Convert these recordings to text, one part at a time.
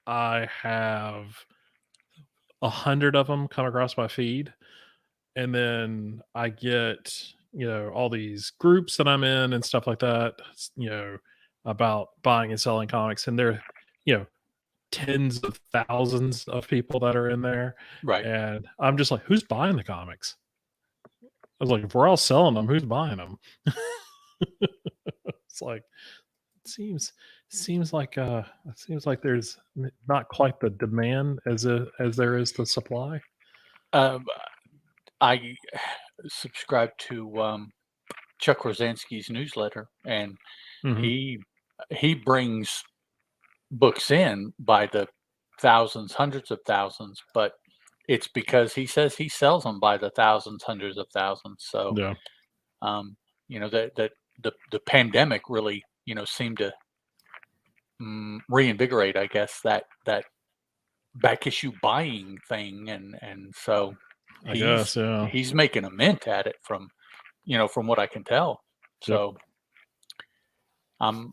I have 100 of them come across my feed, and then I get, all these groups that I'm in and stuff like that, about buying and selling comics, and they're, you know, tens of thousands of people that are in there, Right. and I'm just like, "Who's buying the comics?" I was like, "If we're all selling them, who's buying them?" It's like, it seems like there's not quite the demand as there is the supply. Um, I subscribe to Chuck Rosansky's newsletter, and Mhm. he he brings books in by the thousands, hundreds of thousands, but it's because he says he sells them by the thousands, hundreds of thousands. So, Yeah. um, that the pandemic really, seemed to reinvigorate, I guess, that back issue buying thing, and so I guess, yeah. he's making a mint at it from what I can tell. Yep. So, um,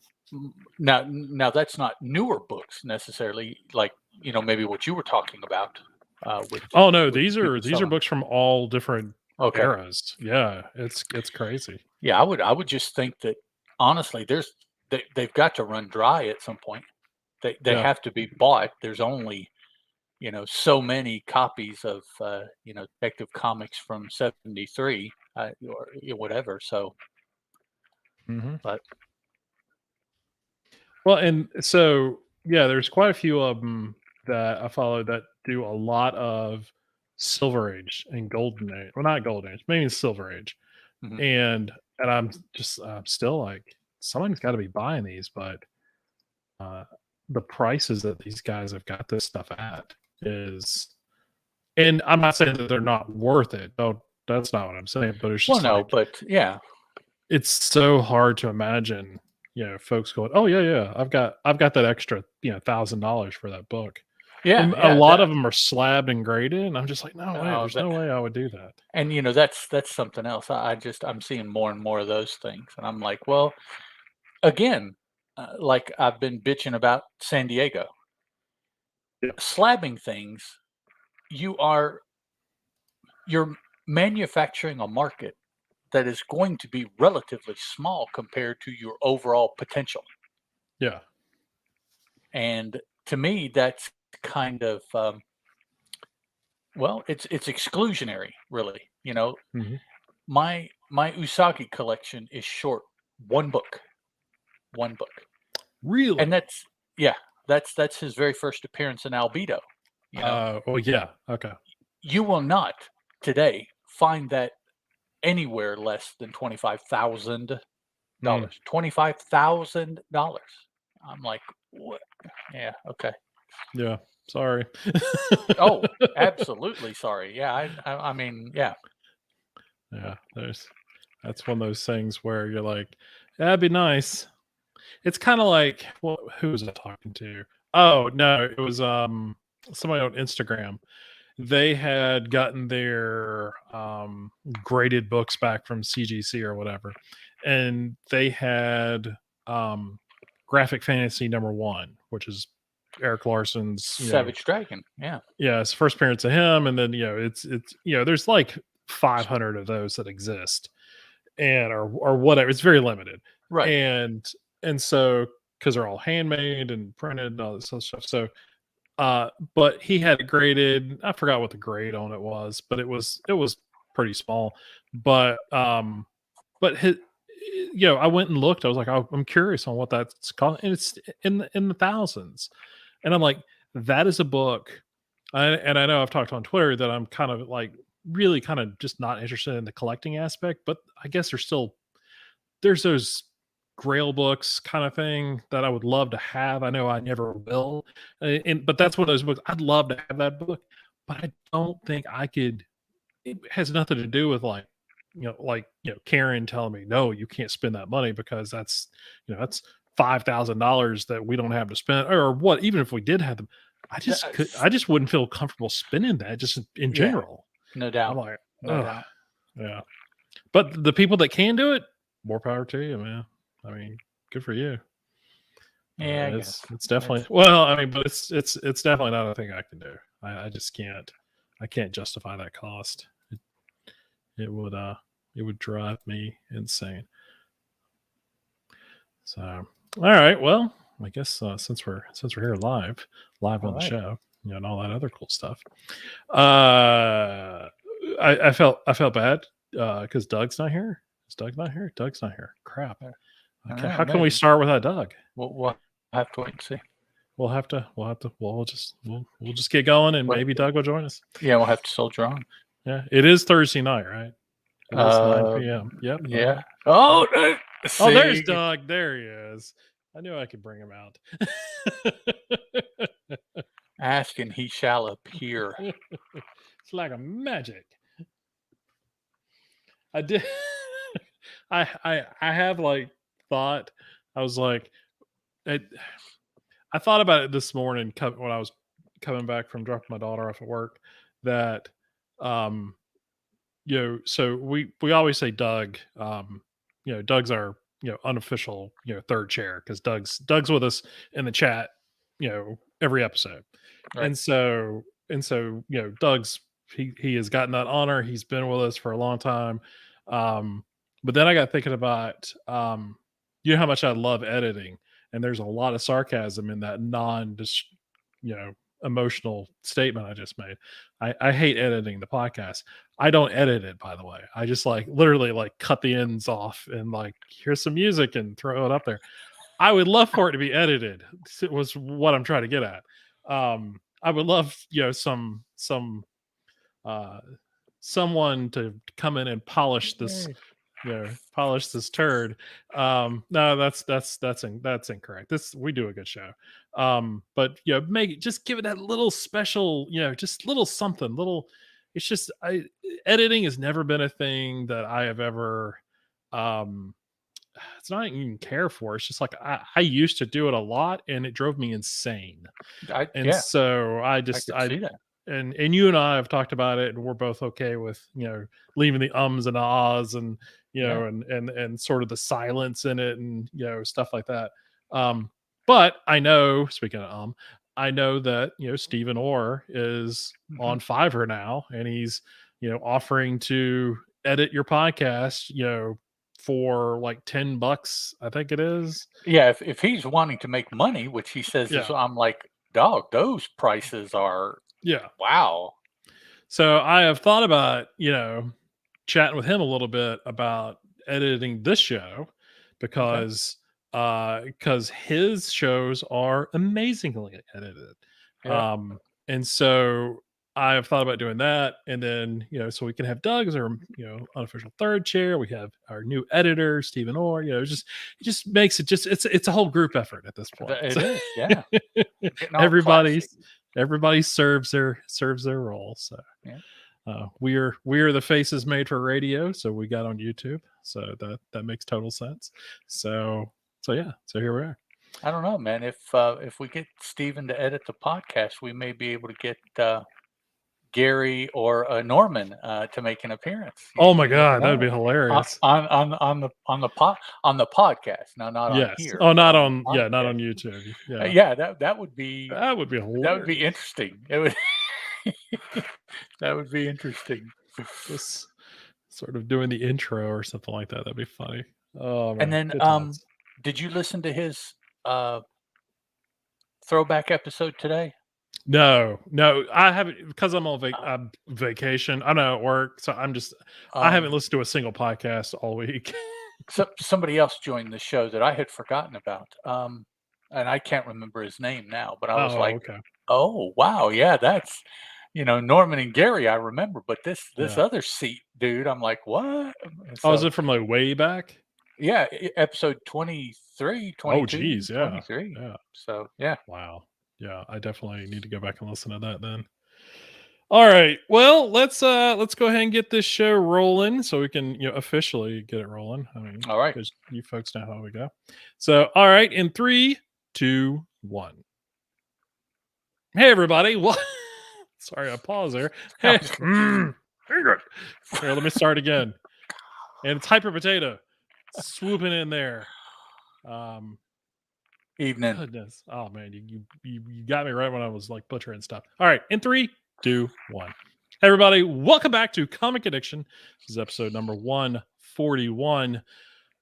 now that's not newer books necessarily, like maybe what you were talking about with Oh, no, the people these are selling. books from all different Okay, eras. Yeah, it's crazy. yeah, I would just think that honestly, they've got to run dry at some point. They Yeah. have to be bought. There's only so many copies of Detective Comics from '73 or whatever. So, Mhm. but Well, and so, yeah, there's quite a few of them that I follow that do a lot of Silver Age and Golden Age. Well, not Golden Age, maybe Silver Age. mhm. And I'm still like, somebody's gotta be buying these, but, uh, the prices that these guys have got this stuff at is, and I'm not saying that they're not worth it. Don't That's not what I'm saying, but it's Well, just no, like, but yeah, it's so hard to imagine, folks going, "Oh, yeah, yeah, I've got that extra, $1,000 for that book." yeah, And a yeah. lot of them are slabbed and graded, and I'm just like, "No way, Uh, there's no way I would do that." And that's something else. I'm seeing more and more of those things, and I'm like, well, again, like I've been bitching about San Diego Yeah. slabbing things. You are you're manufacturing a market that is going to be relatively small compared to your overall potential, Yeah. and to me, that's kind of well, it's exclusionary, really. Mhm. My Usagi collection is short one book, one book. And Really? yeah, that's his very first appearance in Albedo, you know? Oh, yeah, okay. You will not today find that anywhere less than $25,000. Mm, $25,000. I'm like, "What?" Yeah, okay. yeah, sorry. Oh, absolutely sorry. Yeah, I mean, yeah. Yeah, that's one of those things where you're like, "That'd be nice." It's kinda like, who was I talking to? Oh, no, it was, somebody on Instagram. They had gotten their, graded books back from CGC or whatever, and they had, um, Graphic Fantasy #1, which is Eric Larson's, Savage Dragon, yeah. yeah, it's first appearance of him, and then, there's like 500 of those that exist, and or whatever. It's very limited, Right. and so, because they're all handmade and printed and all this other stuff. So, but he had it graded. I forgot what the grade on it was, but it was pretty small. But his, I went and looked. I was like, I'm curious on what that's called, and it's in the thousands. And I'm like, that is a book. And I know I've talked on Twitter that I'm kind of like really kind of just not interested in the collecting aspect, but I guess there's those grail books kind of thing that I would love to have. I know I never will. But that's one of those books I'd love to have that book, but I don't think I could. It has nothing to do with like, Karen telling me, no, you can't spend that money because that's $5,000 that we don't have to spend, or what, even if we did have them, That's I just wouldn't feel comfortable spending that just in yeah, general. no I'm doubt, like, no oh, doubt. yeah. But the people that can do it, more power to you, man. I mean, good for you. Yeah, I it's guess. definitely well. I mean, but it's definitely not a thing I can do. I just can't. I can't justify that cost. It would drive me insane. So, all right. Well, I guess since we're here live All on the right. show, and all that other cool stuff. I felt bad because Doug's not here. Is Doug not here? Doug's not here. Crap. Okay. How can we start without Doug? We'll have to wait and see. We'll just get going, and maybe Doug will join us. Yeah, we'll have to soldier on. Yeah, it is Thursday night, right? It is 9 p.m. Yep. Yeah. Oh, oh, there's Doug. There he is. I knew I could bring him out. Ask and he shall appear. It's like a magic. I did. I have like thought. I was like, I thought about it this morning when I was coming back from dropping my daughter off at work. That, so we always say Doug. Doug's our unofficial third chair because Doug's with us in the chat, every episode, Right. and so Doug's he has gotten that honor. He's been with us for a long time. But then I got thinking about how much I love editing, and there's a lot of sarcasm in that emotional statement I just made. I hate editing the podcast. I don't edit it, by the way. I just literally cut the ends off and here's some music and throw it up there. I would love for it to be edited. It was what I'm trying to get at. I would love someone to come in and polish this turd. No, that's incorrect. We do a good show. But give it that little special, just little something, it's just editing has never been a thing that I have ever it's not even care for. It's just I used to do it a lot and it drove me insane. So I see that. And you and I have talked about it, and we're both okay with leaving the ums and ahs and and sort of the silence in it and stuff like that. But I know, speaking of I know that Stephen Orr is on Fiverr now, and he's offering to edit your podcast for like $10, I think it is. Yeah, if he's wanting to make money, which he says is, I'm like, dog, those prices are. Yeah. Wow. So I have thought about, chatting with him a little bit about editing this show because his shows are amazingly edited. Yeah. And so I have thought about doing that. And then, so we can have Doug as our, unofficial third chair. We have our new editor, Stephen Orr, it just makes it it's a whole group effort at this point. It is, yeah. Everybody serves their role. So we are the faces made for radio. So we got on YouTube. So that makes total sense. So yeah. So here we are. I don't know, man. If we get Steven to edit the podcast, we may be able to get Gary or Norman to make an appearance. Oh my God, that would be hilarious on the podcast. No, not on here. Oh, not on not on YouTube. That would be hilarious. That would be interesting. It would that would be interesting. Just sort of doing the intro or something like that. That'd be funny. Oh man. And then did you listen to his throwback episode today? No, I haven't, because I'm on vacation. I'm not at work, so I'm just I haven't listened to a single podcast all week. So somebody else joined the show that I had forgotten about, and I can't remember his name now. But I was oh wow, yeah, that's Norman and Gary. I remember, but this other seat dude, I'm like, what? So, is it from way back? Yeah, episode 23, 22. Oh, geez, yeah, 23. Yeah. So yeah, wow. Yeah, I definitely need to go back and listen to that then. All right. Well, let's go ahead and get this show rolling so we can officially get it rolling. I mean, all right, because you folks know how we go. So, all right, in 3, 2, 1. Hey everybody. What? Sorry, I paused there. Hey. Here, let me start again. And it's Hyper Potato swooping in there. Evening. Goodness. Oh man, you got me right when I was like butchering stuff. All right, in 3, 2, 1. Hey everybody, welcome back to Comic Addiction. This is episode number 141.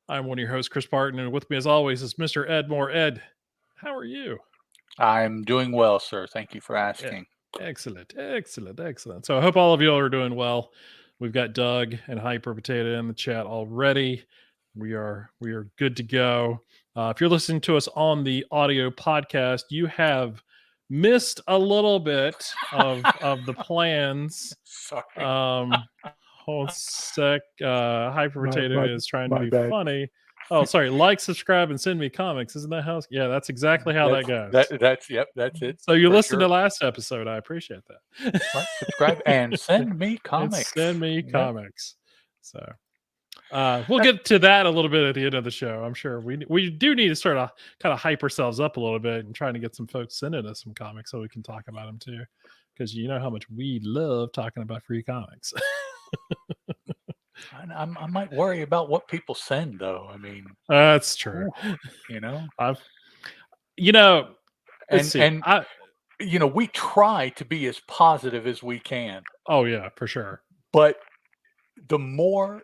I'm one of your hosts, Chris Barton, and with me as always is Mr. Ed Moore. Ed, how are you? I'm doing well, sir. Thank you for asking. Excellent. So I hope all of you all are doing well. We've got Doug and Hyper Potato in the chat already. We are good to go. If you're listening to us on the audio podcast, you have missed a little bit of the plans. Sorry. Hold sec. Hyper Potato is trying to be bad. funny. Oh, sorry. Like, subscribe, and send me comics. Isn't that how? Yeah, that's exactly how that goes. That's it. So you listened to last episode. I appreciate that. Like, subscribe, and send me comics. Comics. So we'll get to that a little bit at the end of the show. I'm sure we do need to sort of kind of hype ourselves up a little bit and trying to get some folks sending us some comics so we can talk about them too. Because you know how much we love talking about free comics. I might worry about what people send, though. I mean, that's true. You know, we try to be as positive as we can. Oh yeah, for sure. But the more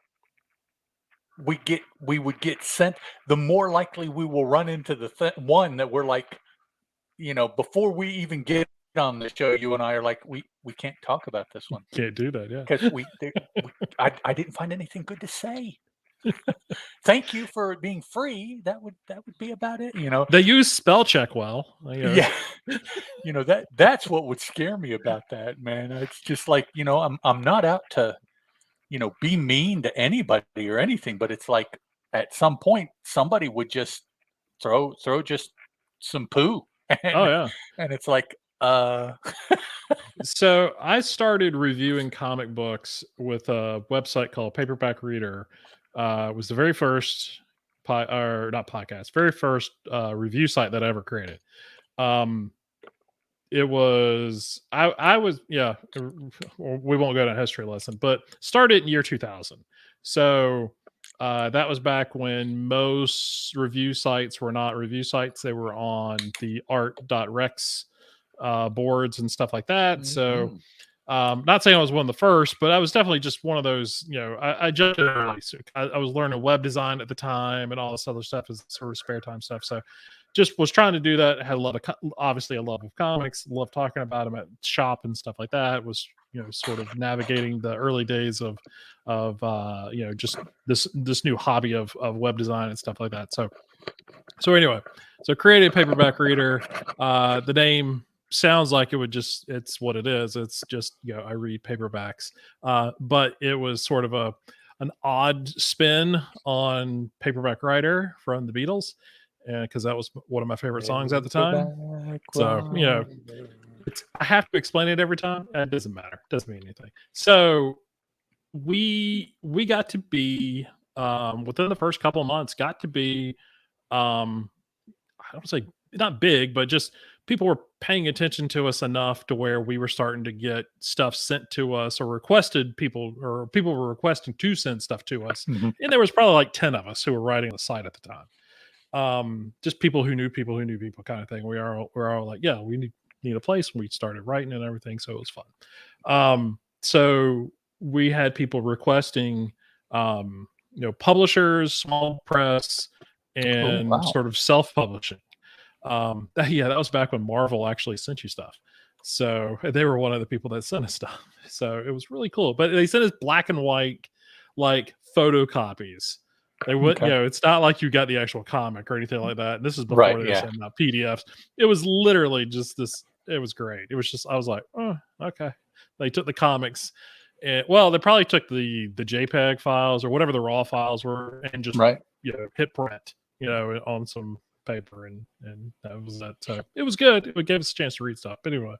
we would get sent, the more likely we will run into the one that we're like, before we even get on the show, you and I are like, we can't talk about this one. Can't do that, yeah. Because I didn't find anything good to say. Thank you for being free. That would be about it. They use spell check well. Yeah. That's what would scare me about that, man. It's just like, I'm not out to, be mean to anybody or anything, but it's like at some point somebody would just throw just some poo. And it's like, So I started reviewing comic books with a website called Paperback Reader. It was the very first very first review site that I ever created. It was I was we won't go to a history lesson, but started in year 2000. So that was back when most review sites were not review sites. They were on the art.rex boards and stuff like that. Mm-hmm. So not saying I was one of the first, but I was definitely just one of those, I just I was learning web design at the time and all this other stuff is sort of spare time stuff. So just was trying to do that. I had obviously a love of comics, love talking about them at shop and stuff like that. Was sort of navigating the early days of just this new hobby of web design and stuff like that. So anyway, created Paperback Reader. The name sounds like it's what it is. It's just I read paperbacks, but it was sort of an odd spin on Paperback Writer from the Beatles, and because that was one of my favorite songs at the time. So I have to explain it every time. It doesn't matter. It doesn't mean anything. So we got to be within the first couple of months. Got to be I don't say not big, but just people were paying attention to us enough to where we were starting to get stuff sent to us or people were requesting to send stuff to us. Mm-hmm. And there was probably like 10 of us who were writing on the site at the time. Just people who knew people kind of thing. We're all like, yeah, we need a place. And we started writing and everything. So it was fun. So we had people requesting, publishers, small press, and sort of self-publishing. That was back when Marvel actually sent you stuff. So they were one of the people that sent us stuff. So it was really cool. But they sent us black and white, like photocopies. They would, it's not like you got the actual comic or anything like that. This is before they were sending out PDFs. It was literally just this. It was great. It was just, I was like, oh, okay. They took the comics. And, they probably took the JPEG files or whatever the raw files were and just hit print, on some paper and that was that. So it was good. It gave us a chance to read stuff. But anyway,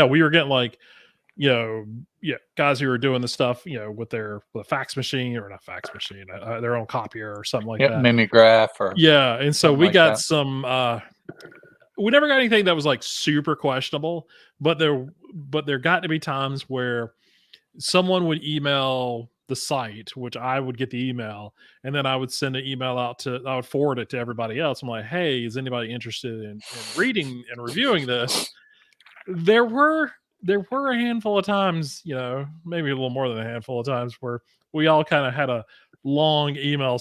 we were getting like, guys who were doing the stuff, with a fax machine or not fax machine, their own copier or something like that. Mimeograph or and so we got some. We never got anything that was like super questionable, but there got to be times where someone would email the site, which I would get the email, and then I would send an email out I would forward it to everybody else. I'm like, hey, is anybody interested in reading and reviewing this? There were a handful of times, maybe a little more than a handful of times, where we all kind of had a long email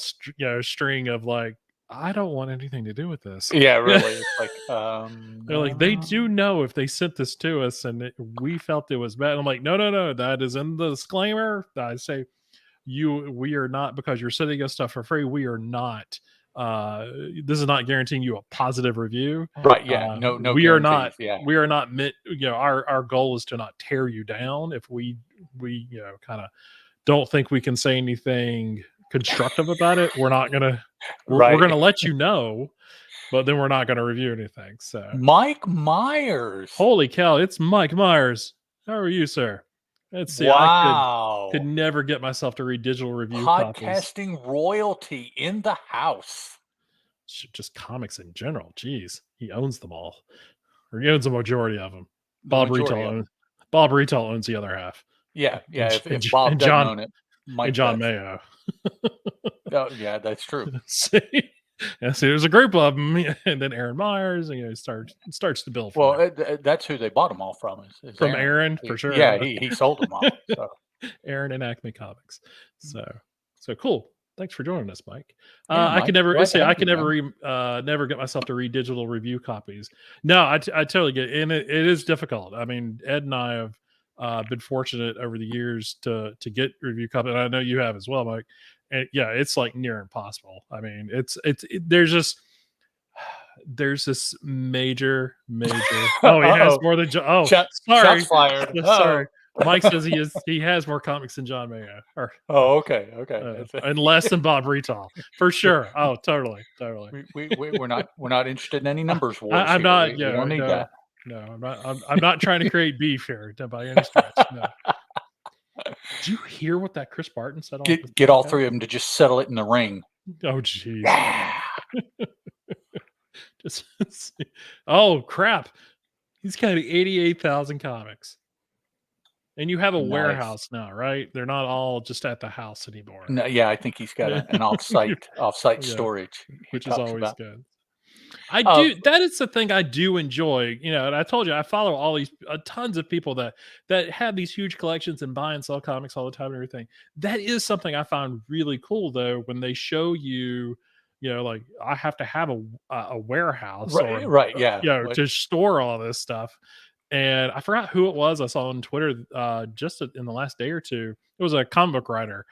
string of like, I don't want anything to do with this. Yeah, really. It's like, they're like, they do know if they sent this to us and we felt it was bad. I'm like, no, that is in the disclaimer. I say, we are not, because you're sending us stuff for free, we are not, this is not guaranteeing you a positive review. Right. Yeah. No we are not, yeah. we are not meant, our goal is to not tear you down. If we kind of don't think we can say anything constructive about it, we're not gonna we're gonna let you know, but then we're not gonna review anything. So Mike Myers, holy cow, it's Mike Myers. How are you, sir? Let's see. Wow, I could never get myself to read digital review podcasting copies. Royalty in the house. Just comics in general. Jeez, he owns them all, or he owns the majority of them. Bob Retail owns the other half. Yeah. If Bob doesn't own it, Mike and John Mayo. Oh, yeah, that's true. See, there's a group of them, and then Aaron Myers, and starts to build. Well, that's who they bought them all from. Is from Aaron, for sure. Yeah, he sold them all. So. Aaron and Acme Comics. So cool. Thanks for joining us, Mike. I can never never get myself to read digital review copies. No, I totally get it. And it is difficult. I mean, Ed and I have been fortunate over the years to get review copies. And I know you have as well, Mike. And yeah, it's like near impossible. I mean, there's this major. Oh, he has more than sorry. Shots fired. Sorry. Mike says he has more comics than John Mayo. Okay. And less than Bob Retail, for sure. Oh, totally. We're not interested in any numbers wars. I'm not. We don't need that. No, I'm not. I'm not trying to create beef here by any stretch. No. Did you hear what that Chris Barton said? Get all three of them to just settle it in the ring. Oh, jeez. Oh, crap. He's got 88,000 comics. And you have a warehouse now, right? They're not all just at the house anymore. No, yeah, I think he's got an off-site storage, which is always good. That is the thing I do enjoy, and I told you I follow all these tons of people that have these huge collections and buy and sell comics all the time and everything. That is something I found really cool, though, when they show you, like I have to have a warehouse, to store all this stuff. And I forgot who it was I saw on Twitter just in the last day or two. It was a comic book writer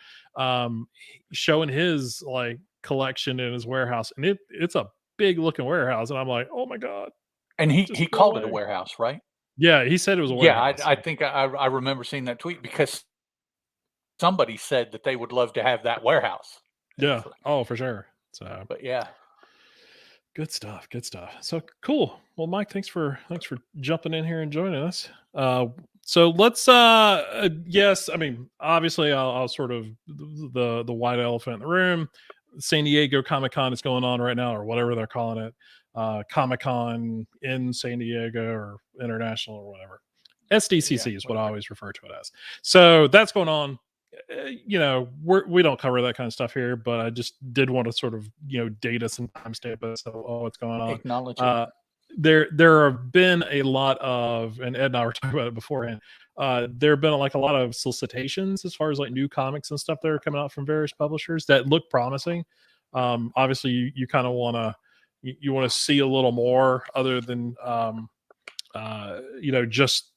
showing his like collection in his warehouse, and it's a big looking warehouse, and I'm like, oh my god! And he called it a warehouse, right? Yeah, he said it was a warehouse. Yeah, I think I remember seeing that tweet because somebody said that they would love to have that warehouse. Yeah, for sure. So, but yeah. Good stuff. So cool. Well, Mike, thanks for jumping in here and joining us. So let's yes, I mean, obviously I'll sort of the white elephant in the room. San Diego Comic-Con is going on right now, or whatever they're calling it. Comic-Con in San Diego or International or whatever. SDCC is what I always refer to it as. So that's going on. We don't cover that kind of stuff here, but I just did want to sort of date us and timestamp us. So what's going on? Acknowledge there have been a lot of, and Ed and I were talking about it beforehand. There have been like a lot of solicitations as far as like new comics and stuff that are coming out from various publishers that look promising. Obviously, you kind of want to see a little more other than just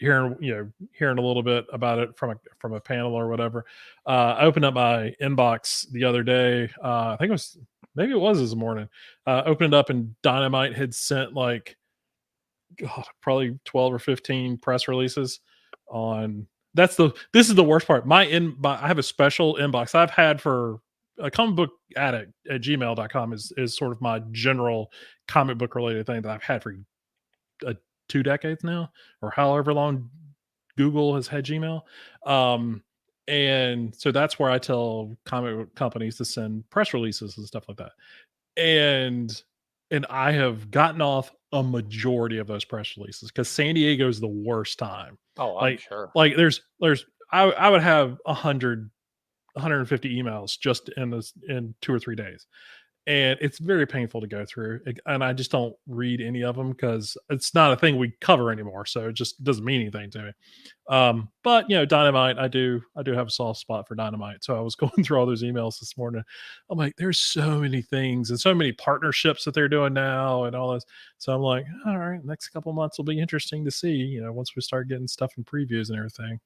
hearing a little bit about it from a panel or whatever. I opened up my inbox the other day. I think maybe it was this morning. Opened it up and Dynamite had sent like probably 12 or 15 press releases on. This is the worst part. I have a special inbox I've had for a comic book addict at gmail.com is sort of my general comic book related thing that I've had for 2 decades now, or however long Google has had Gmail. And so that's where I tell comic companies to send press releases and stuff like that. And I have gotten off a majority of those press releases because San Diego is the worst time. Oh, I'm sure. Like there's I would have 100 150 emails just in 2 or 3 days. And it's very painful to go through. And I just don't read any of them because it's not a thing we cover anymore. So it just doesn't mean anything to me. But Dynamite, I do have a soft spot for Dynamite. So I was going through all those emails this morning. I'm like, there's so many things and so many partnerships that they're doing now and all this. So I'm like, all right, next couple months will be interesting to see, once we start getting stuff in previews and everything.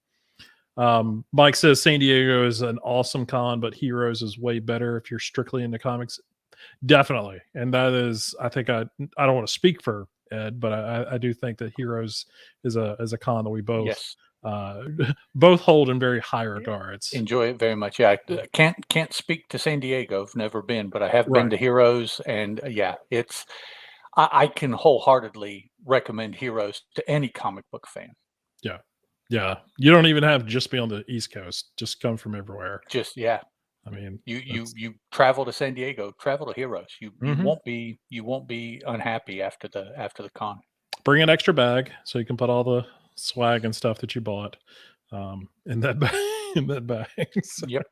Mike says San Diego is an awesome con, but Heroes is way better if you're strictly into comics. Definitely. And that is, I think I don't want to speak for Ed, but I do think that Heroes is a con that we both both hold in very high regards. Enjoy it very much. Yeah, I can't speak to San Diego. I've never been, but I have been to Heroes, and it's I can wholeheartedly recommend Heroes to any comic book fan. Yeah. You don't even have to just be on the East Coast. Just come from everywhere. I mean, you travel to San Diego, travel to Heroes. You won't be unhappy after the con. Bring an extra bag so you can put all the swag and stuff that you bought in that bag. So. Yep.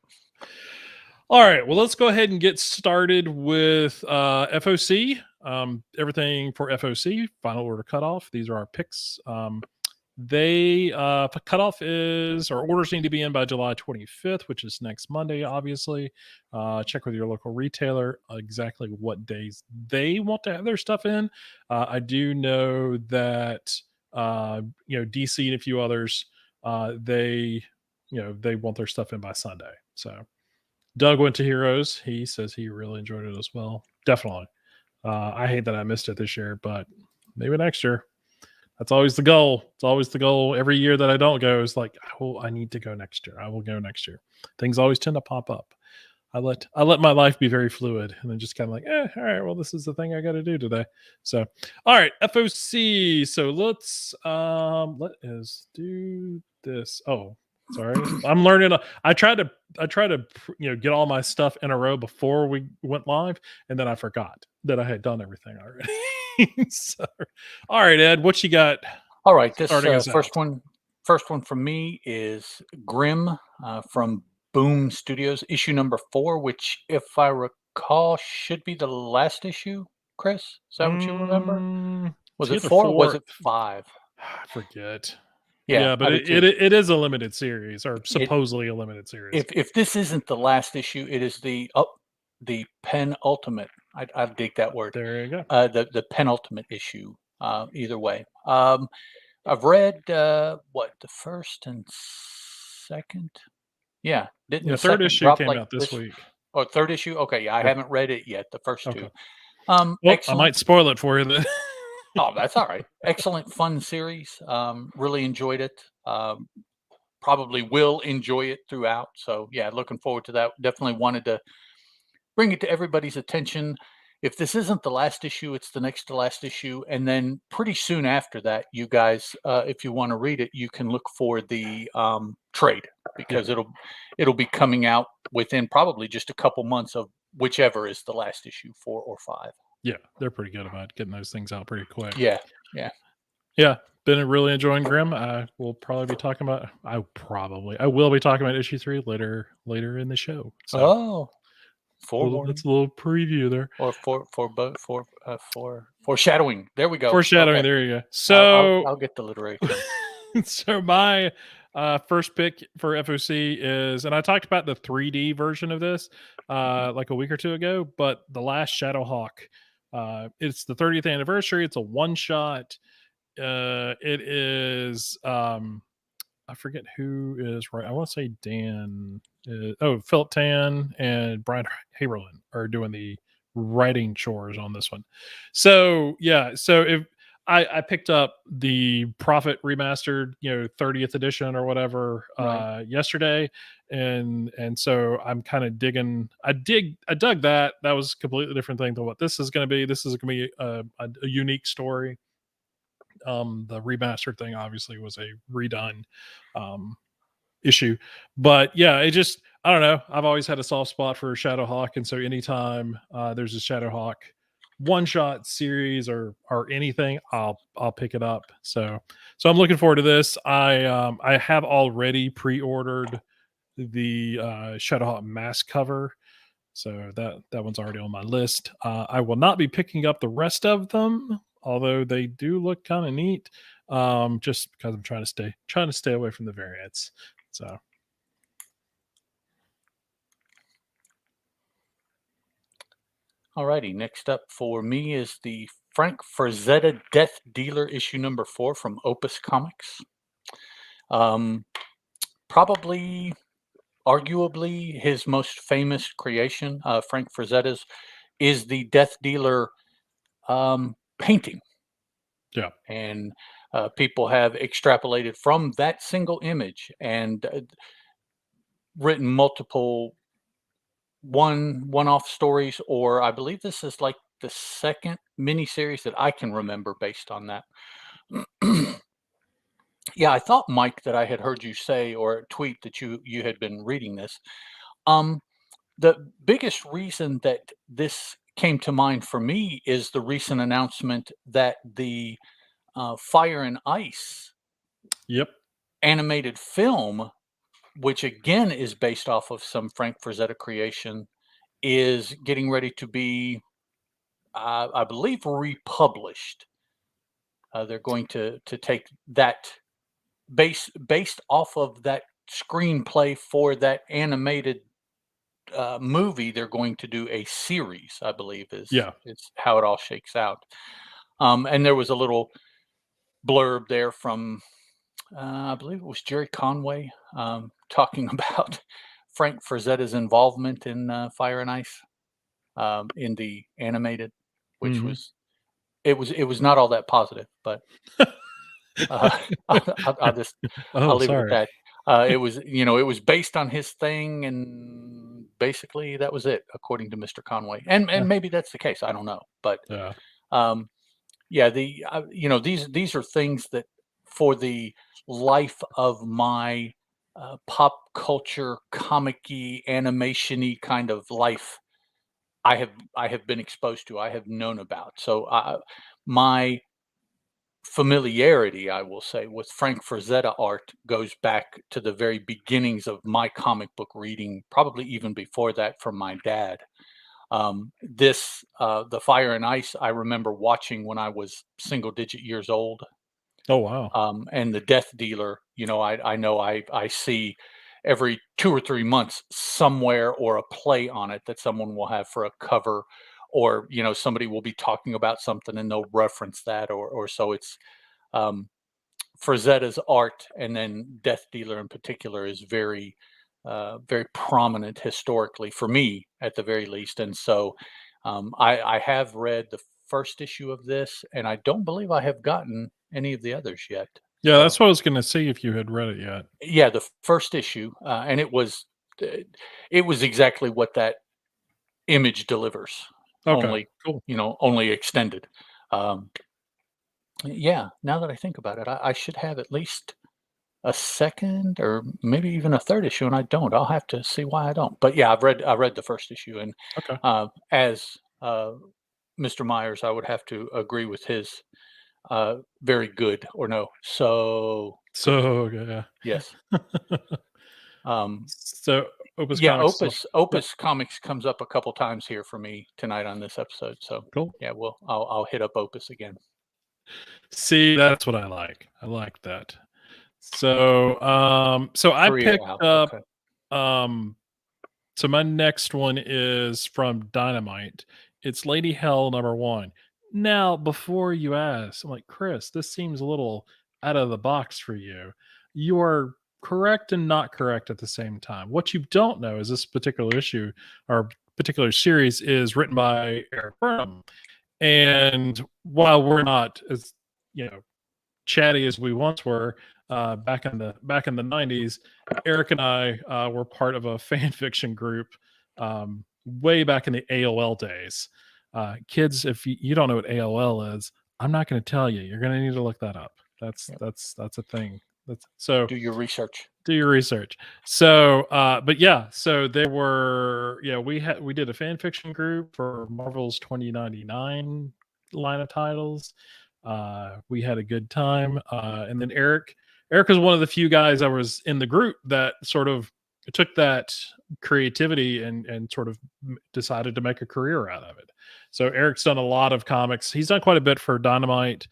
All right. Well, let's go ahead and get started with FOC. Everything for FOC, final order cutoff. These are our picks. They cutoff is, or orders need to be in by July 25th, which is next Monday, obviously. Check with your local retailer exactly what days they want to have their stuff in. I do know that DC and a few others, they want their stuff in by Sunday. So Doug went to Heroes. He says he really enjoyed it as well. Definitely. I hate that I missed it this year, but maybe next year. That's always the goal. It's always the goal. Every year that I don't go is like, I need to go next year. I will go next year. Things always tend to pop up. I let my life be very fluid, and then just kind of like, all right, well, this is the thing I got to do today. So, all right, FOC. So let us do this. Oh, sorry, I'm learning. I tried to get all my stuff in a row before we went live, and then I forgot that I had done everything already. So, all right, Ed, what you got? All right, this first one from me is Grimm from Boom Studios, issue number 4, which, if I recall, should be the last issue. Chris, is that what you remember? Was it 4 or was it 5? I forget. Yeah, but it is a limited series, or supposedly a limited series. If this isn't the last issue, it is the penultimate. I dig that word. There you go. The penultimate issue. Either way, I've read the first and second. Yeah, didn't the third issue came out this week? Oh, third issue. Okay, yeah, I haven't read it yet. The first two. Well, I might spoil it for you then. Oh, that's all right. Excellent, fun series. Really enjoyed it. Probably will enjoy it throughout. So yeah, looking forward to that. Definitely wanted to bring it to everybody's attention. If this isn't the last issue, it's the next to last issue. And then pretty soon after that, you guys, if you want to read it, you can look for the trade, because it'll be coming out within probably just a couple months of whichever is the last issue, 4 or 5. Yeah, they're pretty good about getting those things out pretty quick. Yeah. Been really enjoying Grimm. I will probably be talking about. I will be talking about issue 3 later in the show. So. That's a little preview there. Or foreshadowing. There we go. Foreshadowing. Okay. There you go. So I'll get the literary. So my first pick for FOC is, and I talked about the 3D version of this like a week or two ago, but The Last Shadowhawk. It's the 30th anniversary. It's a one shot. It is I forget who is right. I want to say Dan. Philip Tan and Brian Haberlin are doing the writing chores on this one. So yeah. So if I picked up the Prophet remastered, 30th edition or whatever yesterday, and so I'm kind of digging. I dug that. That was a completely different thing than what this is going to be. This is going to be a unique story. The remastered thing obviously was a redone issue, but yeah, I don't know. I've always had a soft spot for Shadowhawk, and so anytime there's a Shadowhawk one shot series or anything, I'll pick it up. So I'm looking forward to this. I have already pre-ordered the Shadowhawk mask cover. So that one's already on my list. I will not be picking up the rest of them, although they do look kind of neat. Just because I'm trying to stay away from the variants. So alrighty, next up for me is the Frank Frazetta Death Dealer issue number 4 from Opus Comics. Probably, arguably, his most famous creation, Frank Frazetta's, is the Death Dealer painting. yeah, and people have extrapolated from that single image and written multiple one-off stories, or I believe this is like the second miniseries that I can remember based on that. Yeah, I thought, Mike, that I had heard you say or tweet that you had been reading this. The biggest reason that this came to mind for me is the recent announcement that the Fire and Ice yep, animated film, which again is based off of some Frank Frazetta creation, is getting ready to be, I believe, republished. They're going to take that based off of that screenplay for that animated movie. They're going to do a series, I believe, is how it all shakes out. And there was a little blurb there from I believe it was Jerry Conway, talking about Frank Frazetta's involvement in Fire and Ice, in the animated, which mm-hmm. was it was not all that positive, but I'll just I'll leave it at that. It was, it was based on his thing, and basically that was it, according to Mr. Conway, and maybe that's the case. I don't know, but yeah, these are things that, for the life of my pop culture, comic-y, animation-y kind of life, I have been exposed to, I have known about. So my familiarity, I will say, with Frank Frazetta art goes back to the very beginnings of my comic book reading, probably even before that, from my dad. The Fire and Ice, I remember watching when I was single-digit years old. Oh wow! And the Death Dealer, I know I see every 2 or 3 months somewhere, or a play on it that someone will have for a cover, or somebody will be talking about something and they'll reference that, or so. It's Frazetta's art, and then Death Dealer in particular, is very very prominent historically for me, at the very least. And so I have read the first issue of this, and I don't believe I have gotten any of the others yet. Yeah, So, that's what I was going to see if you had read it yet. yeah, the first issue, and it was exactly what that image delivers. Okay, Only, cool. only extended. Yeah, now that I think about it, I should have at least a second, or maybe even a third issue, and I don't. I'll have to see why I don't. But yeah, I read the first issue, and Okay. As Mr. Myers, I would have to agree with his very good, or no. So Yeah. yes. So Opus Yeah, Comics. Opus Comics comes up a couple times here for me tonight on this episode. So Cool. yeah, I'll hit up Opus again. See, that's what I like. I like that. So I picked up Okay. so my next one is from Dynamite. It's Lady Hell #1. Now, before you ask, I'm like, Chris, this seems a little out of the box for you. You are correct and not correct at the same time. What you don't know is this particular issue or particular series is written by Eric Burnham. And while we're not as, chatty as we once were, back in the 90s, Eric and I were part of a fan fiction group way back in the AOL days. Kids, if you don't know what AOL is, I'm not going to tell you. You're going to need to look that up. That's a thing. So do your research. Do your research. So, but yeah, so there were, we did a fan fiction group for Marvel's 2099 line of titles. We had a good time. And then Eric was one of the few guys that was in the group that sort of took that creativity and sort of decided to make a career out of it. So Eric's done a lot of comics. He's done quite a bit for Dynamite.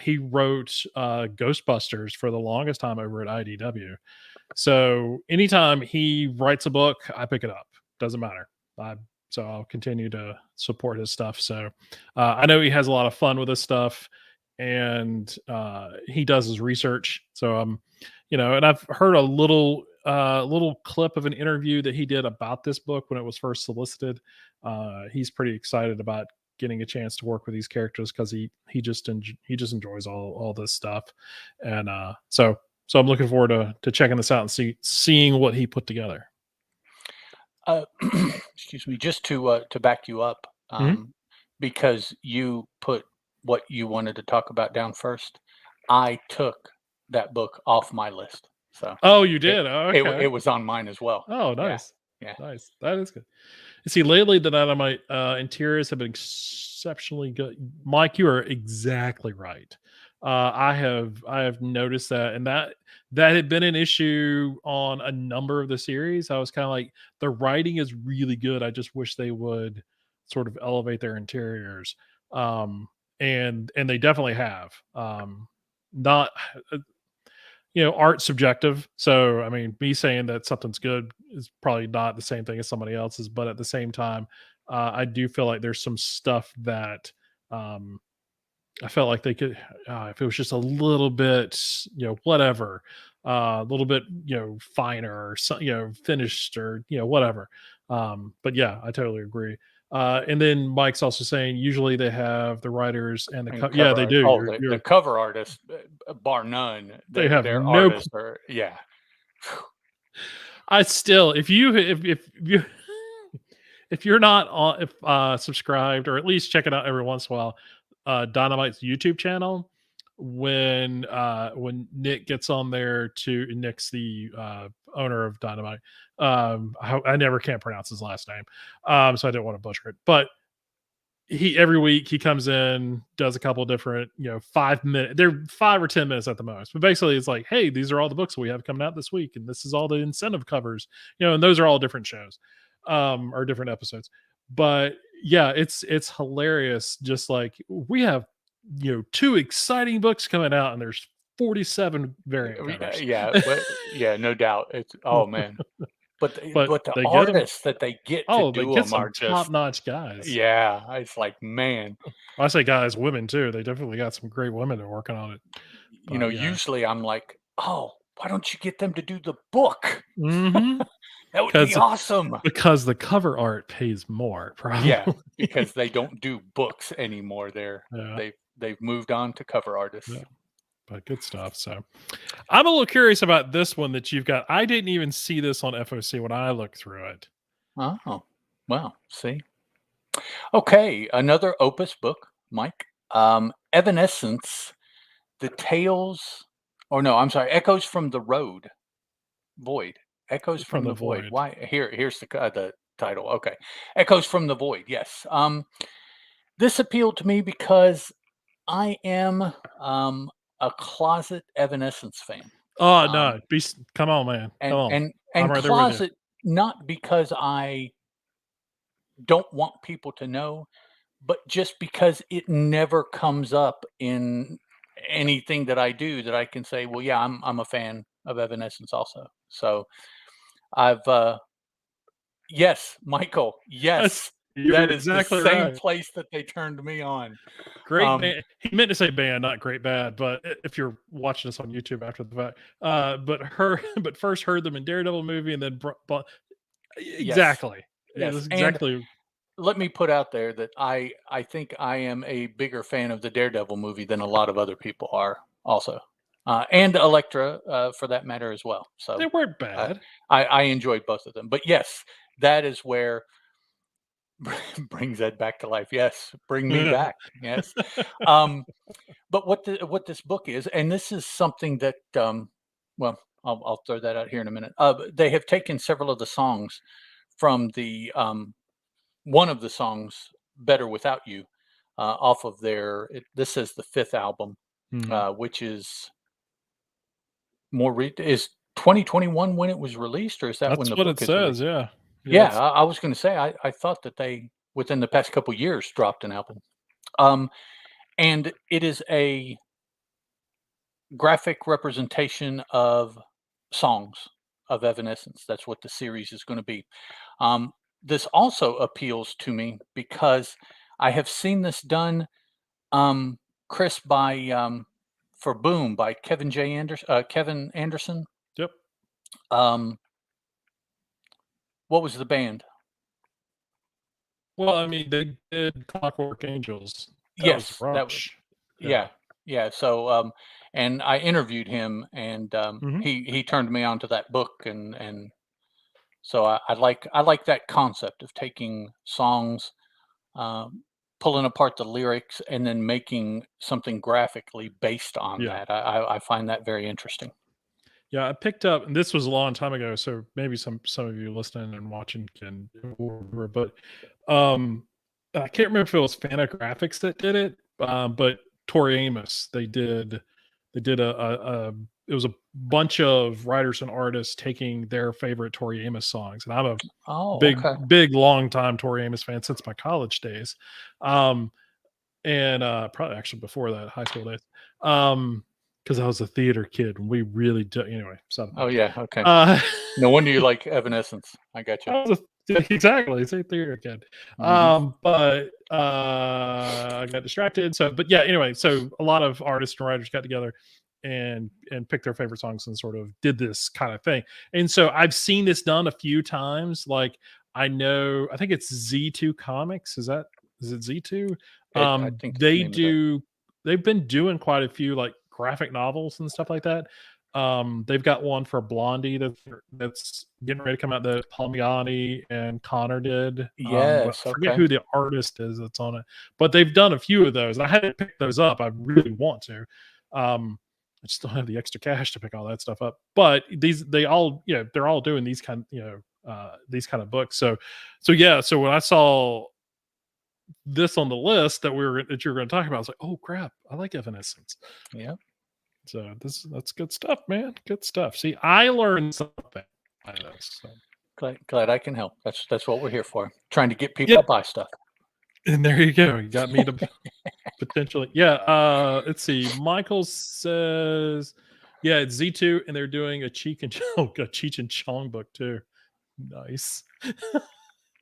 He wrote Ghostbusters for the longest time over at IDW. So anytime he writes a book, I pick it up. Doesn't matter. So I'll continue to support his stuff. So I know he has a lot of fun with his stuff, and he does his research. So and I've heard a little clip of an interview that he did about this book when it was first solicited. He's pretty excited about getting a chance to work with these characters because he just enjoys all this stuff, and so I'm looking forward to checking this out and seeing what he put together. Excuse me, just to back you up, because you put what you wanted to talk about down first. I took that book off my list. So you did? It was on mine as well. Oh, nice. Yeah. Nice. That is good. See, lately the Dynamite interiors have been exceptionally good. Mike, you are exactly right. I have noticed that, and that had been an issue on a number of the series. I was kind of like, the writing is really good. I just wish they would sort of elevate their interiors. And they definitely have. Not art's subjective. So, I mean, me saying that something's good is probably not the same thing as somebody else's, but at the same time, I do feel like there's some stuff that I felt like they could, if it was just a little bit, whatever, a little bit, finer or finished or, whatever. But yeah, I totally agree. And then Mike's also saying usually they have the writers and the cover. Yeah, they do. Oh, the cover artists, bar none. They have their no artists are, yeah. I still, if you're not subscribed or at least check it out every once in a while, Dynamite's YouTube channel, when Nick gets on there Nick's the owner of Dynamite. I never can't pronounce his last name, so I didn't want to butcher it. But every week he comes in, does a couple different 5 minute, they're 5 or 10 minutes at the most, but basically it's like, hey, these are all the books we have coming out this week, and this is all the incentive covers, and those are all different shows or different episodes. But yeah, it's hilarious. Just like we have 2 exciting books coming out, and there's 47 variant covers. Yeah, no doubt. It's man. But the artists that they get to do them are just top-notch guys. Yeah, it's like, man. I say guys, women too. They definitely got some great women that are working on it. But, usually I'm like, oh, why don't you get them to do the book? Mm-hmm. That would be awesome. Because the cover art pays more, probably. Yeah, because they don't do books anymore. They've moved on to cover artists. Yeah. But good stuff. So I'm a little curious about this one that you've got. I didn't even see this on FOC when I looked through it. Oh, well, see. Okay, another Opus book, Mike. Evanescence, Echoes from the Void. Echoes from the Void. Why? Here's the title. Okay. Echoes from the Void. Yes. This appealed to me because I am a closet Evanescence fan. Oh no! Come on, man! Come on. And right closet, not because I don't want people to know, but just because it never comes up in anything that I do that I can say, well, yeah, I'm a fan of Evanescence also. So I've yes, Michael, yes. That is exactly the same place that they turned me on. Great band. He meant to say band, not great bad. But if you're watching us on YouTube after the fact, but first heard them in Daredevil movie, and then exactly, yes. Exactly. And let me put out there that I think I am a bigger fan of the Daredevil movie than a lot of other people are, also, and Elektra for that matter as well. So they weren't bad. I enjoyed both of them, but yes, that is where. Brings Ed back to life. Yes, bring me back. Yes. But what this book is, and this is something that well, I'll throw that out here in a minute. They have taken several of the songs from the one of the songs, "Better Without You," off of this is the 5th album, which is is 2021 when it was released, or is that when That's the what it book is released? says. Yeah. Yeah, I was going to say I thought that they within the past couple years dropped an album. And it is a graphic representation of songs of Evanescence. That's what the series is going to be. This also appeals to me because I have seen this done, Chris, by for Boom by Kevin Anderson. Yep. What was the band? Well, I mean, they did Clockwork Angels. That was Yes, that was Rush. yeah. So and I interviewed him, and Mhm. he turned me on to that book, and so I like that concept of taking songs, um, pulling apart the lyrics, and then making something graphically based on Yeah. that. I find that very interesting. Yeah, I picked up, and this was a long time ago, so maybe some of you listening and watching can remember, but I can't remember if it was Fantagraphics that did it, but Tori Amos, they did a it was a bunch of writers and artists taking their favorite Tori Amos songs, and I'm a Oh, big okay. big long time Tori Amos fan since my college days. Um and probably actually before that, high school days. Because I was a theater kid and we really do anyway. So Oh, yeah. Okay. uh No wonder you like Evanescence. I got you. I was yeah, exactly, it's a theater kid. Hmm. But I got distracted. So but yeah, anyway, so a lot of artists and writers got together and picked their favorite songs and sort of did this kind of thing. And so I've seen this done a few times. Like I think it's Z2 Comics. Is it Z2? I think that's the name of that. They've been doing quite a few like graphic novels and stuff like that. They've got one for Blondie that's getting ready to come out that Palmiani and Connor did. But Yes. I forget Okay. who the artist is that's on it. But they've done a few of those. I hadn't picked those up. I really want to. I just don't have the extra cash to pick all that stuff up. But they're all doing these these kind of books. So yeah. So when I saw this on the list that that you were going to talk about, I was like, oh crap, I like Evanescence. Yeah. So that's good stuff, man. Good stuff. See, I learned something out of this. So. Glad I can help. That's what we're here for. Trying to get people Yep. to buy stuff. And there you go. You got me to potentially. Yeah. Let's see. Michael says, yeah, it's Z2, and they're doing a Cheech and Chong book too. Nice.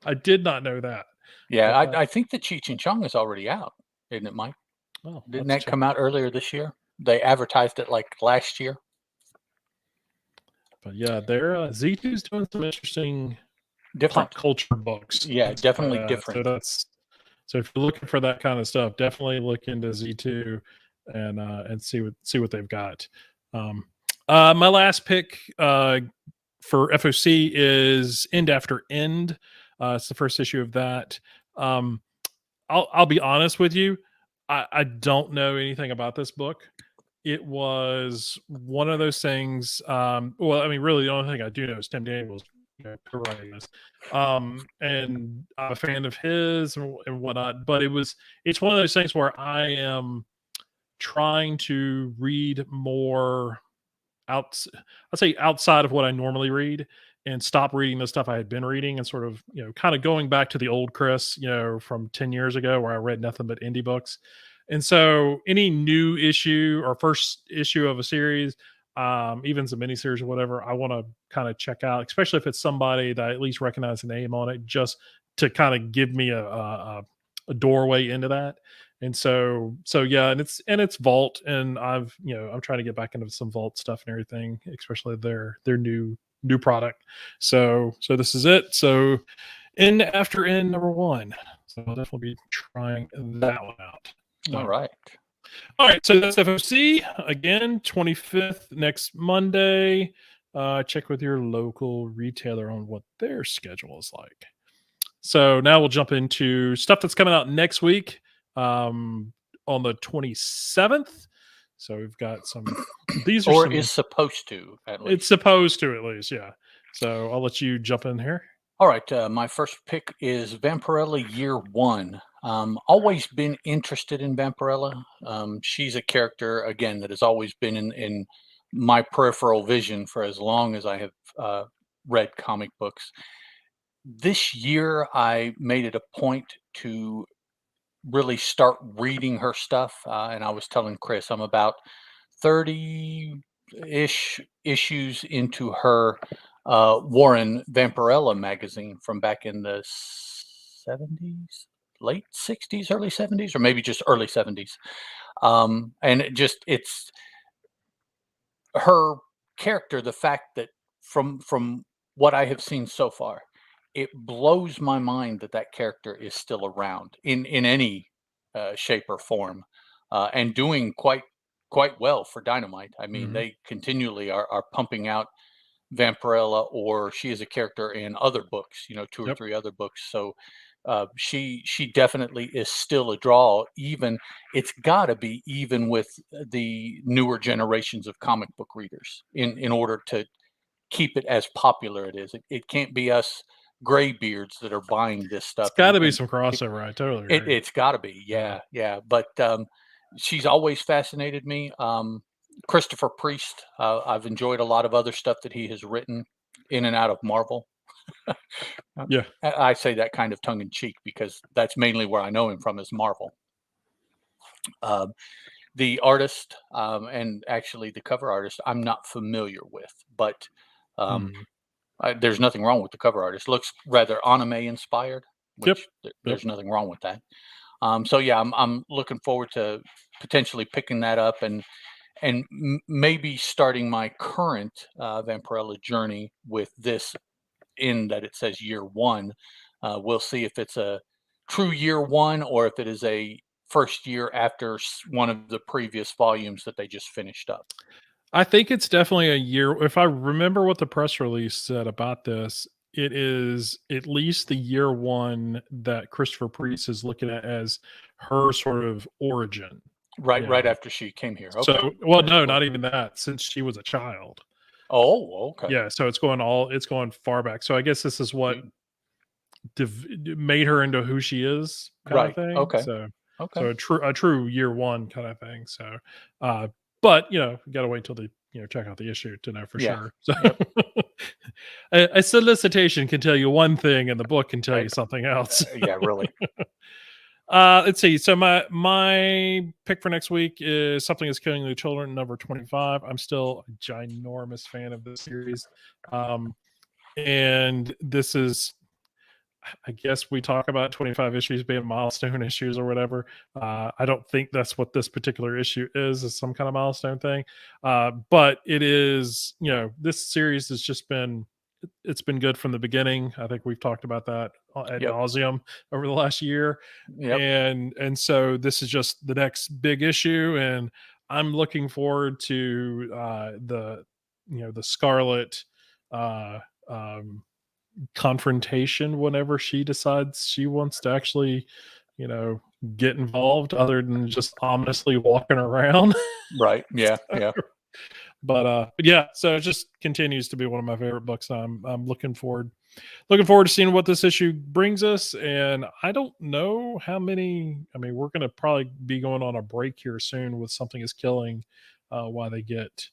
I did not know that. Yeah, But, I think the Cheech and Chong is already out, isn't it, Mike? oh, Didn't let's that check. come out earlier this year? They advertised it like last year. But yeah, they're Z2's doing some interesting Different. pop culture books. Yeah, definitely different. So if you're looking for that kind of stuff, definitely look into Z2 and see what they've got. My last pick for FOC is End After End. It's the first issue of that. I'll be honest with you. I don't know anything about this book. It was one of those things. Well, I mean, really, the only thing I do know is Tim Daniels writing this, and I'm a fan of his and whatnot. But it's one of those things where I am trying to read more I'd say outside of what I normally read and stop reading the stuff I had been reading and sort of, kind of going back to the old Chris, from 10 years ago where I read nothing but indie books. And so any new issue or first issue of a series, even some miniseries or whatever, I want to kind of check out, especially if it's somebody that I at least recognize the name on it, just to kind of give me a doorway into that. And so yeah, and it's Vault, and I'm trying to get back into some Vault stuff and everything, especially their new product. So this is it. So End After End number 1. So I'll definitely be trying that one out. So, All right. So that's FOC again, 25th next Monday. Check with your local retailer on what their schedule is like. So now we'll jump into stuff that's coming out next week, on the 27th. So we've got some. These are Or some, is supposed to, at least. It's supposed to, at least, yeah. So I'll let you jump in here. All right. My first pick is Vampirella Year One. Always been interested in Vampirella. She's a character, again, that has always been in my peripheral vision for as long as I have read comic books. This year, I made it a point to really start reading her stuff. And I was telling Chris, I'm about 30-ish issues into her Warren Vampirella magazine from back in the 70s, late 60s, early 70s, or maybe just early 70s. And it's her character, the fact that from what I have seen so far, it blows my mind that that character is still around in any shape or form, and doing quite well for Dynamite. I mean, they continually are pumping out Vampirella, or she is a character in other books, 2 or 3 other books. So she definitely is still a draw. Even it's got to be even with the newer generations of comic book readers in order to keep it as popular it is. It can't be us graybeards that are buying this stuff. It's got to be some crossover. I totally agree. It's got to be, yeah. But she's always fascinated me. Christopher Priest, I've enjoyed a lot of other stuff that he has written in and out of Marvel. Yeah, I say that kind of tongue in cheek because that's mainly where I know him from, is Marvel. The artist, and actually the cover artist, I'm not familiar with, but there's nothing wrong with the cover artist. Looks rather anime inspired, which there's nothing wrong with that. So yeah, I'm looking forward to potentially picking that up and maybe starting my current Vampirella journey with this, in that it says year 1. We'll see if it's a true year 1 or if it is a first year after one of the previous volumes that they just finished up. I think it's definitely a year. If I remember what the press release said about this, it is at least the year 1 that Christopher Priest is looking at as her sort of origin. Right after she came here. Okay. So, well, no, not even that. Since she was a child. Oh, okay. Yeah, so it's going far back. So I guess this is what made her into who she is, kind of thing. Okay. So, okay. so a true year 1 kind of thing. So, but you got to wait till they check out the issue to know for sure. So, a solicitation can tell you one thing, and the book can tell you something else. Yeah, really. Let's see. So my pick for next week is Something Is Killing the Children, number 25. I'm still a ginormous fan of this series. And this is, I guess we talk about 25 issues being milestone issues or whatever. I don't think that's what this particular issue is some kind of milestone thing. But it is, this series has just been, it's been good from the beginning. I think we've talked about that ad nauseum over the last year. And so this is just the next big issue. And I'm looking forward to the Scarlet confrontation whenever she decides she wants to actually get involved, other than just ominously walking around. Right. Yeah. But yeah, so it just continues to be one of my favorite books. I'm looking forward to seeing what this issue brings us. And I don't know how many. I mean, we're going to probably be going on a break here soon with Something Is Killing, while they get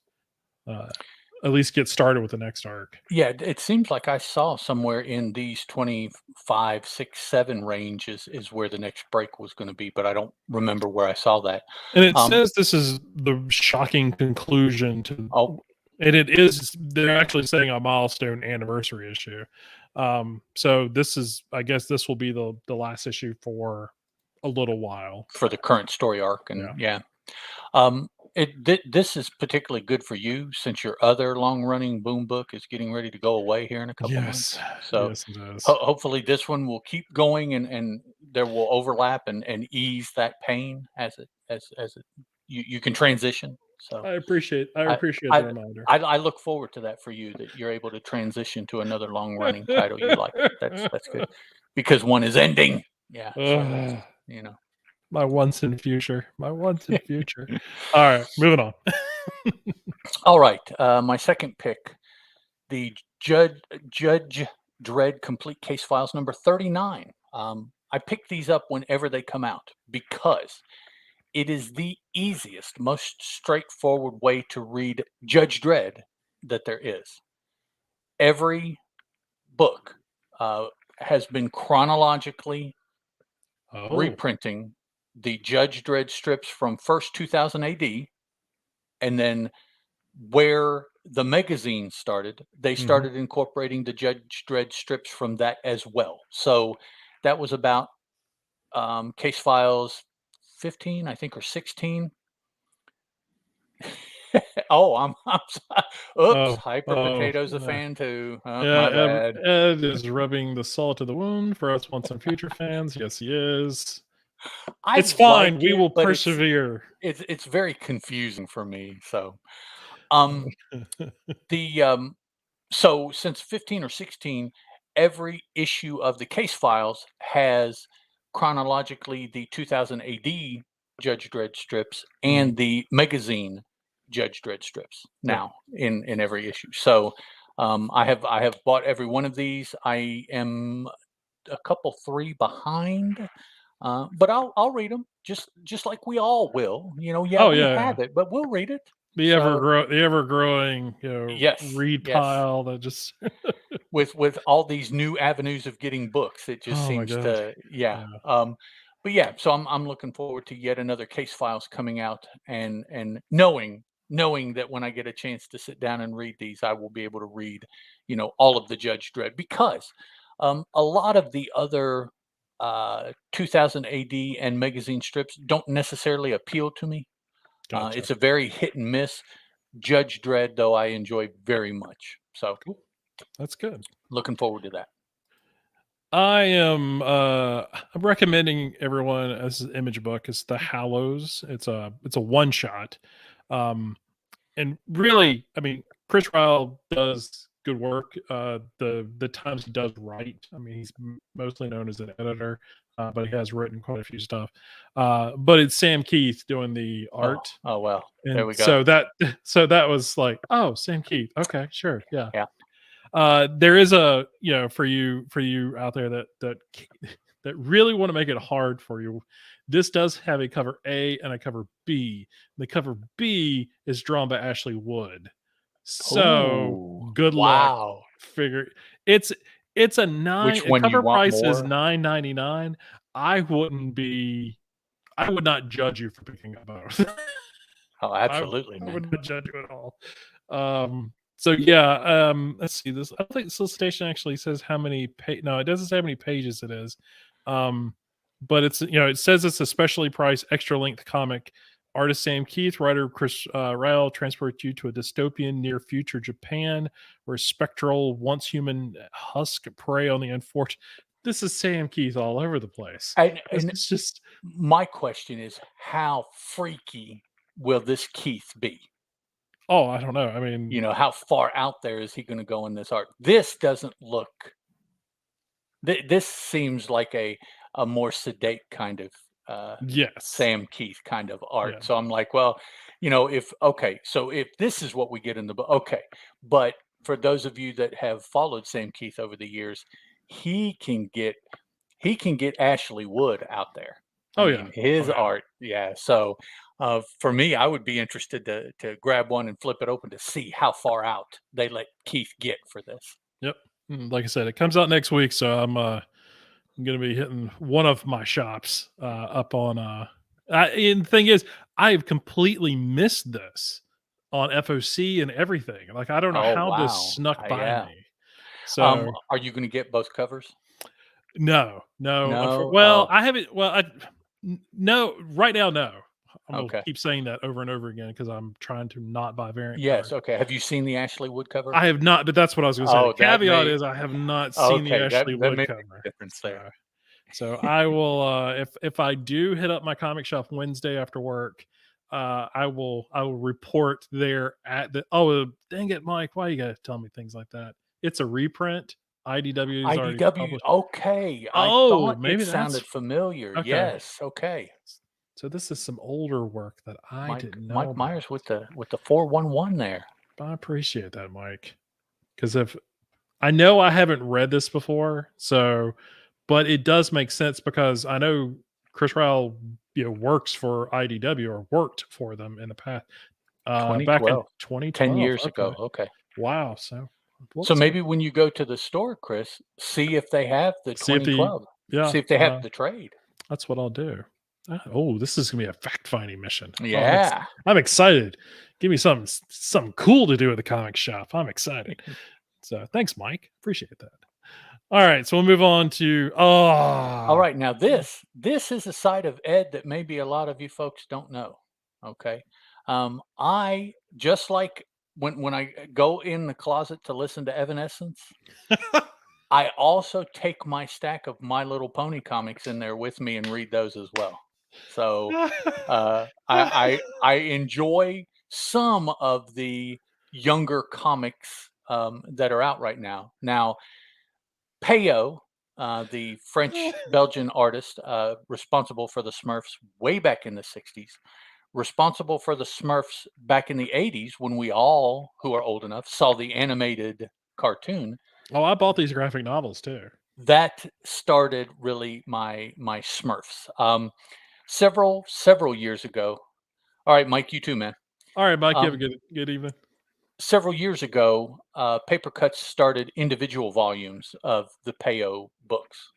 at least get started with the next arc. Yeah, it seems like I saw somewhere in these 25, 6, 7 range is where the next break was going to be, but I don't remember where I saw that. And it says this is the shocking conclusion to. And it is. They're actually saying a milestone anniversary issue. So this is. I guess this will be the last issue for a little while for the current story arc, and this is particularly good for you since your other long-running Boom book is getting ready to go away here in a couple months. So yes, it is. Hopefully this one will keep going, and there will overlap and ease that pain as you can transition. So I appreciate the reminder. I look forward to that for you, that you're able to transition to another long-running title you like. That's good, because one is ending. Yeah. So, my once in future. All right, moving on. All right, my second pick, the Judge Dredd Complete Case Files number 39. I pick these up whenever they come out because it is the easiest, most straightforward way to read Judge Dredd that there is. Every book has been chronologically reprinting the Judge Dredd strips from first 2000 AD, and then where the magazine started, they started incorporating the Judge Dredd strips from that as well. So that was about Case Files 15, I think, or 16. Oh, I'm sorry. Oops, Hyper Potato's a fan too. Oh, my bad. Ed is rubbing the salt to the wound for us once some future fans. Yes, he is. It's fine. We will persevere. It's very confusing for me. So, so since 15 or 16, every issue of the Case Files has chronologically the 2000 AD Judge Dredd strips and the magazine Judge Dredd strips now in every issue. So I have bought every one of these. I am a couple 3 behind, but I'll read them just like we all will. You know, we have it, but we'll read it. The ever growing, read pile that just with all these new avenues of getting books, it just seems to but yeah, so I'm looking forward to yet another Case Files coming out, and knowing that when I get a chance to sit down and read these, I will be able to read, all of the Judge Dredd, because a lot of the other 2000 AD and magazine strips don't necessarily appeal to me. Gotcha. It's a very hit and miss. Judge Dredd, though, I enjoy very much. So cool. That's good. Looking forward to that. I'm recommending everyone as an image book. It's The Hallows. It's a one shot. And really, I mean, Chris Ryle does good work. The times he does write. I mean, he's mostly known as an editor, but he has written quite a few stuff. But it's Sam Keith doing the art. Oh well, and there we go. So that was like, oh, Sam Keith. Okay, sure, yeah. There is a for you out there that really want to make it hard for you. This does have a cover A and a cover B. The cover B is drawn by Ashley Wood. So good luck. Figure it's a 9. Which one cover you want price more? Is $9.99. I would not judge you for picking up both. Oh, absolutely. I would not judge you at all. So yeah, let's see this. I don't think the solicitation actually says how many no, it doesn't say how many pages it is. But it's it says it's a specially priced extra length comic. Artist Sam Keith, writer Chris Ryle transports you to a dystopian near future Japan where spectral once human husk prey on the unfortunate. This is Sam Keith all over the place. And it's just my question is, how freaky will this Keith be? Oh, I don't know. I mean, how far out there is he going to go in this art? This doesn't look. This seems like a more sedate kind of Sam Keith kind of art. So I'm like, well, so if this is what we get in the book, okay. But for those of you that have followed Sam Keith over the years, he can get Ashley Wood out there. His art, So for me, I would be interested to grab one and flip it open to see how far out they let Keith get for this. Yep. Like I said, it comes out next week, so I'm going to be hitting one of my shops up on. And the thing is, I've completely missed this on FOC and everything. Like I don't know how this snuck by me. So, are you going to get both covers? No. Well, I haven't. Well, no. Right now, no. I'm going to keep saying that over and over again because I'm trying to not buy variant. Yes. covers. Okay. Have you seen the Ashley Wood cover? I have not, but that's what I was going to say. The caveat is I have not seen the Ashley Wood cover. Difference there. So I will, if I do hit up my comic shop Wednesday after work, I will report there at the. Oh, dang it, Mike! Why you gotta tell me things like that? It's a reprint. IDW is already published. Okay. I thought maybe it sounded familiar. Okay. Yes. Okay. So this is some older work that I didn't know. Mike Myers with the 411 there. I appreciate that, Mike. Because if I know I haven't read this before, but it does make sense because I know Chris Ryle, works for IDW or worked for them in the past. Back in 2012, 10 years ago. Okay. Wow. So maybe when you go to the store, Chris, see if they have the 2012. See if they have the trade. That's what I'll do. Oh, this is gonna be a fact-finding mission. Yeah, I'm excited. Give me something cool to do at the comic shop. I'm excited. So thanks, Mike. Appreciate that. All right, so we'll move on to all right. Now this is a side of Ed that maybe a lot of you folks don't know. Okay, I just like when I go in the closet to listen to Evanescence, I also take my stack of My Little Pony comics in there with me and read those as well. So I enjoy some of the younger comics that are out right now. Now, Peyo, the French-Belgian artist responsible for the Smurfs way back in the 60s, responsible for the Smurfs back in the 80s when we all, who are old enough, saw the animated cartoon. Oh, I bought these graphic novels too. That started really my Smurfs. Several years ago. All right, Mike, you too, man. All right, Mike, you have a good evening. Several years ago, Papercutz started individual volumes of the Peyo books.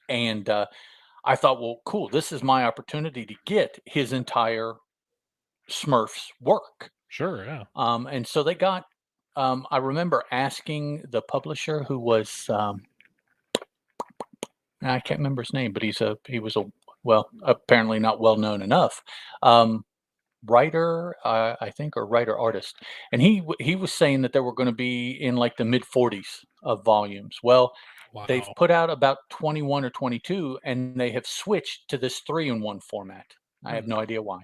And I thought, well, cool, this is my opportunity to get his entire Smurfs work. Sure, yeah. And so they got, I remember asking the publisher who was, I can't remember his name, but he was well, apparently not well known enough. Writer, I think, or writer artist, and he was saying that there were going to be in like the mid 40s of volumes. Well, wow. They've put out about 21 or 22, and they have switched to this 3-in-1 format. I have no idea why.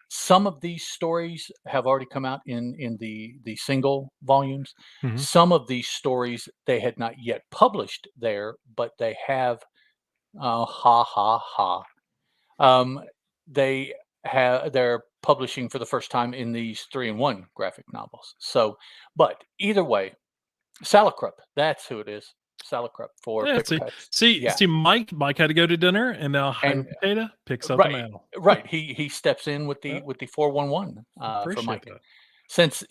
Some of these stories have already come out in the single volumes. Mm-hmm. Some of these stories they had not yet published there, but they have. They're publishing for the first time in these 3-in-1 graphic novels. So, but either way, Salakrup, that's who it is. Salakrup for Papercutz. See, Mike had to go to dinner, and now Potato picks up the mantle. Right, he steps in with the 411 for Mike. That. Since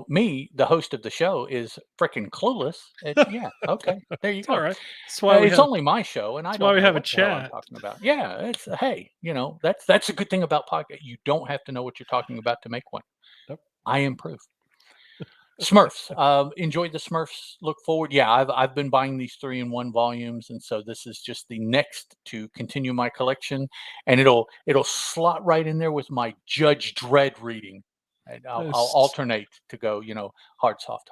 me, the host of the show, is freaking clueless. Yeah, okay, there you go. All right, that's why it's only my show, and I don't know have what a chat. I'm talking about. Yeah, it's hey, that's a good thing about podcast. You don't have to know what you're talking about to make one. Nope. I improve. Smurfs. Enjoyed the Smurfs. Look forward. Yeah, I've been buying these 3-in-1 volumes, and so this is just the next to continue my collection, and it'll slot right in there with my Judge Dredd reading. And I'll alternate to go, hard, soft.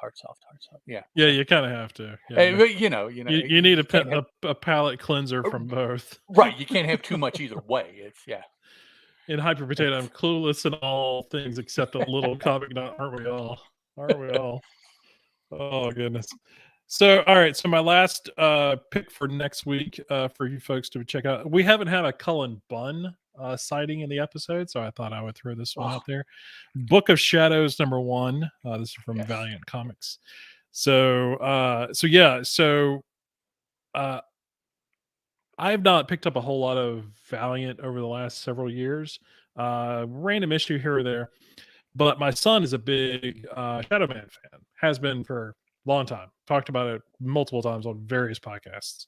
Yeah. Yeah, you kind of have to. Yeah, you need a palate cleanser from both. Right. You can't have too much either way. It's In Hyper Potato, I'm clueless in all things except a little comic. Aren't we all? Aren't we all? Oh goodness. So, all right. So my last pick for next week for you folks to check out. We haven't had a Cullen Bunn sighting in the episode, so I thought I would throw this one out there. Book of Shadows #1. This is from Valiant Comics. So I've not picked up a whole lot of Valiant over the last several years. Random issue here or there. But my son is a big Shadowman fan. Has been for a long time. Talked about it multiple times on various podcasts.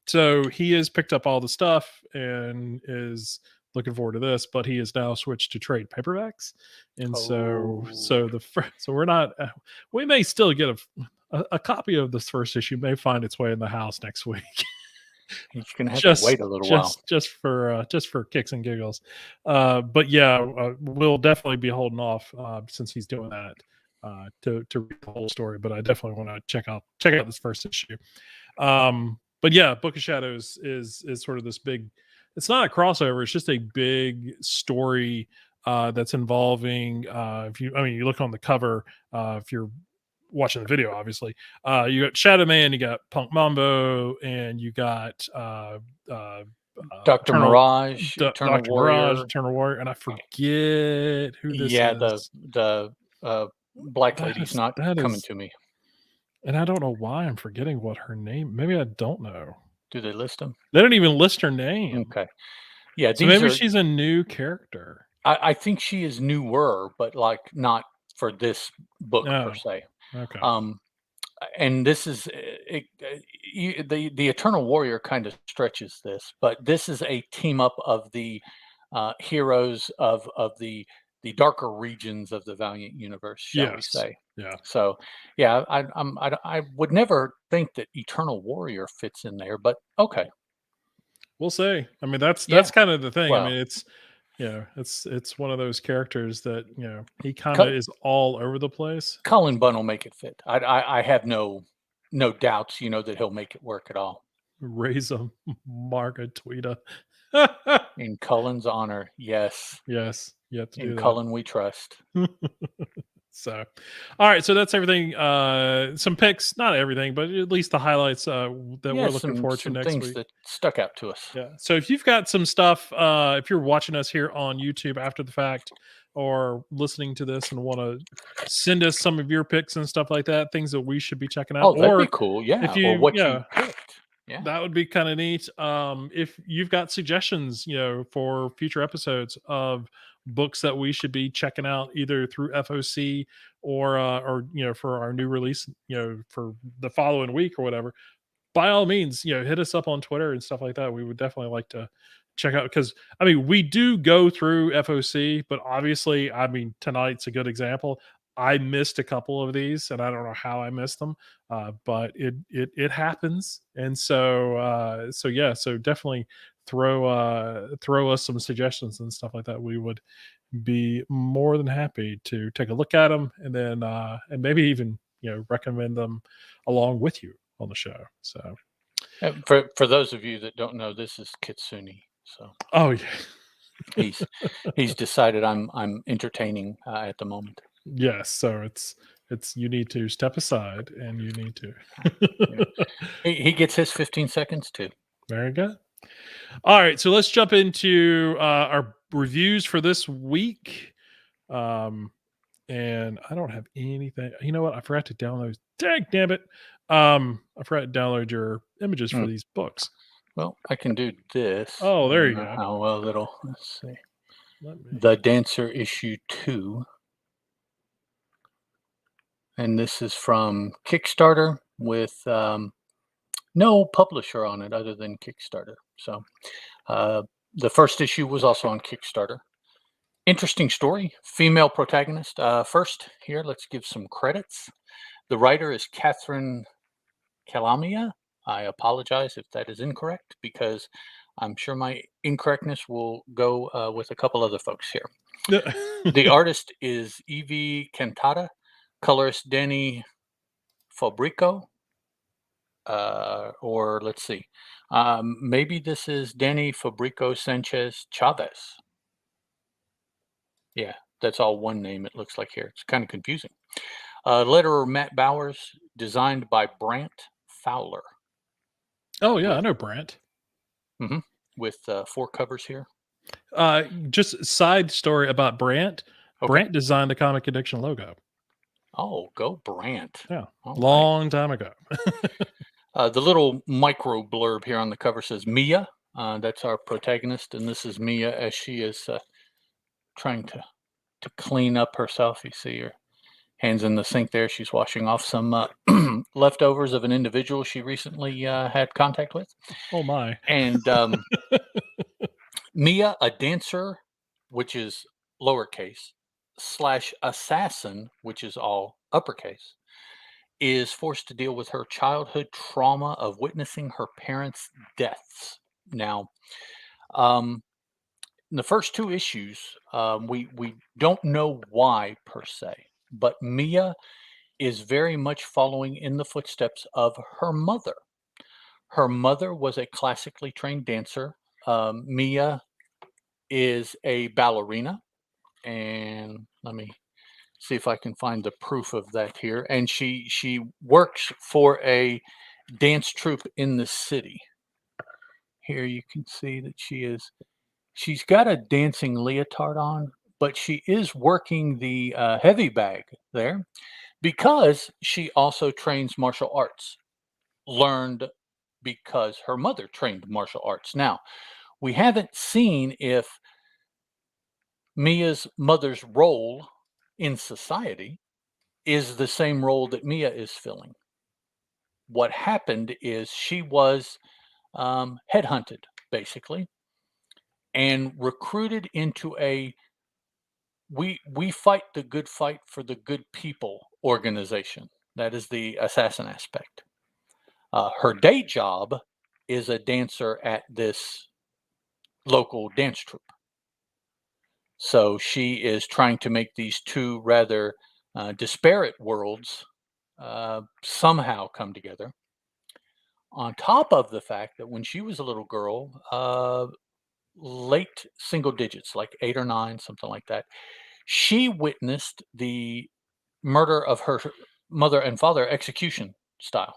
So he has picked up all the stuff and is looking forward to this. But he has now switched to trade paperbacks, and so we're not. We may still get a copy of this first issue. May find its way in the house next week. He's gonna have to wait a little while just for kicks and giggles. But yeah, we'll definitely be holding off since he's doing that to read the whole story. But I definitely want to check out this first issue. But yeah, Book of Shadows is sort of this big. It's not a crossover. It's just a big story that's involving. You look on the cover. If you're watching the video, obviously, you got Shadow Man, you got Punk Mambo, and you got Dr. Mirage, Eternal Warrior, and I forget who this is. Yeah, the black lady's not coming to me, and I don't know why I'm forgetting what her name. Maybe I don't know. Do they list them? They don't even list her name. Okay. Yeah. So maybe she's a new character. I think she is newer, but like not for this book per se. Okay. And this is the Eternal Warrior kind of stretches this, but this is a team up of the heroes of the darker regions of the Valiant universe, shall we say? Yeah. So, yeah, I would never think that Eternal Warrior fits in there, but okay, we'll see. I mean, that's kind of the thing. Well, I mean, it's it's one of those characters that he kind of is all over the place. Cullen Bunn will make it fit. I have no doubts, that he'll make it work at all. Raise a Margatweeta. In Cullen's honor, yes. Yes, you have to do In that. Cullen we trust. So, all right. So that's everything. Some picks, not everything, but at least the highlights that we're looking forward to next week. That stuck out to us. Yeah. So if you've got some stuff, if you're watching us here on YouTube after the fact, or listening to this and want to send us some of your picks and stuff like that, things that we should be checking out. Oh, that'd be cool. Yeah. If you, or what you picked. Yeah. That would be kind of neat. If you've got suggestions, for future episodes of books that we should be checking out either through FOC or for our new release, for the following week or whatever, by all means, hit us up on Twitter and stuff like that. We would definitely like to check out, because I mean, we do go through FOC, but obviously, I mean, tonight's a good example. I missed a couple of these, and I don't know how I missed them, but it happens, and so definitely throw us some suggestions and stuff like that. We would be more than happy to take a look at them, and then and maybe even recommend them along with you on the show. So, for those of you that don't know, this is Kitsune. So, oh yeah, he's decided I'm entertaining at the moment. Yes, so it's you need to step aside and you need to. He gets his 15 seconds too. Very good. All right, so let's jump into our reviews for this week. And I don't have anything. You know what? I forgot to download. Dang, damn it! I forgot to download your images for these books. Well, I can do this. Oh, there you go. How well let's see. The Dancer issue 2. And this is from Kickstarter with no publisher on it other than Kickstarter. So the first issue was also on Kickstarter. Interesting story. Female protagonist. First, here, let's give some credits. The writer is Catherine Calamia. I apologize if that is incorrect, because I'm sure my incorrectness will go with a couple other folks here. The artist is Evie Cantata. Colorist Danny Fabrico, or let's see, maybe this is Danny Fabrico Sanchez Chavez. Yeah, that's all one name it looks like here. It's kind of confusing. Letterer Matt Bowers, designed by Brant Fowler. Oh yeah, I know Brant. Mm-hmm. With 4 covers here. Just side story about Brant. Okay. Brant designed the Comic Addiction logo. Oh, go Brant. Yeah, long time ago. The little micro blurb here on the cover says Mia. That's our protagonist, and this is Mia as she is trying to clean up herself. You see her hands in the sink there. She's washing off some leftovers of an individual she recently had contact with. Oh, my. And Mia, a dancer, which is lowercase, / assassin, which is all uppercase, is forced to deal with her childhood trauma of witnessing her parents' deaths. Now, in the first 2 issues, we don't know why per se, but Mia is very much following in the footsteps of her mother. Her mother was a classically trained dancer. Mia is a ballerina. And let me see if I can find the proof of that here. And she works for a dance troupe in the city. Here you can see that she's got a dancing leotard on, but she is working the heavy bag there because she also trains martial arts, learned because her mother trained martial arts. Now, we haven't seen if Mia's mother's role in society is the same role that Mia is filling. What happened is she was headhunted, basically, and recruited into a we fight the good fight for the good people organization. That is the assassin aspect. Her day job is a dancer at this local dance troupe. So she is trying to make these two rather disparate worlds somehow come together. On top of the fact that when she was a little girl, late single digits, like 8 or 9, something like that, she witnessed the murder of her mother and father execution style.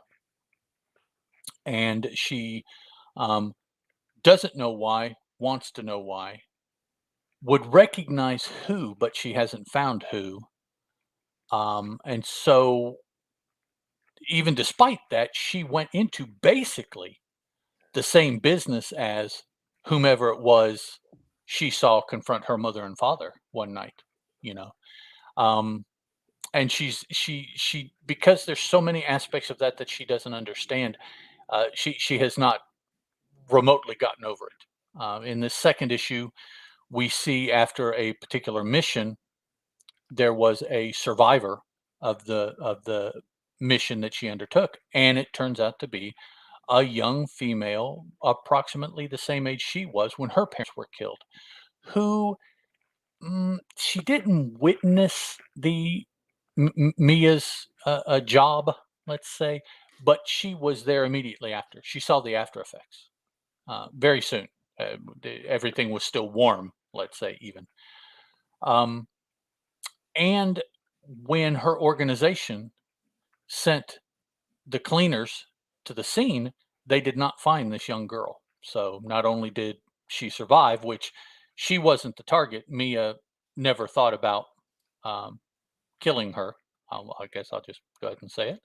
And she doesn't know why, wants to know why, would recognize who, but she hasn't found who. And so, even despite that, she went into basically the same business as whomever it was she saw confront her mother and father one night, you know. And she because there's so many aspects of that she doesn't understand. She has not remotely gotten over it. In this second issue, we see after a particular mission, there was a survivor of the mission that she undertook, and it turns out to be a young female, approximately the same age she was when her parents were killed, who she didn't witness the Mia's job, let's say, but she was there immediately after. She saw the after effects very soon. Everything was still warm, let's say, even. And when her organization sent the cleaners to the scene, they did not find this young girl. So not only did she survive, which she wasn't the target, Mia never thought about killing her. I guess I'll just go ahead and say it.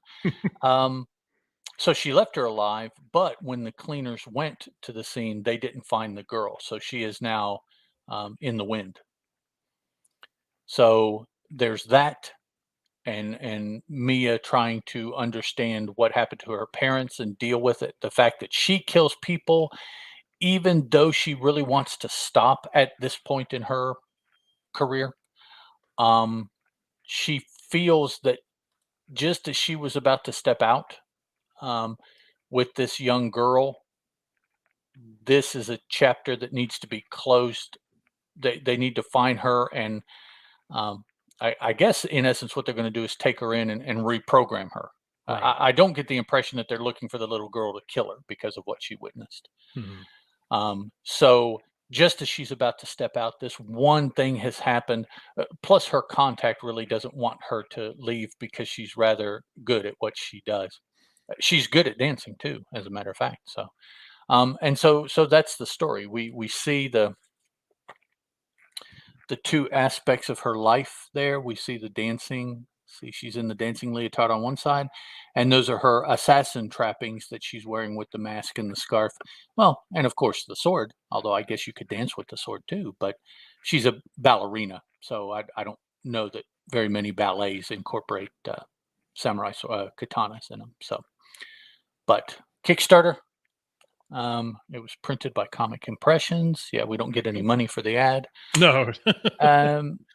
So she left her alive, but when the cleaners went to the scene, they didn't find the girl. So she is now in the wind. So there's that, and Mia trying to understand what happened to her parents and deal with it. The fact that she kills people, even though she really wants to stop at this point in her career, she feels that just as she was about to step out with this young girl, this is a chapter that needs to be closed. They need to find her, and I guess in essence what they're going to do is take her in and reprogram her. Right. I don't get the impression that they're looking for the little girl to kill her because of what she witnessed. So just as she's about to step out, this one thing has happened. Plus her contact really doesn't want her to leave because she's rather good at what she does. She's good at dancing too, as a matter of fact. So, and so that's the story. We see the two aspects of her life there. We see the dancing. See, she's in the dancing leotard on one side, and those are her assassin trappings that she's wearing with the mask and the scarf. Well, and of course the sword, although I guess you could dance with the sword too, but she's a ballerina. So I don't know that very many ballets incorporate samurai katanas in them. So, but Kickstarter, it was printed by Comic Impressions. Yeah, we don't get any money for the ad. No.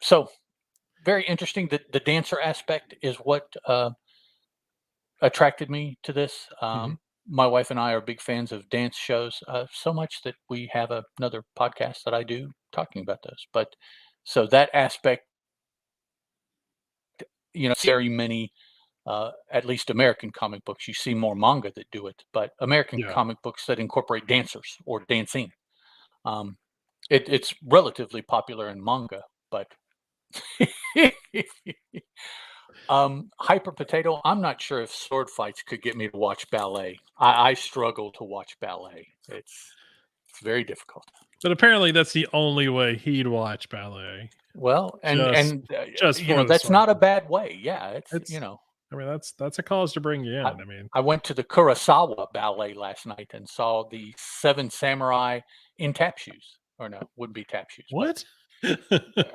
So very interesting. The dancer aspect is what attracted me to this. My wife and I are big fans of dance shows, so much that we have another podcast that I do talking about those. But so that aspect, very many, at least American comic books, you see more manga that do it, but American comic books that incorporate dancers or dancing, it's relatively popular in manga, but Hyper Potato, I'm not sure if sword fights could get me to watch ballet. I struggle to watch ballet. It's very difficult. But apparently that's the only way he'd watch ballet. Well, and that's not a bad way. Yeah, it's. I mean, that's a cause to bring you in. I mean, I went to the Kurosawa ballet last night and saw the Seven Samurai in tap shoes. Or no, wouldn't be tap shoes, but what?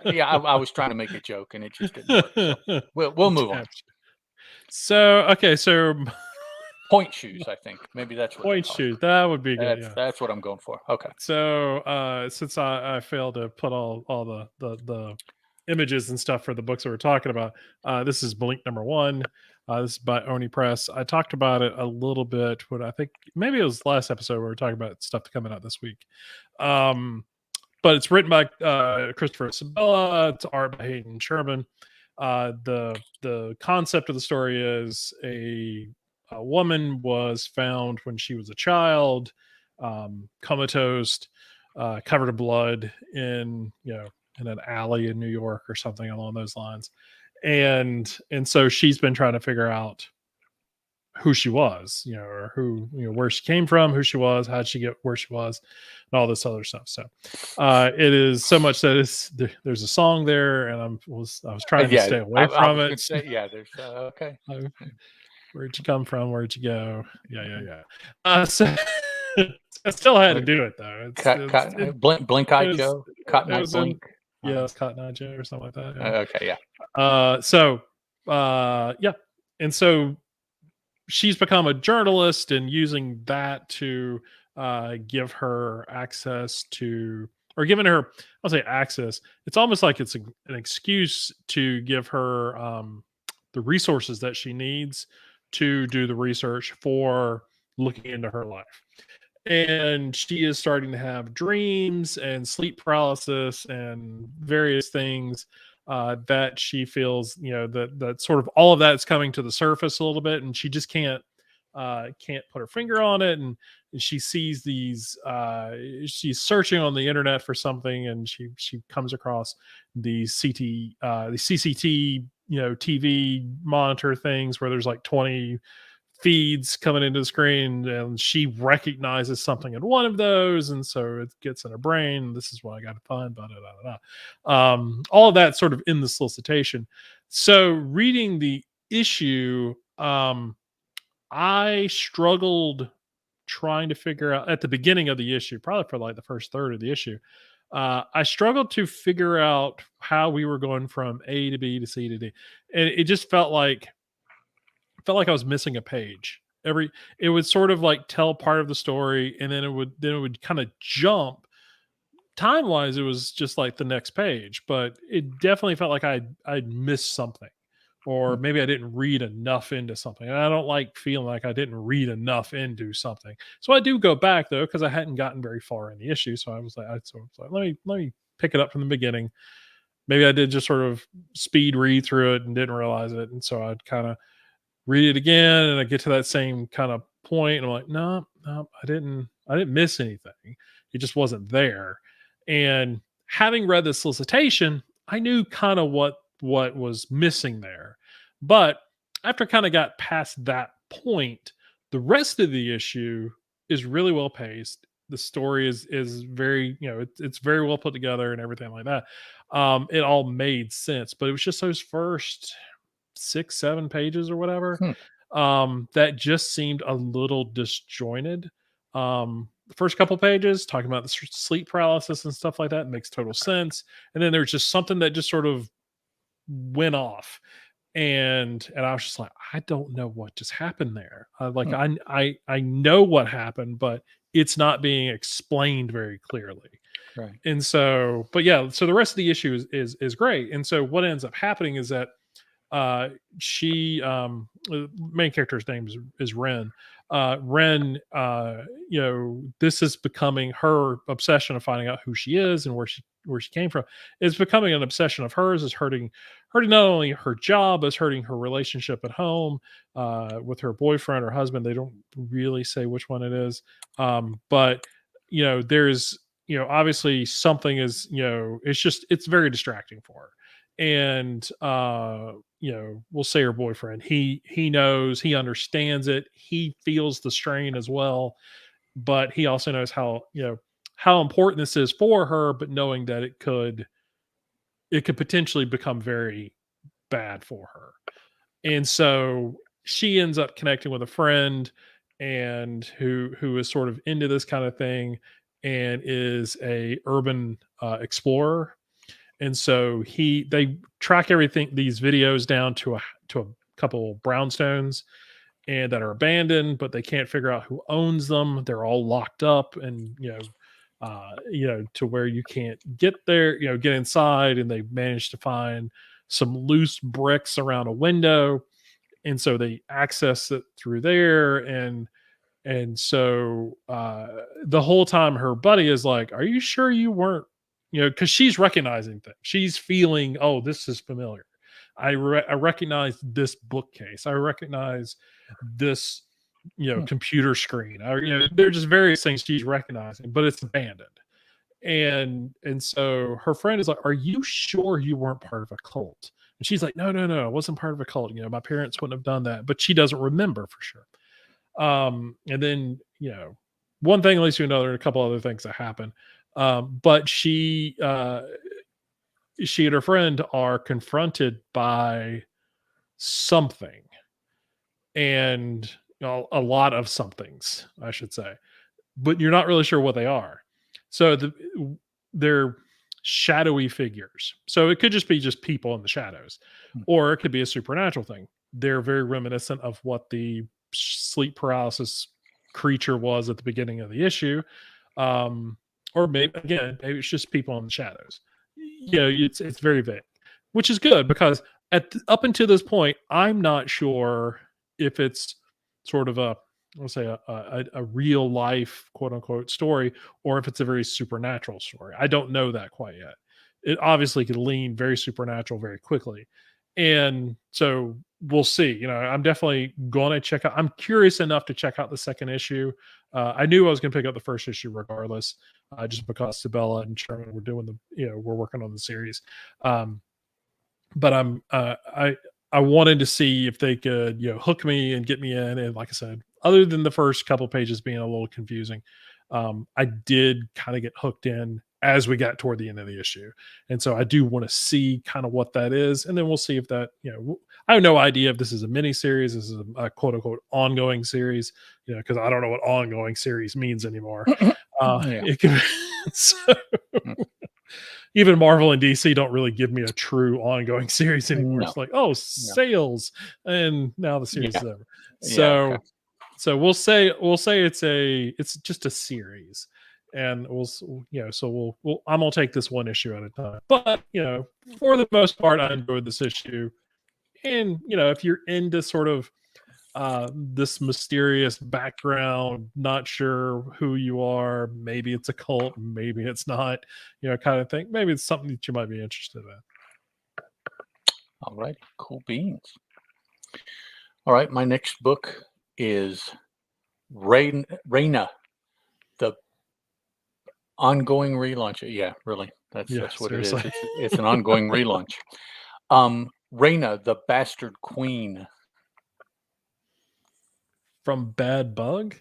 yeah, I was trying to make a joke and it just didn't work. So we'll move on. So okay, so Point shoes, I think. Maybe that's what point shoes. That would be good. Yeah. That's what I'm going for. Okay. So since I failed to put all the images and stuff for the books that we're talking about, this is Blink number 1. This is by Oni Press. I talked about it a little bit when I think maybe it was last episode where we were talking about stuff coming out this week. But it's written by Christopher Isabella. It's art by Hayden Sherman. The concept of the story is a woman was found when she was a child, comatose, covered in blood in in an alley in New York or something along those lines, and so she's been trying to figure out who she was, or who, where she came from, who she was, how'd she get where she was, and all this other stuff. So it is so much that there's a song there, and I was trying to stay away from it. There's okay. Where'd you come from? Where'd you go? Yeah. So I still had to do it though. Blink Eye Joe, Cotton Eye Blink. It's Cotton Eye Joe or something like that. Yeah. Okay, yeah. And so she's become a journalist and using that to give her access to, or giving her, I'll say access. It's almost like it's an excuse to give her the resources that she needs to do the research for looking into her life. And she is starting to have dreams and sleep paralysis and various things that she feels, that sort of all of that's coming to the surface a little bit, and she just can't put her finger on it. And she sees these. She's searching on the internet for something, and she comes across the CCT, TV monitor things where there's like 20 feeds coming into the screen, and she recognizes something in one of those, and so it gets in her brain. This is what I got to find. All of that sort of in the solicitation. So reading the issue, I struggled trying to figure out at the beginning of the issue, probably for like the first third of the issue. I struggled to figure out how we were going from A to B to C to D, and it just felt like I was missing a page. It would sort of like tell part of the story, and then it would kind of jump. Time wise, it was just like the next page, but it definitely felt like I'd missed something, or maybe I didn't read enough into something. And I don't like feeling like I didn't read enough into something. So I do go back though, because I hadn't gotten very far in the issue. So I was like, let me pick it up from the beginning. Maybe I did just sort of speed read through it and didn't realize it, and so I'd kind of read it again, and I get to that same kind of point, and I'm like, no, I didn't miss anything. It just wasn't there. And having read the solicitation, I knew kind of what was missing there. But after I kind of got past that point, the rest of the issue is really well paced. The story is very, it's very well put together and everything like that. It all made sense, but it was just those first 6-7 pages or whatever that just seemed a little disjointed. The first couple pages talking about the sleep paralysis and stuff like that makes total sense, and then there's just something that just sort of went off, and I was just like, I don't know what just happened there. I know what happened, but it's not being explained very clearly. Right. And so, but yeah, so the rest of the issue is great. And so what ends up happening is that she the main character's name is Ren. Ren, this is becoming her obsession of finding out who she is and where she came from. It's becoming an obsession of hers. It's hurting not only her job, it's hurting her relationship at home with her boyfriend or husband. They don't really say which one it is, but there's obviously something is it's very distracting for her. And we'll say her boyfriend, he knows, he understands it, he feels the strain as well, but he also knows how important this is for her, but knowing that it could potentially become very bad for her. And so she ends up connecting with a friend and who is sort of into this kind of thing and is a urban explorer. And so they track everything, these videos down to a couple brownstones and that are abandoned, but they can't figure out who owns them. They're all locked up, and to where you can't get there, get inside. And they managed to find some loose bricks around a window, and so they access it through there. And so the whole time her buddy is like, "Are you sure you weren't?" Because she's recognizing things. She's feeling, "Oh, this is familiar. I recognize this bookcase. I recognize this, computer screen. They're just various things she's recognizing, but it's abandoned." And so her friend is like, "Are you sure you weren't part of a cult?" And she's like, "No, I wasn't part of a cult. My parents wouldn't have done that." But she doesn't remember for sure. And then, one thing leads to another, and a couple other things that happen. But she and her friend are confronted by something, and a lot of somethings, I should say, but you're not really sure what they are. So they're shadowy figures. So it could just be just people in the shadows, or it could be a supernatural thing. They're very reminiscent of what the sleep paralysis creature was at the beginning of the issue. Or maybe it's just people in the shadows. It's very vague, which is good because up until this point, I'm not sure if it's sort of let's say a real life quote unquote story, or if it's a very supernatural story. I don't know that quite yet. It obviously could lean very supernatural very quickly. And so we'll see. I'm definitely going to check out. I'm curious enough to check out the second issue. I knew I was going to pick up the first issue regardless, just because Sabella and Sherman were doing we're working on the series. But I wanted to see if they could, hook me and get me in. And like I said, other than the first couple pages being a little confusing, I did kind of get hooked in as we got toward the end of the issue. And so I do want to see kind of what that is. And then we'll see if that, I have no idea if this is a mini series. This is a quote unquote ongoing series, because I don't know what ongoing series means anymore. It can, so, even Marvel and DC don't really give me a true ongoing series anymore. No. It's like, sales, and now the series is over. So, so we'll say it's just a series, and I'm gonna take this one issue at a time. But for the most part, I enjoyed this issue, and if you're into sort of this mysterious background, not sure who you are, maybe it's a cult, maybe it's not, kind of thing. Maybe it's something that you might be interested in. All right, cool beans. All right, my next book is Rayna, the ongoing relaunch. Yeah, really, that's what seriously. It is. It's an ongoing relaunch. Rayna, the Bastard Queen. From Bad Bug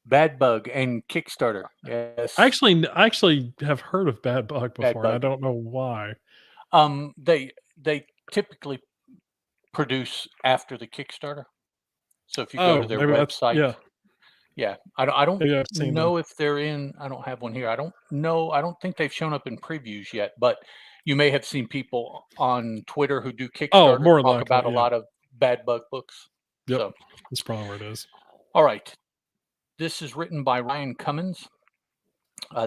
and Kickstarter. Yes. I actually have heard of Bad Bug before. I don't know why. They typically produce after the Kickstarter. So if you go to their website, I don't know if they're in. I don't have one here. I don't know. I don't think they've shown up in previews yet, but you may have seen people on Twitter who do Kickstarter talk about a lot of Bad Bug books. Yep, so that's probably where it is. All right. This is written by Ryan Cummins.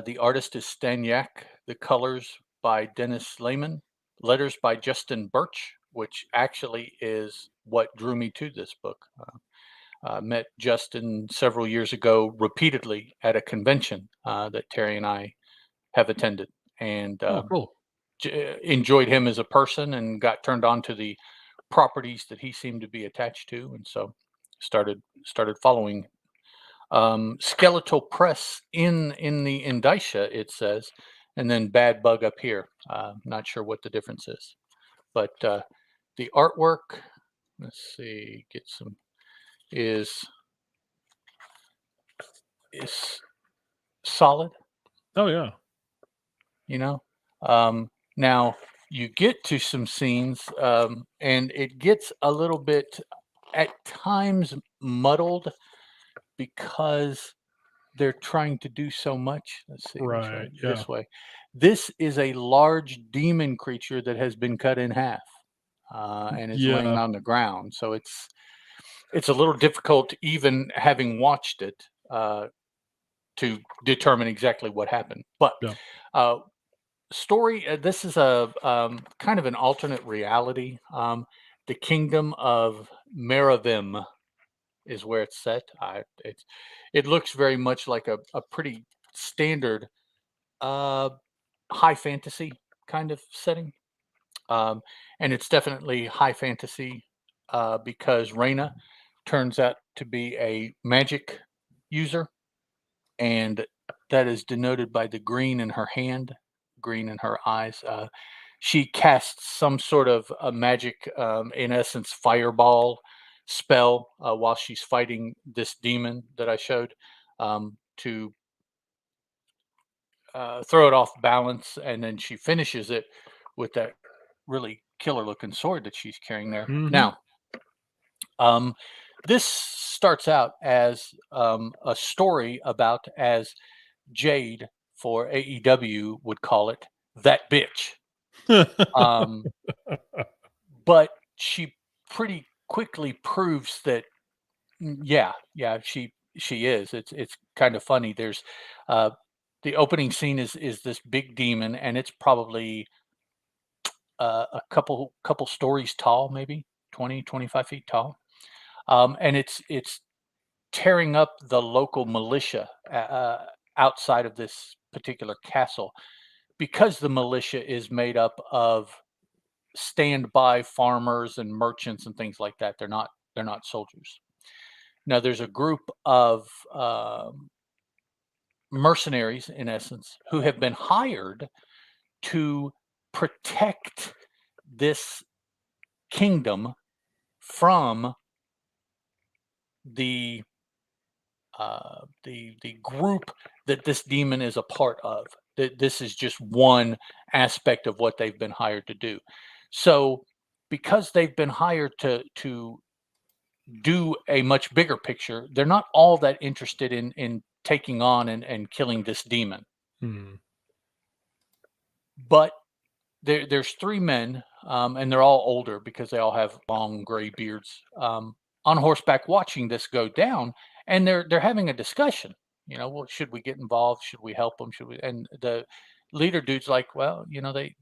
The artist is Stanyak. The colors by Dennis Lehman. Letters by Justin Birch, which actually is what drew me to this book. Met Justin several years ago repeatedly at a convention that Terry and I have attended, and cool. Enjoyed him as a person and got turned on to the properties that he seemed to be attached to, and so started following. Skeletal Press in the indicia, it says, and then Bad Bug up here. Not sure what the difference is, but the artwork, let's see, is solid. Oh yeah. Now you get to some scenes, and it gets a little bit, at times, muddled because they're trying to do so much. Let's see, let me try Right. it Yeah. this way. This is a large demon creature that has been cut in half, and is laying Yeah. on the ground. So it's a little difficult, even having watched it, to determine exactly what happened. But Yeah. story. This is a kind of an alternate reality. The kingdom of Meravim is where it's set. It looks very much like a pretty standard uh, high fantasy kind of setting, and it's definitely high fantasy because Rayna turns out to be a magic user, and that is denoted by the green in her hand, green in her eyes. She casts some sort of a magic, in essence, fireball spell while she's fighting this demon that I showed, to throw it off balance, and then she finishes it with that really killer looking sword that she's carrying there. Mm-hmm. Now, this starts out as a story about, as Jade for AEW would call it, that bitch. Um, but she pretty quickly proves that, yeah, she is. It's kind of funny. There's the opening scene is this big demon, and it's probably a couple stories tall, maybe 20-25 feet tall, and it's tearing up the local militia outside of this particular castle, because the militia is made up of standby farmers and merchants and things like that. They're not soldiers. Now there's a group of mercenaries, in essence, who have been hired to protect this kingdom from the the group that this demon is a part of. This is just one aspect of what they've been hired to do. So, because they've been hired to do a much bigger picture, they're not all that interested in taking on and killing this demon. Hmm. But there's three men, and they're all older because they all have long gray beards, on horseback watching this go down, and they're having a discussion. Well, should we get involved? Should we help them? Should we? And the leader dude's like, well,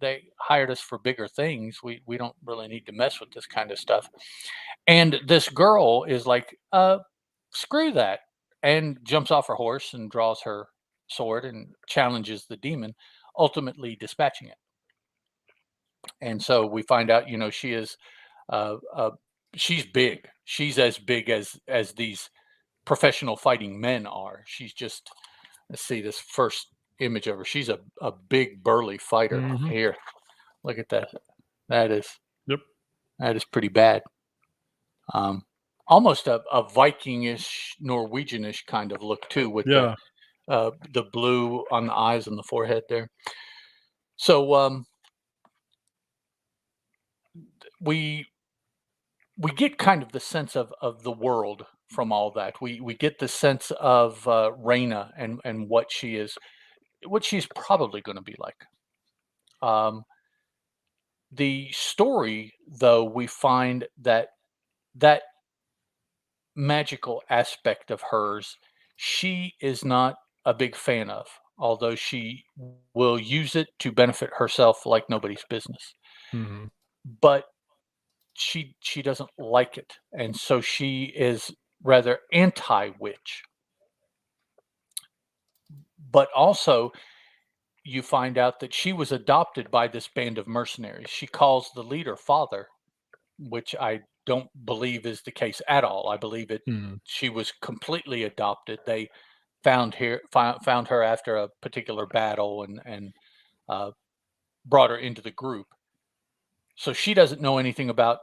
they hired us for bigger things. We don't really need to mess with this kind of stuff. And this girl is like, screw that, and jumps off her horse and draws her sword and challenges the demon, ultimately dispatching it. And so we find out, she is, uh, uh, she's big. She's as big as these professional fighting men are. She's just, let's see this first image of her. She's a big burly fighter. Mm-hmm. Here, look at that. That is, Yep. that is pretty bad. Almost a Vikingish, Norwegianish kind of look too, with the blue on the eyes and the forehead there. So we get kind of the sense of the world from all that. We get the sense of Rayna and what she's probably going to be like. The story, though, we find that magical aspect of hers, she is not a big fan of, although she will use it to benefit herself like nobody's business. Mm-hmm. But she doesn't like it, and so she is rather anti-witch. But also, you find out that she was adopted by this band of mercenaries. She calls the leader father, which I don't believe is the case at all. I believe it. Mm-hmm. She was completely adopted. They found her after a particular battle, and brought her into the group. So she doesn't know anything about,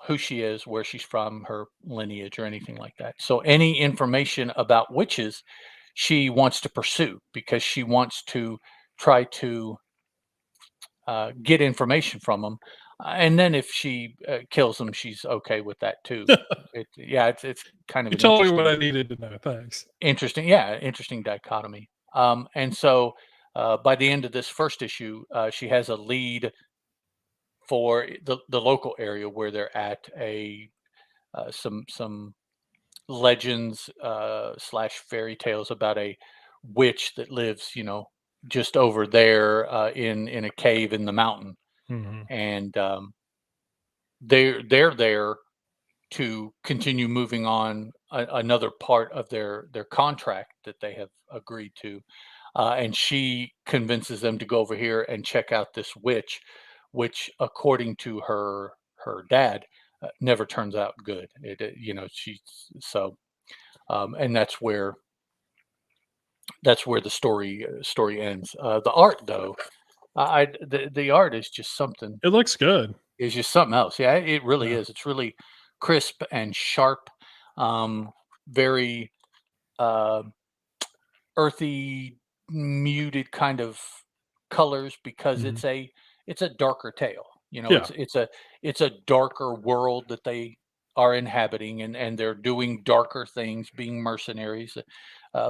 who she is, where she's from, her lineage, or anything like that. So any information about witches, she wants to pursue, because she wants to try to get information from him. And then if she kills him, she's okay with that too. It's kind of You an told me what I needed to know. Thanks. interesting dichotomy. And so by the end of this first issue, she has a lead for the local area where they're at, a some legends slash fairy tales about a witch that lives, just over there in a cave in the mountain, Mhm. and they're there to continue moving on another part of their contract that they have agreed to, and she convinces them to go over here and check out this witch, which according to her dad never turns out good. She's so and that's where the story ends. The art though, the art is just something. It looks good. Is just something else. Yeah, it really Yeah. is. It's really crisp and sharp, very uh, earthy, muted kind of colors because Mhm. it's a darker tale. Yeah. It's a darker world that they are inhabiting, and they're doing darker things, being mercenaries,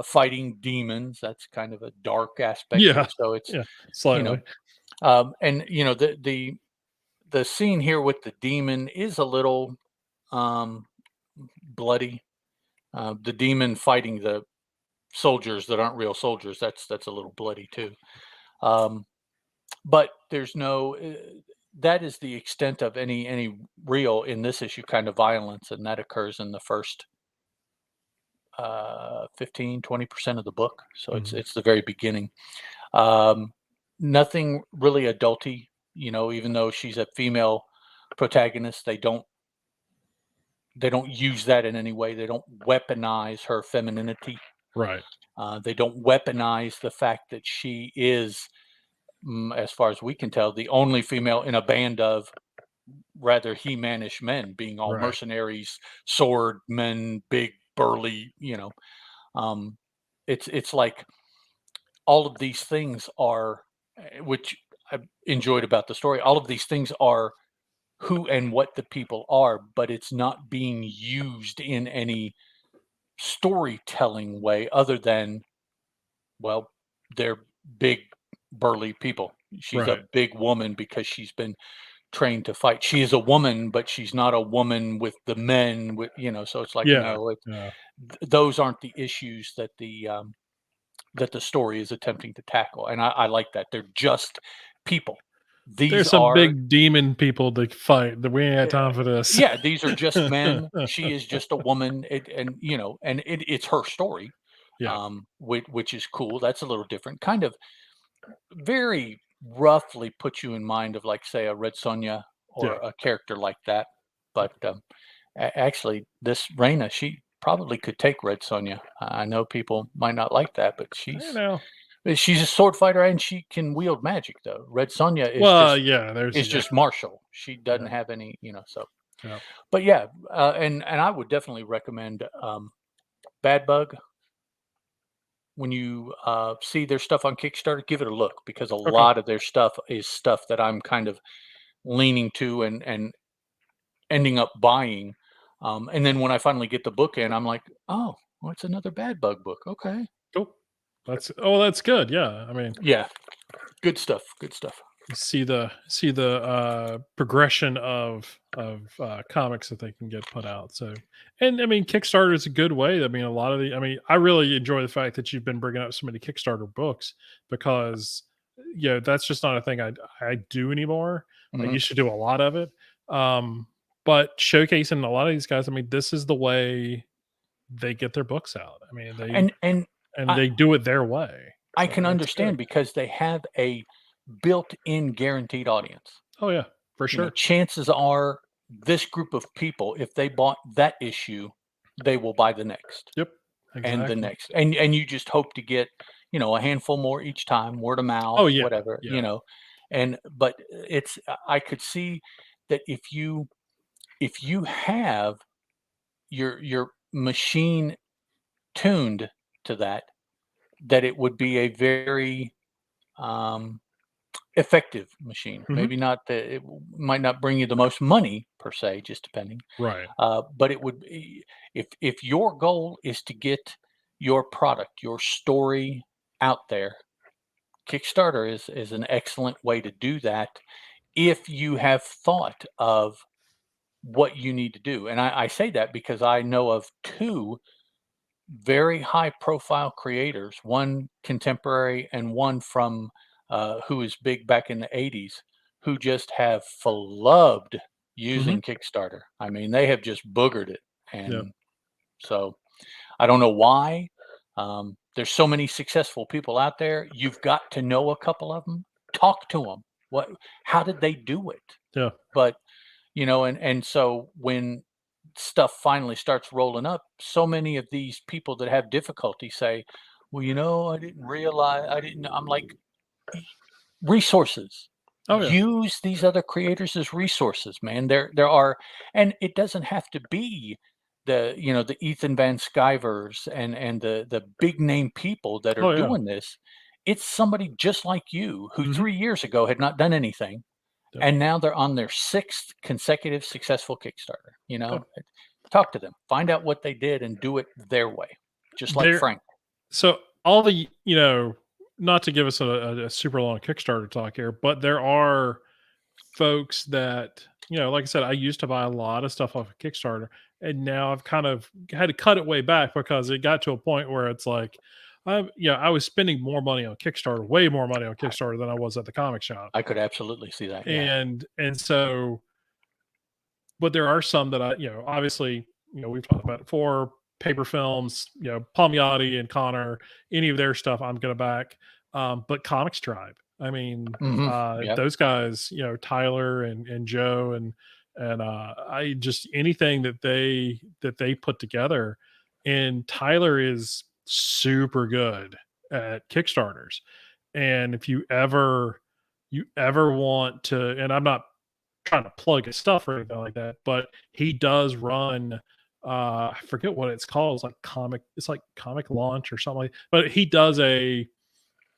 fighting demons. That's kind of a dark aspect to Yeah. it. So it's Yeah. you know, Slightly. and the scene here with the demon is a little um, bloody. The demon fighting the soldiers that aren't real soldiers. That's a little bloody too. Um, but there's no. That is the extent of any real in this issue kind of violence, and that occurs in the first 15-20% of the book. So it's Mhm. it's the very beginning. Um, Nothing really adulty. Even though she's a female protagonist, they don't use that in any way. They don't weaponize her femininity. Right. They don't weaponize the fact that she is, as far as we can tell, the only female in a band of rather he-manish men, being all Right. mercenaries, sword men, big, burly. Um, it's like all of these things are, which I enjoyed about the story. All of these things are who and what the people are, but it's not being used in any storytelling way other than, well, they're big burly people. She's a Right. big woman because she's been trained to fight. She is a woman, but she's not a woman with the men so it's like, Yeah. no, Yeah. those aren't the issues that the story is attempting to tackle, and I like that. They're just people. These There's some are big demon people to fight. That we ain't had Yeah, time for this. yeah, these are just men. She is just a woman, it's her story, Yeah. which is cool. That's a little different, kind of very roughly put you in mind of, like, say, a Red Sonja or Yeah. a character like that. But actually, this Rayna, she probably could take Red Sonja. I know people might not like that, but You she's know. she's a sword fighter and she can wield magic. Though Red Sonja Well, yeah, there's is yeah. just martial. She doesn't Yeah. have any, so. Yeah. But yeah, and I would definitely recommend Bad Bug. When you see their stuff on Kickstarter, give it a look because a Okay. lot of their stuff is stuff that I'm kind of leaning to and ending up buying. And then when I finally get the book in, I'm like, oh, well, it's another Bad Bug book. Okay, Cool. That's good. Yeah. I mean, yeah, good stuff. Good stuff. you see the progression of comics that they can get put out. So, and I mean, Kickstarter is a good way. I mean, a lot of the I mean, I really enjoy the fact that you've been bringing up so many Kickstarter books because that's just not a thing I do anymore. I Hmm. used to do a lot of it. Um, but showcasing a lot of these guys, I mean, this is the way they get their books out. I mean, And I they do it their way. I So can that's good. understand because they have a built-in guaranteed audience. Oh yeah, for sure. Chances are this group of people, if they bought that issue, they will buy the next Yep. and the Exactly. next. And you just hope to get, a handful more each time, word of mouth, Oh yeah. whatever, Yeah. And but I could see that if you have your machine tuned to that, that it would be a very um effective machine. Maybe not it might not bring you the most money per se, just depending. Right. But it would be, if your goal is to get your product, your story out there, Kickstarter is an excellent way to do that if you have thought of what you need to do. And I say that because I know of two very high profile creators, one contemporary and one from who was big back in the 80s, who just have flubbed using Kickstarter. I mean, they have just boogered it. And so I don't know why. There's so many successful people out there. You've got to know a couple of them. Talk to them. How did they do it? Yeah. But and so when stuff finally starts rolling up, so many of these people that have difficulty say, well, I didn't realize, I'm like, resources. Oh, yeah. Use these other creators as resources, man. There are, and it doesn't have to be the Ethan Van Skyvers and the big name people that are doing this. It's somebody just like you who 3 years ago had not done anything. And now they're on their 6th consecutive successful Kickstarter. Talk to them, find out what they did and do it their way, just like Frank. So all the, not to give us a super long Kickstarter talk here, but there are folks that, like I said, I used to buy a lot of stuff off of Kickstarter, and now I've kind of had to cut it way back because it got to a point where it's like, I was spending more money on Kickstarter, way more money on Kickstarter than I was at the comic shop. I could absolutely see that. And so, but there are some that I, obviously, we've talked about it before, Paper Films, Palmiotti and Connor, any of their stuff I'm going to back. But Comics Tribe, I mean, those guys, Tyler and Joe and I just, anything that they put together, and Tyler is super good at Kickstarters. And if you ever want to, and I'm not trying to plug his stuff or anything like that, but he does run I forget what it's called. It's like comic launch or something like, but he does a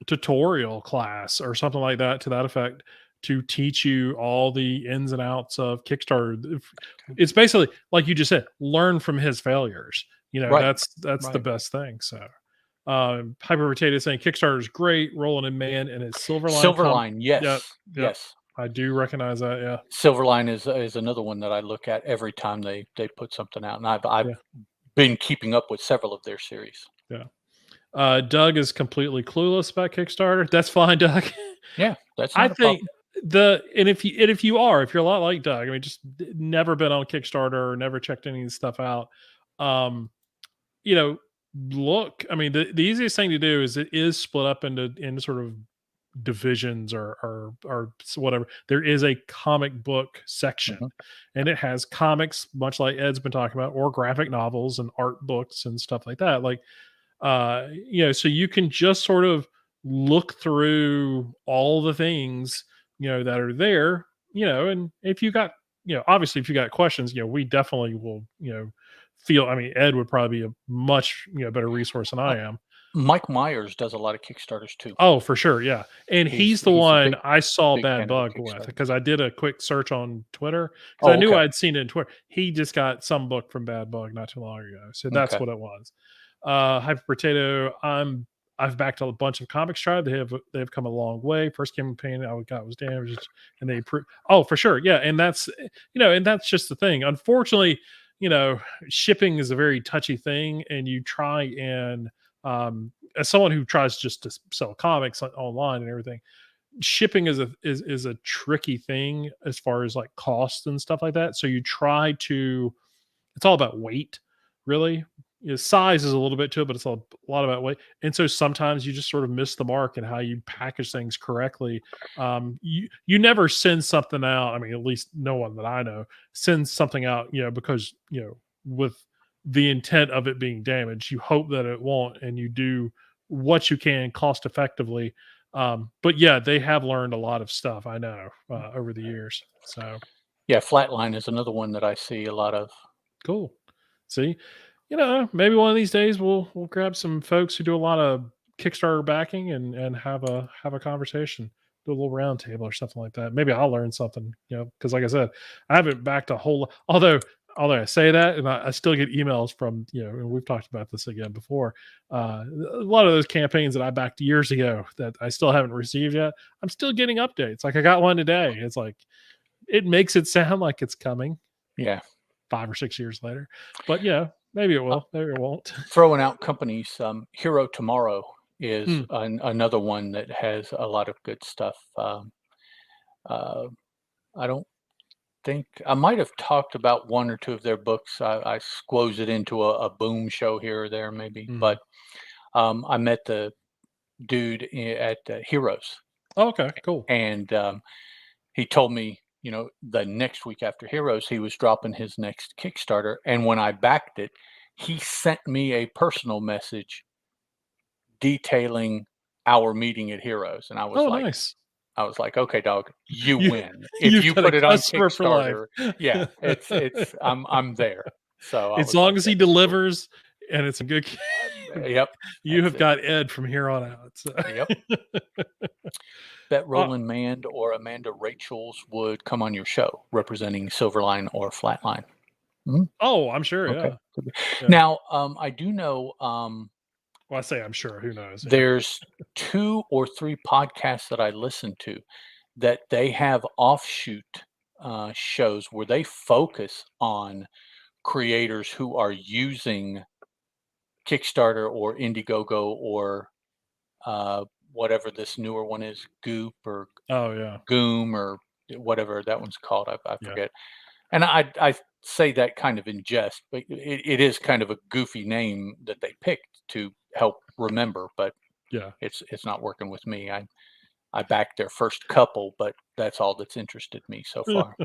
tutorial class or something like that to that effect to teach you all the ins and outs of Kickstarter. It's basically like you just said, learn from his failures. That's the best thing. So Hyper Potato saying Kickstarter is great, rolling in man, and it's Silverline. Yes. Yes. I do recognize that. Yeah. Silverline is another one that I look at every time they put something out. And I've been keeping up with several of their series. Yeah. Doug is completely clueless about Kickstarter. That's fine, Doug. Yeah. That's not a problem. If you're a lot like Doug, I mean, just never been on Kickstarter or never checked any of this stuff out. Look, I mean, the easiest thing to do is it is split up into sort of divisions or whatever. There is a comic book section, and it has comics, much like Ed's been talking about, or graphic novels and art books and stuff like that. Like, so you can just sort of look through all the things, that are there, and if you got, obviously if you got questions, we definitely will, Ed would probably be a much, better resource than I am. Mike Myers does a lot of Kickstarters too. Oh, for sure. Yeah. And he's the one I saw Bad Bug with, because I did a quick search on Twitter because I knew I'd seen it in Twitter. He just got some book from Bad Bug not too long ago. So that's what it was. Hyper Potato, I've backed a bunch of Comics Tribe. They've come a long way. First campaign I got was damaged, and they for sure. Yeah. And that's, and that's just the thing. Unfortunately, shipping is a very touchy thing, and you try and, as someone who tries just to sell comics online and everything, shipping is a tricky thing as far as like costs and stuff like that. So you try to, it's all about weight, really. Size is a little bit to it, but it's a lot about weight. And so sometimes you just sort of miss the mark in how you package things correctly. You never send something out. I mean, at least no one that I know sends something out, because, with the intent of it being damaged. You hope that it won't, and you do what you can cost effectively. But yeah, they have learned a lot of stuff, I know, over the years. So yeah, Flatline is another one that I see a lot of. Cool. See, maybe one of these days we'll grab some folks who do a lot of Kickstarter backing and have a conversation. do a little round table or something like that. Maybe I'll learn something, because like I said, I haven't backed a whole. Although I say that, and I still get emails from, and we've talked about this again before. A lot of those campaigns that I backed years ago that I still haven't received yet, I'm still getting updates. Like I got one today. It's like it makes it sound like it's coming. Yeah. 5 or 6 years later, but maybe it will. Maybe it won't. Throwing out companies, Hero Tomorrow is another one that has a lot of good stuff. I don't think I might have talked about one or two of their books. I squoze it into a boom show here or there, maybe. But I met the dude at Heroes. Oh, okay, cool. And he told me, the next week after Heroes, he was dropping his next Kickstarter. And when I backed it, he sent me a personal message detailing our meeting at Heroes. And I was nice. I was like, okay, dog, you win. If you put it on Kickstarter, yeah, it's I'm there. So as long as he delivers and it's a good yep. You have got Ed from here on out. So. Yep. Bet Roland Mand or Amanda Rachels would come on your show representing Silverline or Flatline. Oh, I'm sure. Okay. Yeah. Now, I do know. Well, I say I'm sure. Who knows? There's 2 or 3 podcasts that I listen to that they have offshoot shows where they focus on creators who are using Kickstarter or Indiegogo or whatever this newer one is, Goop or Goom or whatever that one's called. I forget. And I say that kind of in jest, but it is kind of a goofy name that they picked to help remember. But it's not working with me. I backed their first couple, but that's all that's interested me so far.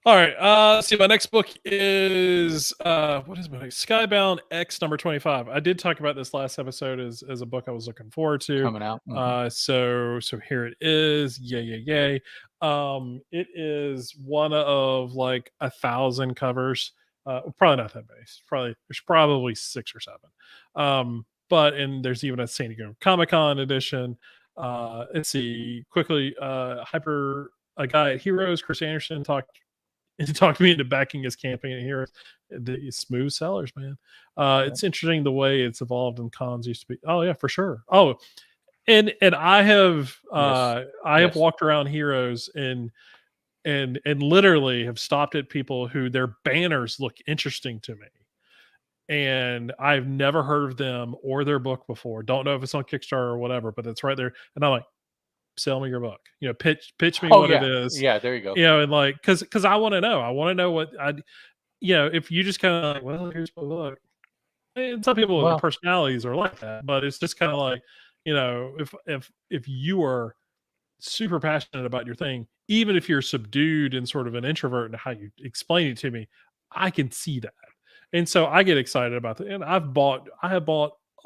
All right. Let's see. My next book is what is my next? Skybound X number 25. I did talk about this last episode as a book I was looking forward to. Coming out. So here it is. Yay. It is one of like 1,000 covers. Probably not that many. There's probably 6 or 7. But there's even a San Diego Comic-Con edition. Let's see quickly. A guy at Heroes, Chris Anderson, talked me into backing his campaign here. The smooth sellers, man. It's interesting the way it's evolved and cons used to be. Oh yeah, for sure. Oh, and I have have walked around Heroes and literally have stopped at people who their banners look interesting to me, and I've never heard of them or their book before. Don't know if it's on Kickstarter or whatever, but it's right there, and I'm like, sell me your book, pitch me what it is. Yeah, there you go. And like, cause I want to know what if you just kind of like, well, here's my book. And some people with personalities are like that, but it's just kind of like, if you are super passionate about your thing, even if you're subdued and sort of an introvert in how you explain it to me, I can see that. And so I get excited about that. And I have bought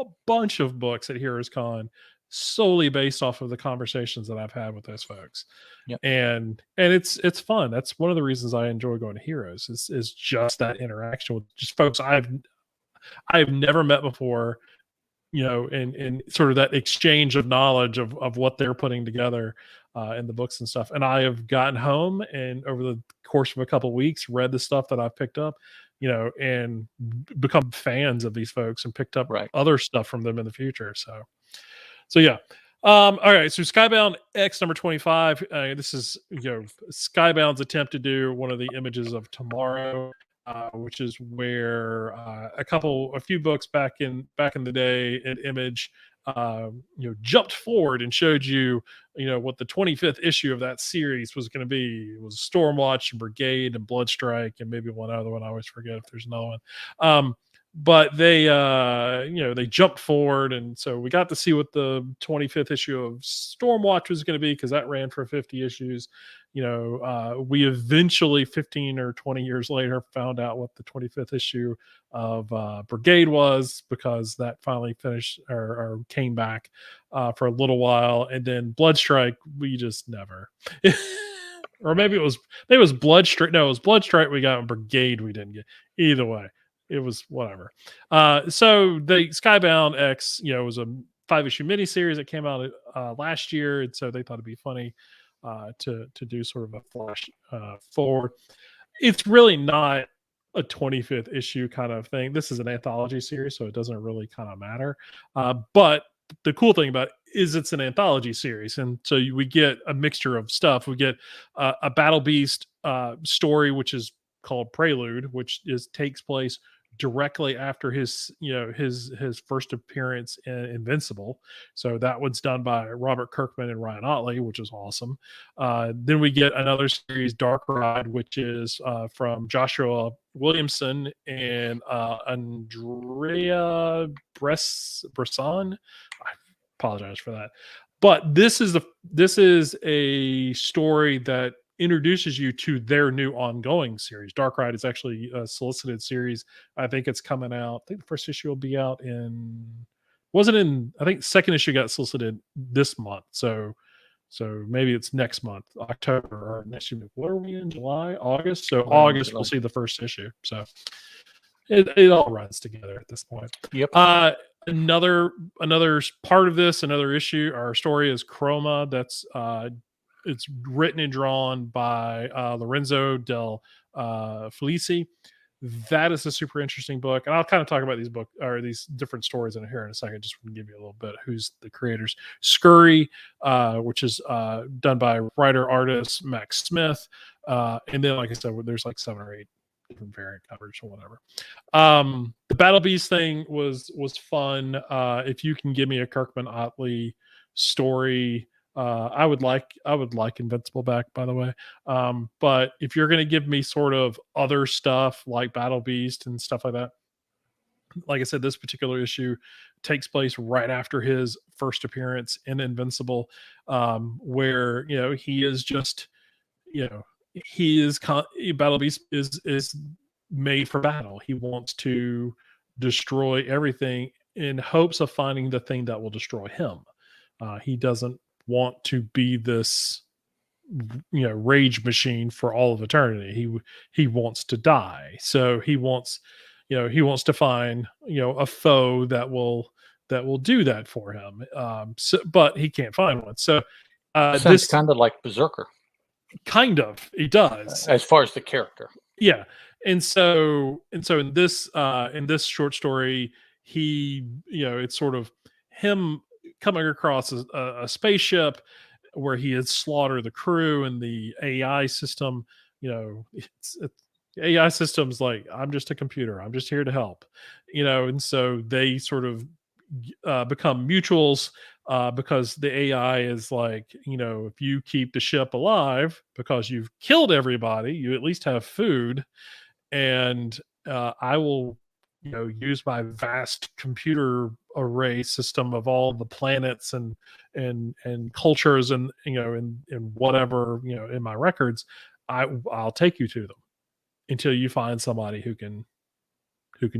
a bunch of books at Heroes Con solely based off of the conversations that I've had with those folks. And it's fun. That's one of the reasons I enjoy going to Heroes is just that interaction with just folks I've never met before, and sort of that exchange of knowledge of what they're putting together in the books and stuff. And I have gotten home and over the course of a couple of weeks read the stuff that I've picked up, and become fans of these folks and picked up other stuff from them in the future. So yeah. All right. So Skybound X number 25. This is Skybound's attempt to do one of the images of tomorrow, which is where a few books back in the day at Image, jumped forward and showed you, what the 25th issue of that series was going to be. It was Stormwatch and Brigade and Bloodstrike and maybe one other one. I always forget if there's another one. But they they jumped forward, and so we got to see what the 25th issue of Stormwatch was going to be, because that ran for 50 issues. We eventually 15 or 20 years later found out what the 25th issue of Brigade was, because that finally finished or came back for a little while. And then Bloodstrike, we just never or maybe it was Bloodstrike. No, it was Bloodstrike we got, and Brigade we didn't get. Either way, it was whatever. So the Skybound X, was a 5-issue miniseries that came out last year, and so they thought it'd be funny to do sort of a flash forward. It's really not a 25th issue kind of thing. This is an anthology series, so it doesn't really kind of matter. But the cool thing about it is it's an anthology series, and so we get a mixture of stuff. We get a Battle Beast story, which is called Prelude, which takes place directly after his first appearance in Invincible. So that one's done by Robert Kirkman and Ryan Ottley, which is awesome. Then we get another series, Dark Ride, which is from Joshua Williamson and Andrea Bresson. I apologize for that. But this is a story that introduces you to their new ongoing series. Dark Ride is actually a solicited series. I think it's coming out. I think the first issue will be out I think second issue got solicited this month. So maybe it's next month, October, or next year. What are we in? Part August? So August we'll see the first issue. So it all runs together at this point. Yep. Another part of this, another issue, our story is Chroma. That's it's written and drawn by Lorenzo Del Felici. That is a super interesting book, and I'll kind of talk about these different stories in here in a second, just to give you a little bit who's the creators. Scurry, which is done by writer artist Max Smith, and then, like I said, there's like 7 or 8 different variant covers or whatever. The Battle Beast thing was fun. If you can give me a Kirkman Ottley story, I would like Invincible back, by the way. But if you're going to give me sort of other stuff like Battle Beast and stuff like that, like I said, this particular issue takes place right after his first appearance in Invincible, where he is just Battle Beast is made for battle. He wants to destroy everything in hopes of finding the thing that will destroy him. He doesn't want to be this rage machine for all of eternity. He wants to die. So he wants to find a foe that will do that for him. But he can't find one. So sounds kind of like Berserker. Kind of, it does, as far as the character. Yeah. And so in this short story, it's sort of him coming across a spaceship where he had slaughtered the crew, and the AI system, AI system's like, I'm just a computer. I'm just here to help, and so they sort of become mutuals because the AI is like, if you keep the ship alive because you've killed everybody, you at least have food, and I will use my vast computer array system of all the planets and cultures and whatever in my records. I'll take you to them until you find somebody who can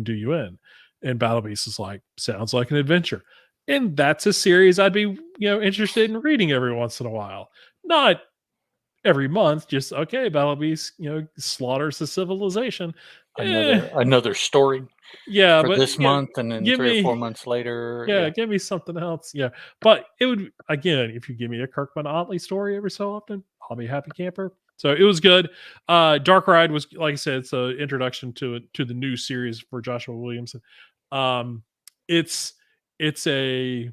do you in. And Battle Beast is like, sounds like an adventure, and that's a series I'd be interested in reading every once in a while, not every month. Just okay, Battle Beast slaughters the civilization. Another story. Yeah, for but this month, and then 3 or 4 months later. Yeah, give me something else. Yeah, but it would, again, if you give me a Kirkman Ottley story every so often, I'll be a happy camper. So it was good. Dark Ride was, like I said, it's an introduction to the new series for Joshua Williamson. It's a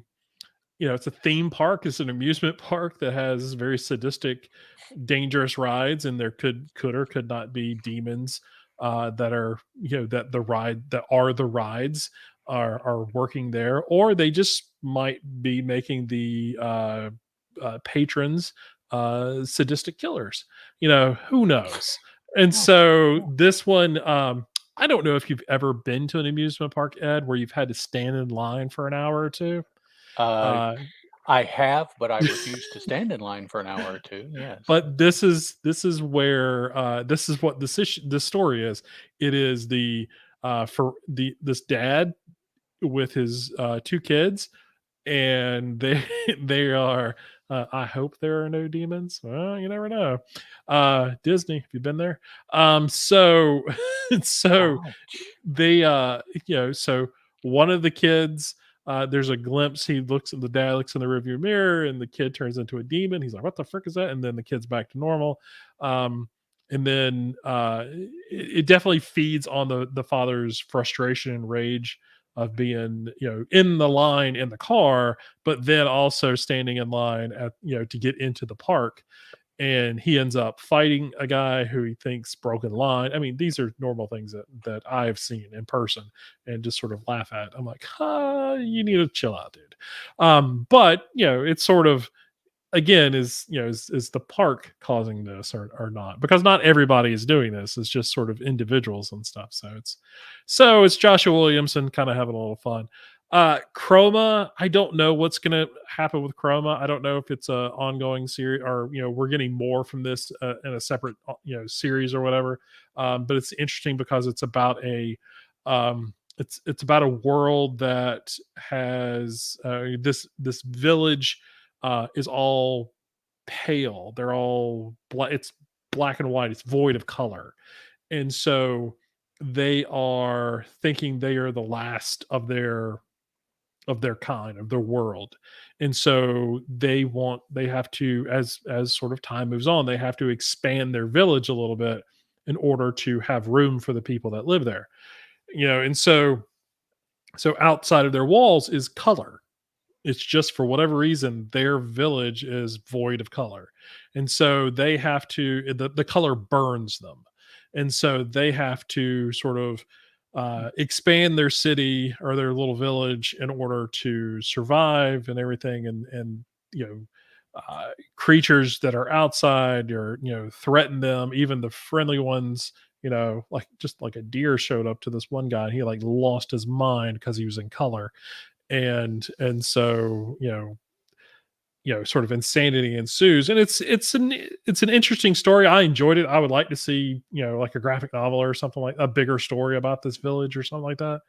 it's a theme park. It's an amusement park that has very sadistic, dangerous rides, and there could or could not be demons that are the rides are working there, or they just might be making the patrons sadistic killers. Who knows? And so this one, I don't know if you've ever been to an amusement park, Ed, where you've had to stand in line for an hour or two. I have, but I refuse to stand in line for an hour or two. Yes. But this is where this is what this story is. It is this dad with his 2 kids, and they are. I hope there are no demons. Well, you never know. Disney, have you been there? So they so one of the kids There's a glimpse. He looks at the dad, looks in the rearview mirror, and the kid turns into a demon. He's like, "What the frick is that?" And then the kid's back to normal. And then it definitely feeds on the father's frustration and rage of being, in the line in the car, but then also standing in line to get into the park. And he ends up fighting a guy who he thinks broken line. I mean, these are normal things that I've seen in person and just sort of laugh at. I'm like, you need to chill out, dude. But it's sort of, again, is the park causing this or not? Because not everybody is doing this. It's just sort of individuals and stuff. So it's Joshua Williamson kind of having a little fun. Chroma, I don't know what's going to happen with Chroma. I don't know if it's a ongoing series or we're getting more from this in a separate series or whatever. But it's interesting because it's about it's about a world that has this village is all pale. They're all it's black and white. It's void of color, and so they are thinking they are the last of their kind, of their world. And so they have to, as sort of time moves on, they have to expand their village a little bit in order to have room for the people that live there. And so outside of their walls is color. It's just, for whatever reason, their village is void of color. And so they have to, the color burns them. And so they have to sort of expand their city or their little village in order to survive and everything. And creatures that are outside or, threaten them, even the friendly ones, like just like a deer showed up to this one guy and he like lost his mind because he was in color. And so sort of insanity ensues, and it's an interesting story. I enjoyed it. I would like to see like a graphic novel or something, like a bigger story about this village or something like that.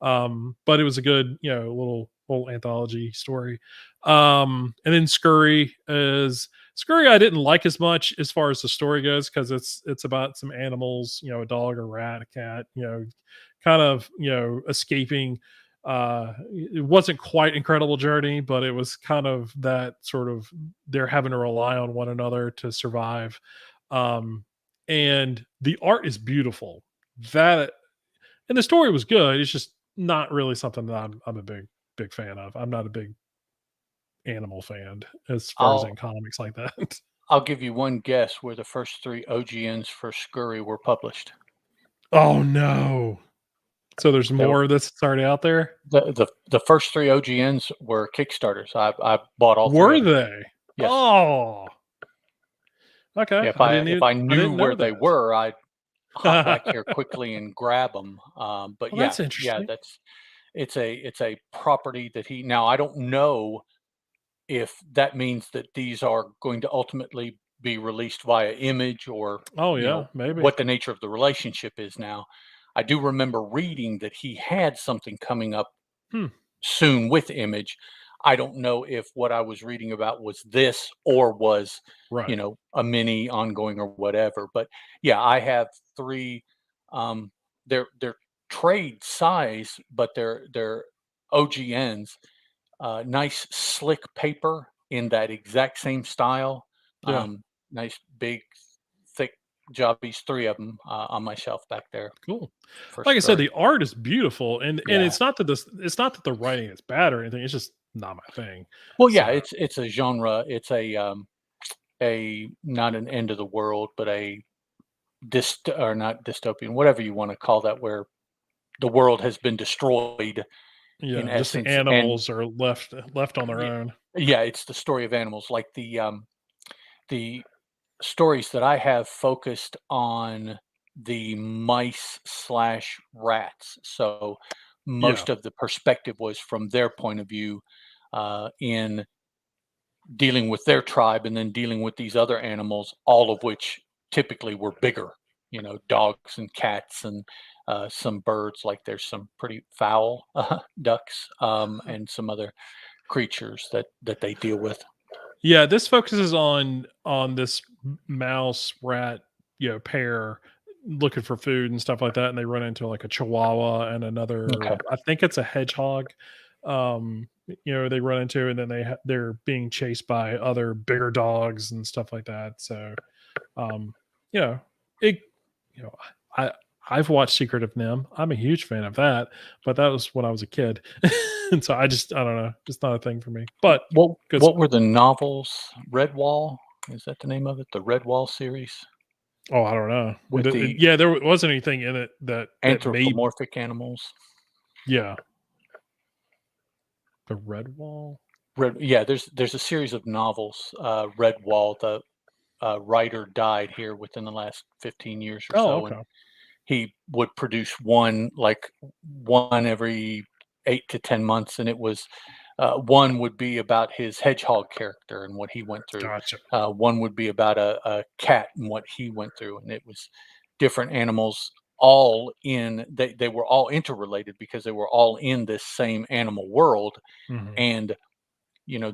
But it was a good little anthology story. And then Scurry I didn't like as much as far as the story goes, because it's about some animals, a dog, a rat, a cat, kind of escaping. It wasn't quite Incredible Journey, but it was kind of that sort of, they're having to rely on one another to survive. And the art is beautiful, that and the story was good. It's just not really something that I'm a big fan of. I'm not a big animal fan as far as in comics like that. I'll give you one guess where the first 3 OGNs for Scurry were published. Oh no. So there's more that's already out there? The first 3 OGNs were Kickstarters. I bought all 3 Were of them. they? Yes. Oh. Okay. Yeah, if I knew where they were, I'd hop back here quickly and grab them. But well, that's interesting. It's a property that now I don't know if that means that these are going to ultimately be released via Image, or maybe what the nature of the relationship is now. I do remember reading that he had something coming up soon with Image. I don't know if what I was reading about was this or was, a mini ongoing or whatever. But yeah, I have 3. They're trade size, but they're OGNs. Nice slick paper in that exact same style. Nice big thick jobbies. 3 of them on my shelf back there. Cool. Like I said, the art is beautiful, and it's not that the writing is bad or anything. It's just not my thing. Well, yeah, it's a genre. It's a not an end of the world, but a or not dystopian, whatever you want to call that, where the world has been destroyed. Yeah, in essence, the animals are left on their own. Yeah, it's the story of animals. Like the stories that I have focused on the mice / rats. So most of the perspective was from their point of view in dealing with their tribe, and then dealing with these other animals, all of which typically were bigger, dogs and cats and some birds. Like there's some pretty foul ducks and some other creatures that they deal with. Yeah, this focuses on this mouse rat pair looking for food and stuff like that, and they run into like a chihuahua and another I think it's a hedgehog. they run into, and then they're being chased by other bigger dogs and stuff like that. So um it you know I I've watched Secret of Nim. I'm a huge fan of that, but that was when I was a kid. And so I don't know, it's not a thing for me, but what were the novels? Redwall, is that the name of it, the Redwall series? Oh, I don't know. With the Yeah, there wasn't anything in it that made. anthropomorphic animals. Yeah. The Redwall? Yeah, there's a series of novels. Redwall, the writer died here within the last 15 years or Oh, so, and okay. he would produce one every 8 to 10 months, and it was one would be about his hedgehog character and what he went through. Gotcha. One would be about a cat and what he went through, and it was different animals all in. They were all interrelated because they were all in this same animal world, Mhm. and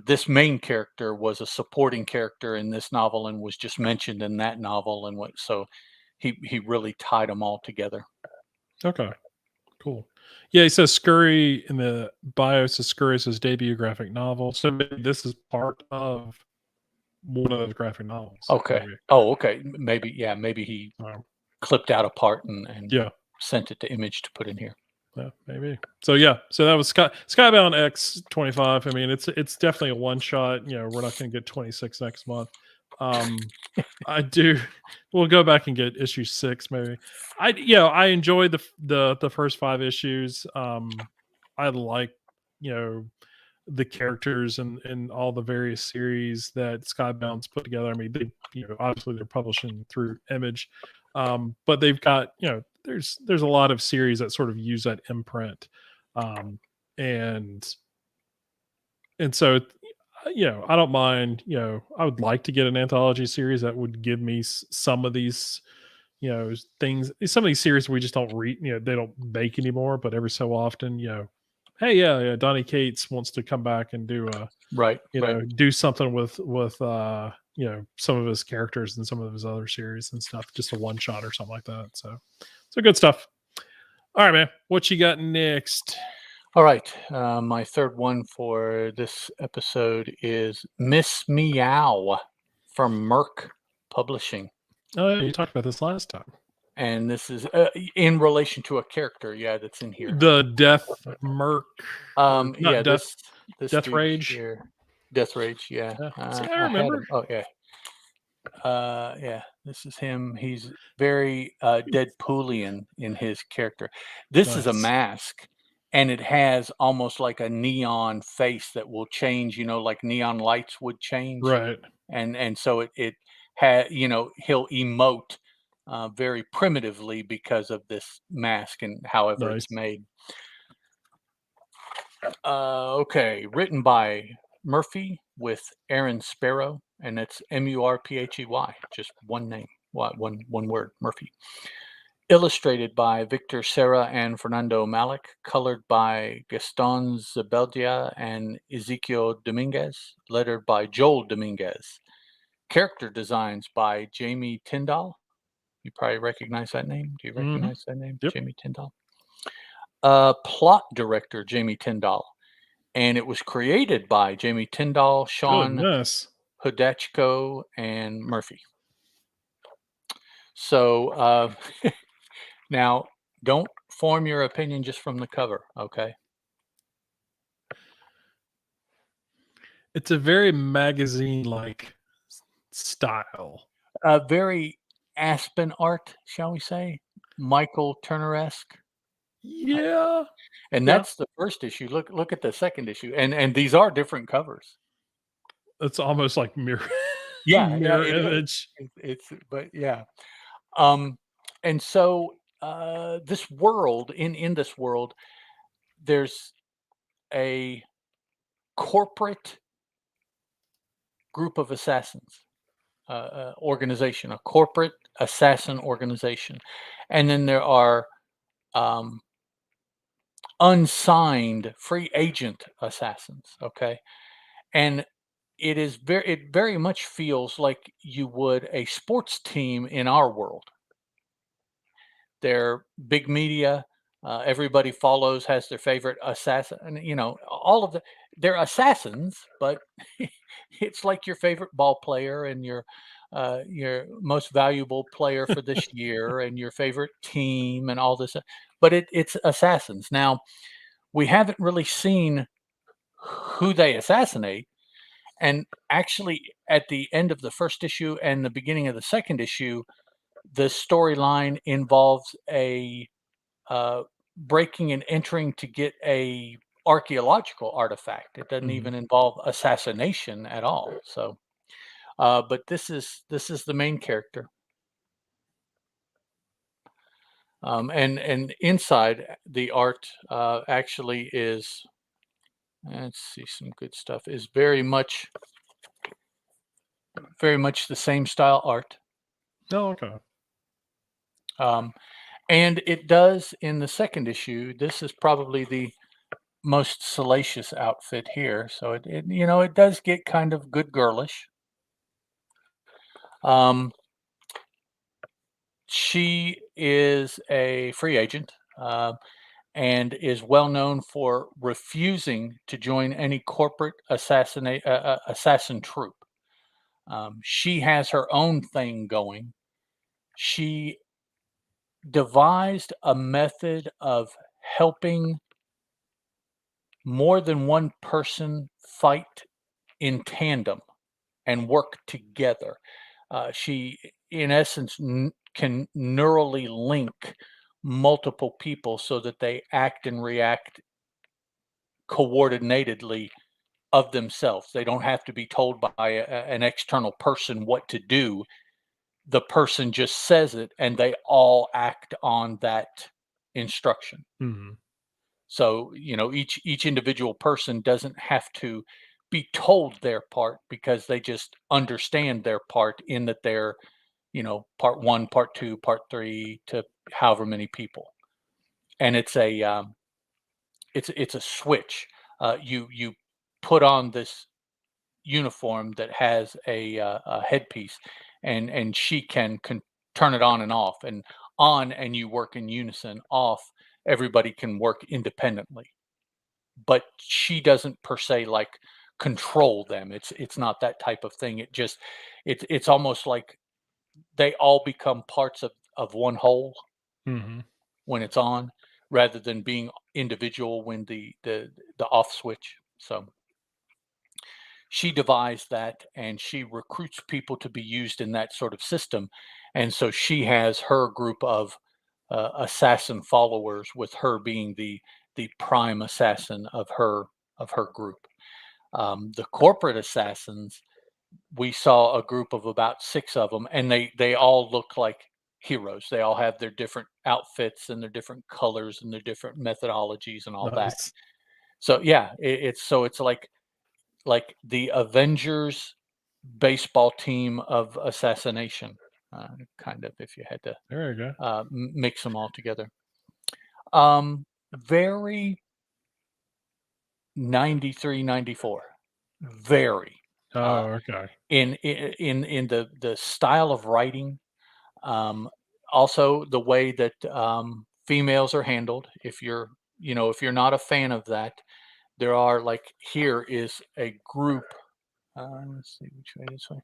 this main character was a supporting character in this novel and was just mentioned in that novel, and so he really tied them all together. Okay. Cool. Yeah, he says Scurry in the bio, says Scurry is his debut graphic novel. So maybe this is part of one of those graphic novels. Okay. Maybe. Oh, okay. Maybe he clipped out a part and Yeah. sent it to Image to put in here. Yeah, maybe. So so that was Skybound X25. I mean, it's definitely a one shot. We're not going to get 26 next month. I do. We'll go back and get issue 6 maybe. I enjoyed the first 5 issues. I like the characters and all the various series that Skybound's put together. I mean, they obviously they're publishing through Image, but they've got there's a lot of series that sort of use that imprint, and so I don't mind. I would like to get an anthology series that would give me some of these things. Some of these series we just don't read. They don't make anymore, but every so often, hey, yeah, Donny Cates wants to come back and do right. do something with some of his characters and some of his other series and stuff, just a one shot or something like that. So good stuff. All right, man, what you got next? All right, my third one for this episode is Miss Meow from Merc Publishing. Oh, yeah, you talked about this last time. And this is in relation to a character, that's in here. The Death Merc. Yeah, this Death Rage. Here. Death Rage, yeah. See, I remember. Oh, yeah. Yeah, this is him. He's very Deadpoolian in his character. This is a mask, and it has almost like a neon face that will change, like neon lights would change. Right. And so it had, he'll emote very primitively because of this mask and however it's made. Okay, written by Murphy with Aaron Sparrow, and it's Murphy, just one name, one word, Murphy. Illustrated by Victor Serra and Fernando Malik, colored by Gaston Zabeldia and Ezequiel Dominguez, lettered by Joel Dominguez. Character designs by Jamie Tyndall. You probably recognize that name. Do you recognize that name? Yep. Jamie Tyndall. Plot director Jamie Tyndall. And it was created by Jamie Tyndall, Sean Hodachko, and Murphy. So now, don't form your opinion just from the cover, okay? It's a very magazine-like style. Very Aspen art, shall we say? Michael Turner-esque. Yeah. And that's the first issue. Look at the second issue. And these are different covers. It's almost like mirror image. But yeah. And so this world, in this world, there's a corporate group of assassins, organization, a corporate assassin organization. And then there are unsigned free agent assassins, okay? And it very much feels like you would a sports team in our world. They're big media, Everybody follows, has their favorite assassin, and you know, all of they're assassins, but it's like your favorite ball player and your most valuable player for this year and your favorite team and all this. But it's assassins. Now, we haven't really seen who they assassinate. And actually, at the end of the first issue and the beginning of the second issue, the storyline involves a breaking and entering to get a archaeological artifact. It doesn't even involve assassination at all. So, but this is the main character, and inside the art actually is. Let's see, some good stuff. Is very much the same style art. Oh, okay. And it does in the second issue. This is probably the most salacious outfit here. So it you know, it does get kind of good girlish. She is a free agent and is well known for refusing to join any corporate assassin troop. She has her own thing going. She devised a method of helping more than one person fight in tandem and work together. She, in essence, can neurally link multiple people so that they act and react coordinatedly of themselves. They don't have to be told by an external person what to do. The person just says it, and they all act on that instruction. So, you know, each individual person doesn't have to be told their part because they just understand their part in that they're, you know, part one, part two, part three to however many people. And it's a switch. You put on this uniform that has a headpiece, and she can turn it on and off, and on, and you work in unison. Off, everybody can work independently, but she doesn't per se like control them. It's not that type of thing. It's almost like they all become parts of one whole when it's on, rather than being individual when the off switch. So she devised that, and she recruits people to be used in that sort of system. And so she has her group of assassin followers, with her being the prime assassin of her group. The corporate assassins, we saw a group of about 6 of them, and they all look like heroes. They all have their different outfits and their different colors and their different methodologies and all that. Nice. So yeah, it's like the Avengers baseball team of assassination, kind of, if you had to There you go. mix them all together. Very 93, 94. Very. Oh, okay. In the style of writing, also the way that females are handled. If you're, you know, if you're not a fan of that, there are, like, here is a group. Let's see which way this way.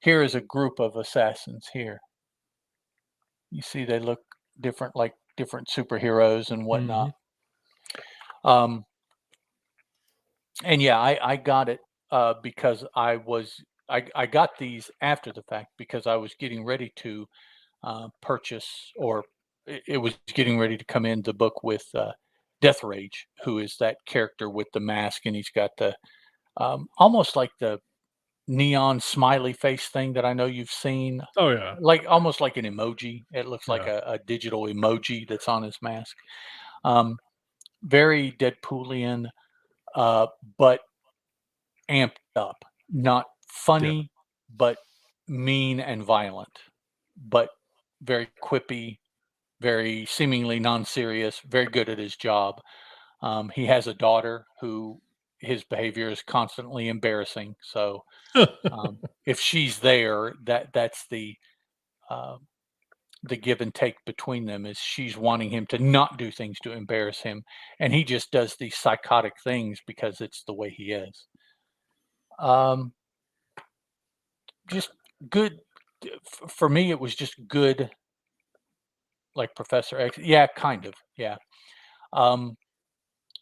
Here is a group of assassins here. You see, they look different, like different superheroes and whatnot. And yeah, I got it because I got these after the fact, because I was getting ready to purchase, or it was getting ready to come in, the book with Death Rage, who is that character with the mask, and he's got the almost like the neon smiley face thing that I know you've seen, Oh, yeah. like almost like an emoji. It looks like Yeah. a digital emoji that's on his mask. Very Deadpoolian, but amped up. Not Yeah. funny, but mean and violent, but very quippy, very seemingly non-serious, very good at his job. He has a daughter who his behavior is constantly embarrassing. So if she's there, that's the uh, the give and take between them is she's wanting him to not do things to embarrass him, and he just does these psychotic things because it's the way he is. Just good for me. It was just good, like Professor X. Yeah, kind of. Yeah.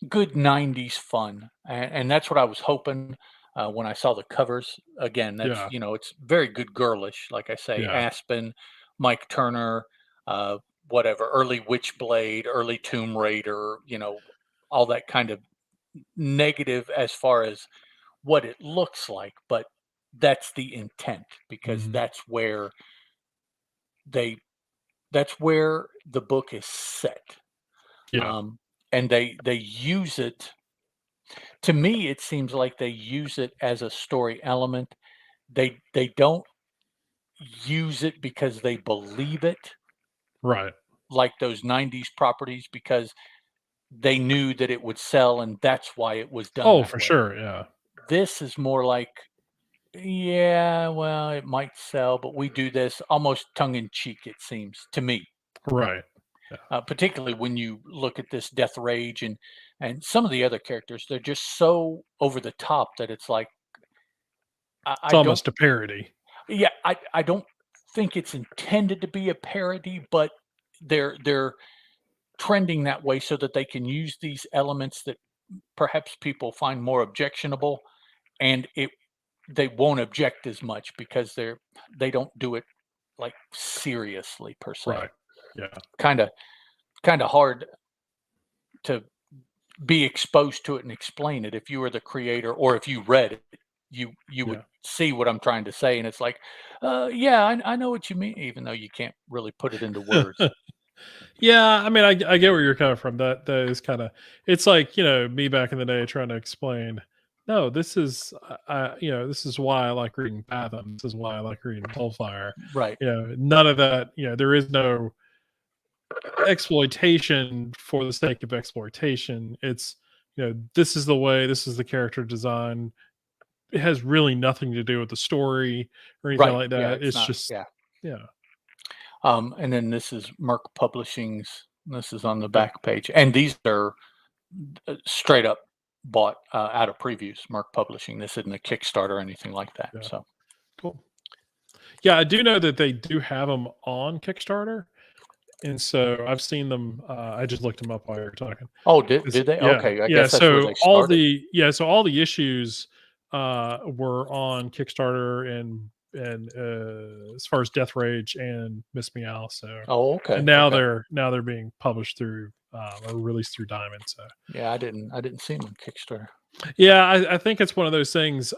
Good 90s fun, and that's what I was hoping when I saw the covers. Again, that's it's very good girlish, like I say. Aspen, Mike Turner, whatever, early Witchblade, early Tomb Raider, all that kind of negative as far as what it looks like, but that's the intent, because that's where the book is set. And they use it. To me, it seems like they use it as a story element. They don't use it because they believe it, right? Like those 90s properties, because they knew that it would sell, and that's why it was done. Oh, for sure, yeah. This is more like, yeah, well, it might sell, but we do this almost tongue in cheek, it seems to me. Right. Yeah. Particularly when you look at this Death Rage and some of the other characters, they're just so over the top that it's like it's almost a parody. Yeah, I don't think it's intended to be a parody, but they're trending that way so that they can use these elements that perhaps people find more objectionable, and they won't object as much because they don't do it like seriously per se. Right. Yeah. Kind of hard to be exposed to it and explain it. If you were the creator, or if you read it, you would see what I'm trying to say, and it's like, yeah, I know what you mean, even though you can't really put it into words. Yeah, I mean, I get where you're coming from. That is kind of, it's like, me back in the day trying to explain, no, this is this is why I like reading Fathom. This is why I like reading Hellfire. Right. None of that. There is no exploitation for the sake of exploitation. It's this is the way. This is the character design. It has really nothing to do with the story or anything like that. Yeah, it's not, just and then this is Merc Publishing's. This is on the back page, and these are straight up bought out of previews. Merc Publishing. This isn't a Kickstarter or anything like that. Yeah. So cool. Yeah, I do know that they do have them on Kickstarter, and so I've seen them. I just looked them up while you were talking. Oh, did they? Yeah, okay, I guess that's so where they started. all the issues were on Kickstarter, and as far as Death Rage and Miss Meow. So okay. And now they're being published through or released through Diamond. So yeah, I didn't see them on Kickstarter. Yeah, I think it's one of those things.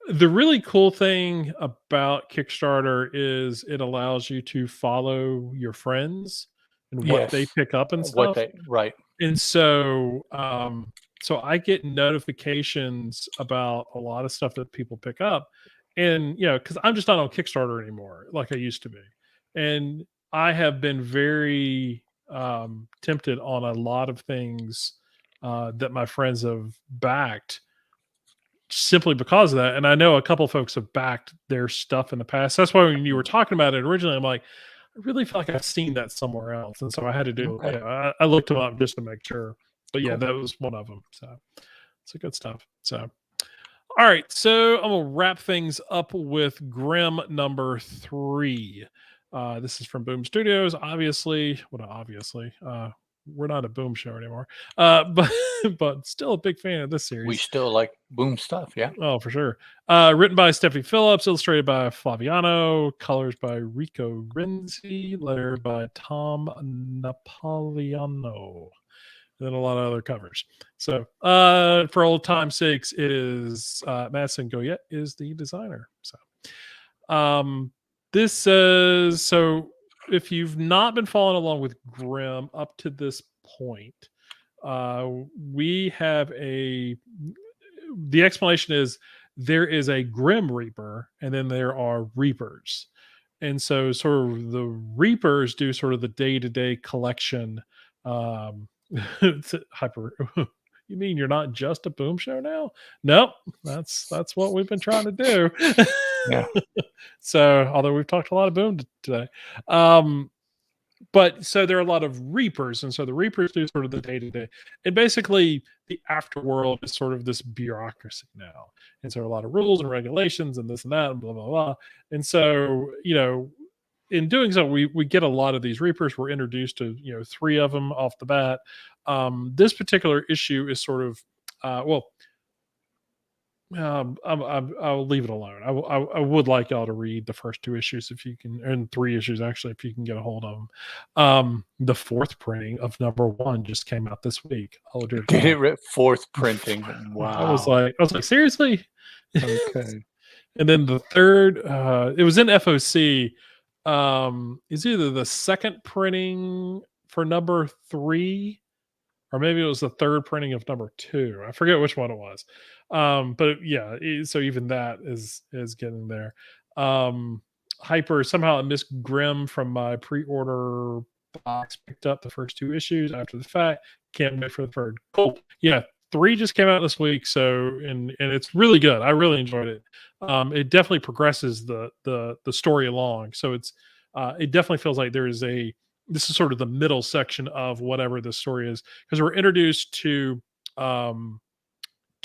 The really cool thing about Kickstarter is it allows you to follow your friends and what they pick up and stuff. Right. And so so I get notifications about a lot of stuff that people pick up, and because I'm just not on Kickstarter anymore like I used to be, and I have been very tempted on a lot of things that my friends have backed simply because of that. And I know a couple folks have backed their stuff in the past. That's why when you were talking about it originally, I'm like, I really feel like I've seen that somewhere else. And so I had to do, I looked them up just to make sure. But yeah, that was one of them. So it's a good stuff. So, all right. So I'm going to wrap things up with Grimm number 3. This is from Boom Studios. Obviously, we're not a Boom show anymore, but still a big fan of this series. We still like Boom stuff, yeah. Oh, for sure. Written by Stephanie Phillips, illustrated by Flaviano, colors by Rico Grinzi, lettered by Tom Napoliano, and then a lot of other covers. So, for old time's sakes, it is Madison Goyette is the designer. So, this is so. If you've not been following along with Grimm up to this point, we have the explanation is there is a Grim Reaper and then there are Reapers. And so sort of the Reapers do sort of the day-to-day collection. Hyper. You mean you're not just a Boom show now? Nope. That's what we've been trying to do. Yeah. So, although we've talked a lot of Boom today. But so there are a lot of Reapers, and so the Reapers do sort of the day to day. And basically, the afterworld is sort of this bureaucracy now. And so a lot of rules and regulations and this and that, and blah, blah, blah. And so, in doing so, we get a lot of these Reapers. We're introduced to, 3 of them off the bat. This particular issue is sort of, I'll leave it alone. I would like y'all to read the first 2 issues if you can, and 3 issues actually, if you can get a hold of them. The 4th printing of number 1 just came out this week. Oh dear God. Did it 4th printing? Wow. I was like, seriously? Okay. And then the 3rd, it was in FOC. It's either the 2nd printing for number 3, or maybe it was the 3rd printing of number 2. I forget which one it was. But yeah, so even that is getting there. Hyper somehow Miss Grimm from my pre-order box picked up the first 2 issues after the fact. Can't wait for the 3rd. Cool. Yeah, 3 just came out this week, so and it's really good. I really enjoyed it. It definitely progresses the story along. So it definitely feels like there is this is sort of the middle section of whatever the story is, because we're introduced to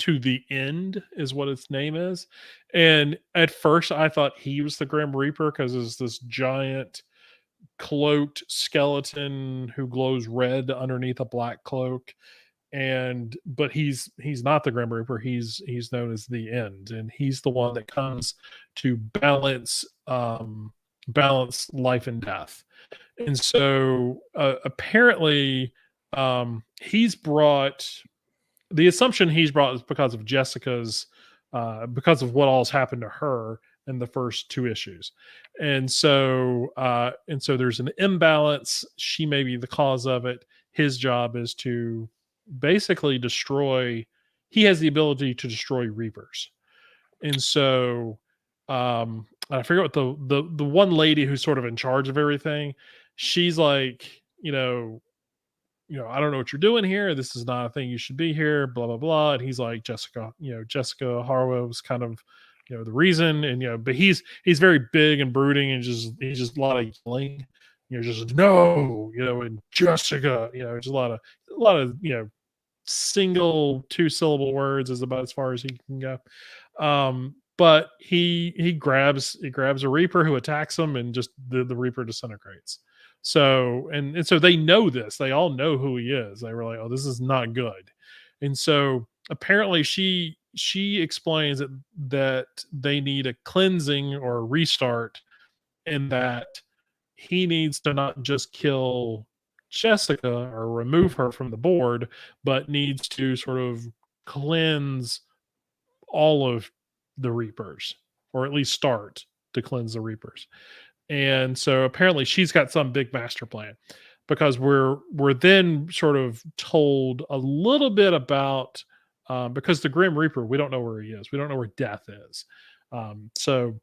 the End is what its name is. And at first I thought he was the Grim Reaper because it's this giant cloaked skeleton who glows red underneath a black cloak. But he's not the Grim Reaper. He's known as the End, and he's the one that comes to balance life and death. And so apparently he's brought, the assumption he's brought is because of Jessica's, because of what all's happened to her in the first 2 issues. And so there's an imbalance. She may be the cause of it. His job is to basically destroy, he has the ability to destroy Reapers. And so I forget what the one lady who's sort of in charge of everything, she's like, I don't know what you're doing here. This is not a thing you should be here, blah, blah, blah. And he's like, Jessica Harlow was kind of, the reason. And, but he's very big and brooding, and he's just a lot of yelling, just no, and Jessica, just a lot of, single 2-syllable words is about as far as he can go. But he grabs a Reaper who attacks him, and just the Reaper disintegrates. So and so they know this. They all know who he is. They were like, "Oh, this is not good." And so apparently she explains that they need a cleansing or a restart, and that he needs to not just kill Jessica or remove her from the board, but needs to sort of cleanse all of the Reapers, or at least start to cleanse the Reapers. And so apparently she's got some big master plan, because we're then sort of told a little bit about, because the Grim Reaper, we don't know where he is. We don't know where Death is. So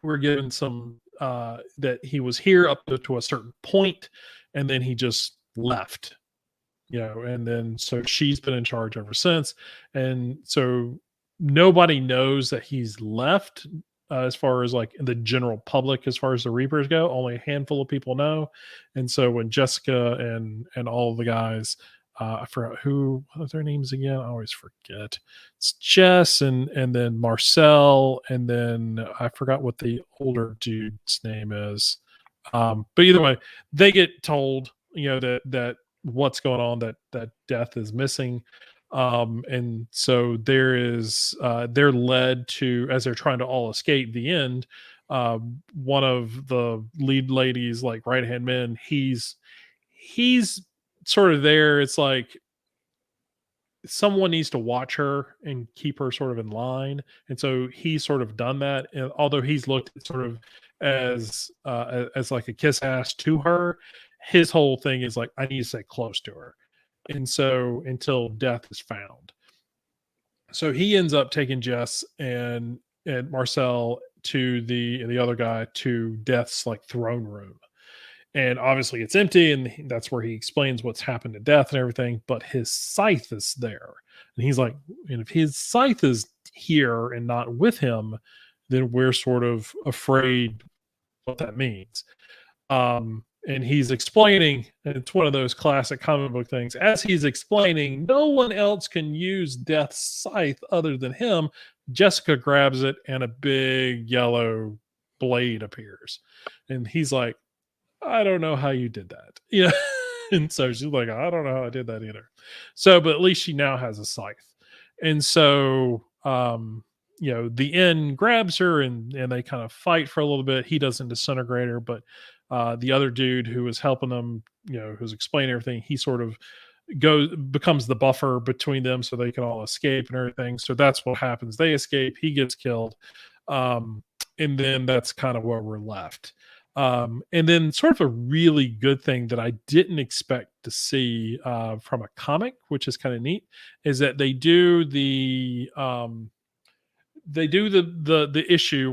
we're given some that he was here up to a certain point, and then he just left, and then so she's been in charge ever since. And so nobody knows that he's left, as far as like in the general public, as far as the Reapers go. Only a handful of people know. And so when Jessica and all the guys, I forgot what are their names again. I always forget. It's Jess and then Marcel, and then I forgot what the older dude's name is. But either way, they get told, that what's going on, that Death is missing. And so they're led to, as they're trying to all escape the End, one of the lead ladies, like right hand men, he's sort of there. It's like someone needs to watch her and keep her sort of in line. And so he's sort of done that. And although he's looked at sort of as like a kiss ass to her, his whole thing is like, I need to stay close to her. And so until Death is found. So he ends up taking Jess and Marcel to the other guy to Death's like throne room. And obviously it's empty, and that's where he explains what's happened to Death and everything, but his scythe is there. And he's like, and if his scythe is here and not with him, then we're sort of afraid what that means. And he's explaining, and it's one of those classic comic book things. As he's explaining, no one else can use Death's scythe other than him. Jessica grabs it, and a big yellow blade appears. And he's like, I don't know how you did that. And so she's like, I don't know how I did that either. So, but at least she now has a scythe. And so, the end grabs her and they kind of fight for a little bit. He doesn't disintegrate her, but the other dude who was helping them, who's explaining everything, he sort of becomes the buffer between them so they can all escape and everything. So that's what happens. They escape, he gets killed. And then that's kind of where we're left. And then sort of a really good thing that I didn't expect to see from a comic, which is kind of neat, is that they do the issue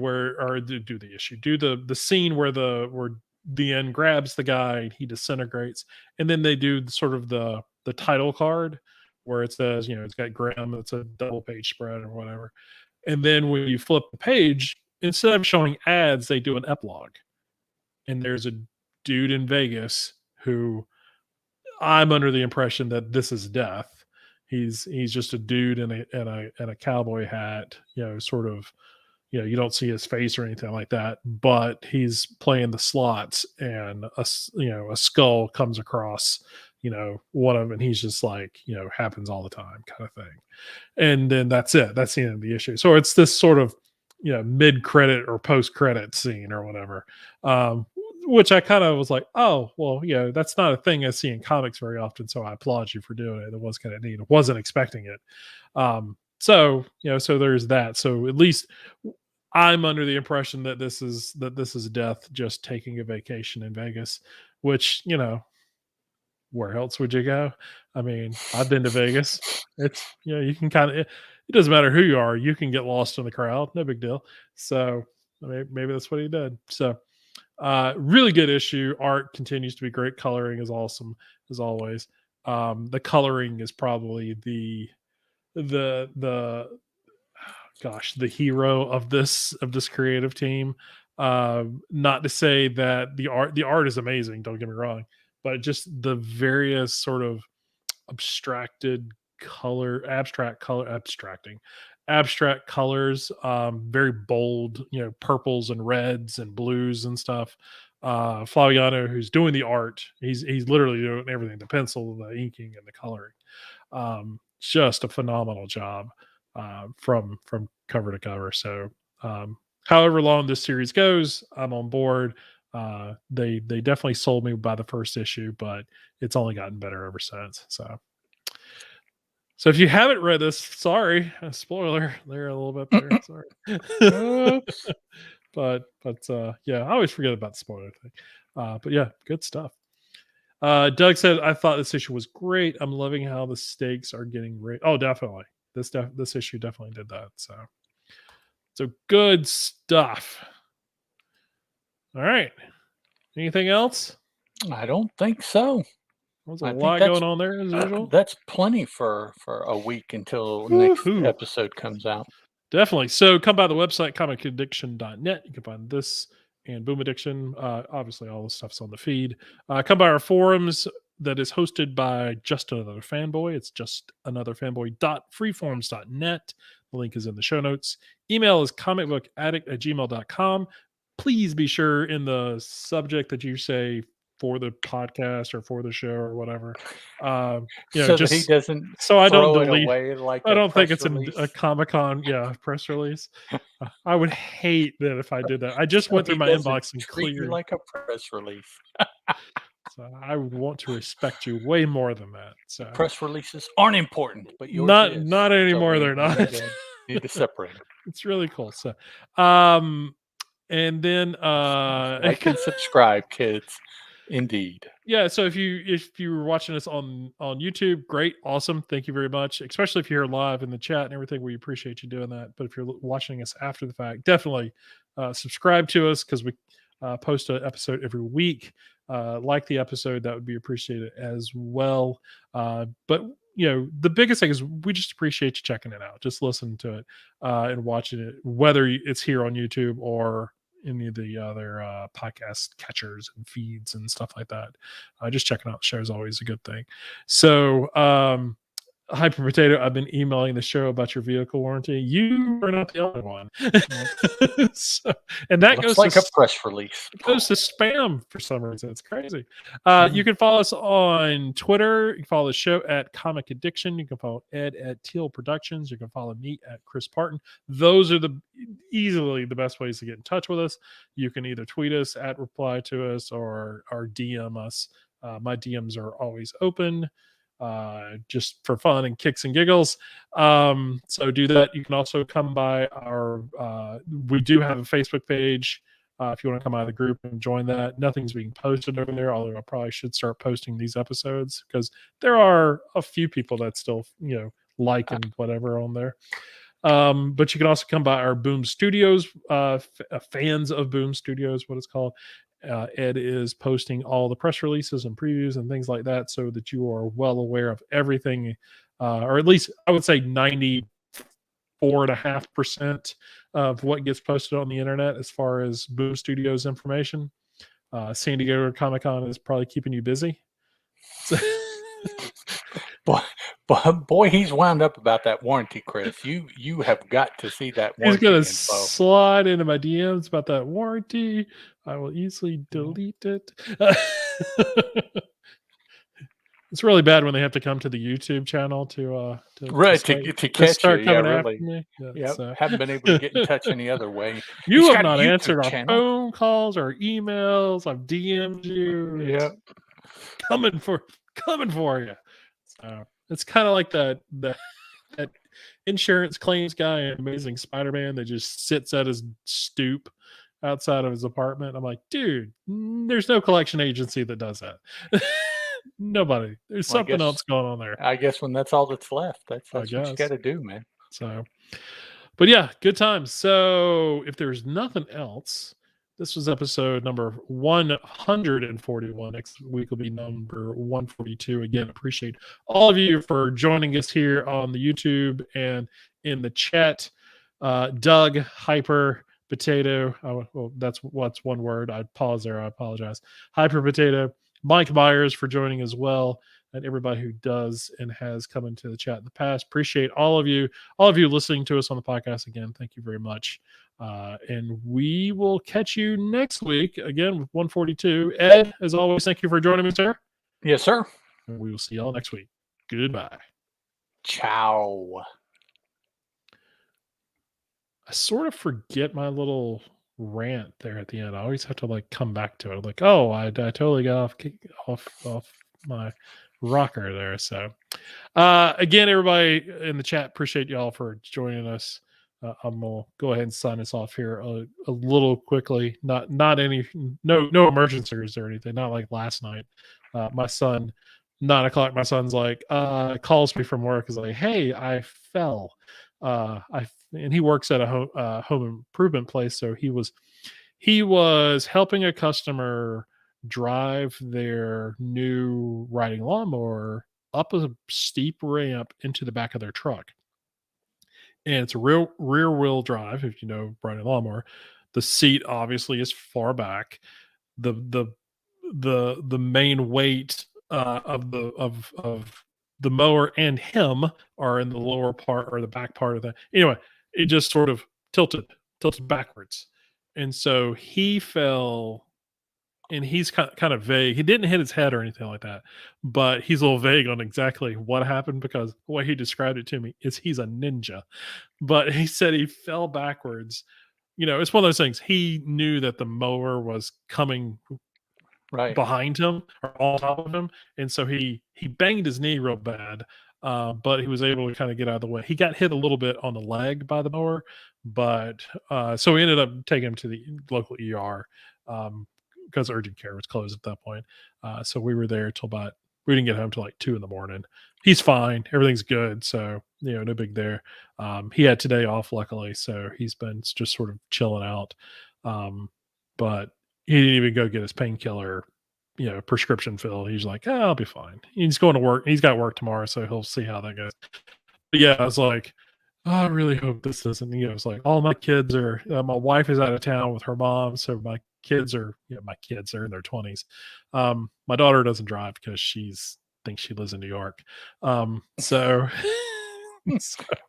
the scene where the end grabs the guy and he disintegrates, and then they do sort of the title card where it says, it's got Graham, it's a double page spread or whatever, and then when you flip the page, instead of showing ads, they do an epilogue, and there's a dude in Vegas who I'm under the impression that this is Death. He's just a dude in a cowboy hat, sort of, you don't see his face or anything like that, but he's playing the slots, and a skull comes across, one of them, and he's just like, happens all the time kind of thing. And then that's it. That's the end of the issue. So it's this sort of, mid-credit or post-credit scene or whatever, which I kind of was like, oh, well, that's not a thing I see in comics very often, so I applaud you for doing it. It was kind of neat. I wasn't expecting it. So there's that. So at least I'm under the impression that this is Death just taking a vacation in Vegas, which, where else would you go? I mean, I've been to Vegas. It's, you can kind of, it doesn't matter who you are, you can get lost in the crowd. No big deal. So maybe that's what he did. So really good issue. Art continues to be great. Coloring is awesome as always. The coloring is probably the hero of this creative team. Not to say that the art is amazing, don't get me wrong, but just the various sort of abstract colors, very bold, purples and reds and blues and stuff. Flaviano, who's doing the art, he's literally doing everything, the pencil, the inking, and the coloring. Just a phenomenal job from cover to cover. So however long this series goes, I'm on board. They definitely sold me by the first issue, but it's only gotten better ever since. So if you haven't read this, sorry, spoiler, they're a little bit better. Sorry. but I always forget about the spoiler thing. But yeah, good stuff. Doug said, I thought this issue was great. I'm loving how the stakes are getting raised. Oh, definitely. This issue definitely did that. So good stuff. All right. Anything else? I don't think so. There's a lot going on there as usual. That's plenty for a week until next episode comes out. Definitely. So come by the website, comicaddiction.net. You can find this and Boom Addiction. Obviously, all the stuff's on the feed. Come by our forums that is hosted by Just Another Fanboy. It's justanotherfanboy.freeforums.net. The link is in the show notes. Email is comicbookaddict@gmail.com. Please be sure in the subject that you say for the podcast or for the show or whatever. So that he doesn't. So I don't delete. Away like I don't think it's a Comic-Con press release. I would hate that if I did that. I just went through my inbox and cleared like a press release. So I would want to respect you way more than that. So press releases aren't important, but yours not anymore. So they're not. Need to separate them. It's really cool. So, and then like and subscribe, kids. Indeed. Yeah. So if you were watching us on YouTube, great, awesome. Thank you very much. Especially if you're here live in the chat and everything, we appreciate you doing that. But if you're watching us after the fact, definitely subscribe to us because we post an episode every week. Like the episode, that would be appreciated as well. But the biggest thing is we just appreciate you checking it out, just listening to it and watching it, whether it's here on YouTube or any of the other podcast catchers and feeds and stuff like that. Just checking out the show is always a good thing. So Hyper Potato, I've been emailing the show about your vehicle warranty. You are not the only one. So, and that looks like a press release. It goes to spam for some reason. It's crazy. You can follow us on Twitter. You can follow the show at Comic Addiction. You can follow Ed at Teal Productions. You can follow me at Chris Parton. Those are easily the best ways to get in touch with us. You can either tweet us at reply to us or DM us. My DMs are always open. Just for fun and kicks and giggles. So do that. You can also come by we do have a Facebook page. If you want to come out of the group and join that. Nothing's being posted over there, although I probably should start posting these episodes because there are a few people that still, like and whatever on there. But you can also come by our Boom Studios, fans of Boom Studios, what it's called. Ed is posting all the press releases and previews and things like that so that you are well aware of everything, or at least I would say 94.5% of what gets posted on the internet as far as Boom Studios information. San Diego Comic-Con is probably keeping you busy. Boy, he's wound up about that warranty, Chris. You have got to see that warranty. He's gonna slide into my DMs about that warranty. I will easily delete it. It's really bad when they have to come to the YouTube channel to catch start you. Coming Yeah, after really. me. Yeah, haven't been able to get in touch any other way. You have not answered our phone calls or emails. I've DM'd you. Yeah, coming for you. So it's kind of like that insurance claims guy in Amazing Spider-Man that just sits at his stoop outside of his apartment. I'm like, dude, there's no collection agency that does that. Nobody. There's something else going on there. I guess when that's all that's left, that's what you got to do, man. So, but yeah, good times. So if there's nothing else, this was episode number 141. Next week will be number 142. Again, appreciate all of you for joining us here on the YouTube and in the chat. Doug, Hyper Potato. That's one word. I pause there. I apologize. Hyper Potato. Mike Myers for joining as well, and everybody who does and has come into the chat in the past. Appreciate all of you listening to us on the podcast again. Thank you very much. And we will catch you next week again with 142. Ed, as always, thank you for joining me, sir. Yes, sir. And we will see y'all next week. Goodbye. Ciao. I sort of forget my little rant there at the end. I always have to come back to it. I totally got off my rocker there. So again, everybody in the chat, appreciate y'all for joining us. I'm gonna go ahead and sign us off here a little quickly. Not any no emergencies or anything. Not like last night. My son, 9 o'clock. My son's calls me from work. Is like, hey, I fell. And he works at a home improvement place. So he was helping a customer drive their new riding lawnmower up a steep ramp into the back of their truck. And it's a rear wheel drive. If you know riding lawnmower, the seat obviously is far back. The main weight of the mower and him are in the lower part or the back part of that. Anyway, it just sort of tilted backwards. And so he fell, and he's kind of vague. He didn't hit his head or anything like that, but he's a little vague on exactly what happened because the way he described it to me is he's a ninja. But he said he fell backwards. It's one of those things. He knew that the mower was coming behind him or on top of him, and so he banged his knee real bad, but he was able to kind of get out of the way. He got hit a little bit on the leg by the mower, but so we ended up taking him to the local ER because urgent care was closed at that point. So we were there till we didn't get home till 2 a.m. He's fine, everything's good, so no big there. He had today off luckily, so he's been just sort of chilling out, but he didn't even go get his painkiller prescription filled. He's like, oh, I'll be fine. He's going to work. He's got work tomorrow, so he'll see how that goes. But yeah, I was like, oh, I really hope this doesn't. It's like all my kids are. My wife is out of town with her mom, so my kids are. My kids are in their 20s. My daughter doesn't drive because thinks she lives in New York. So.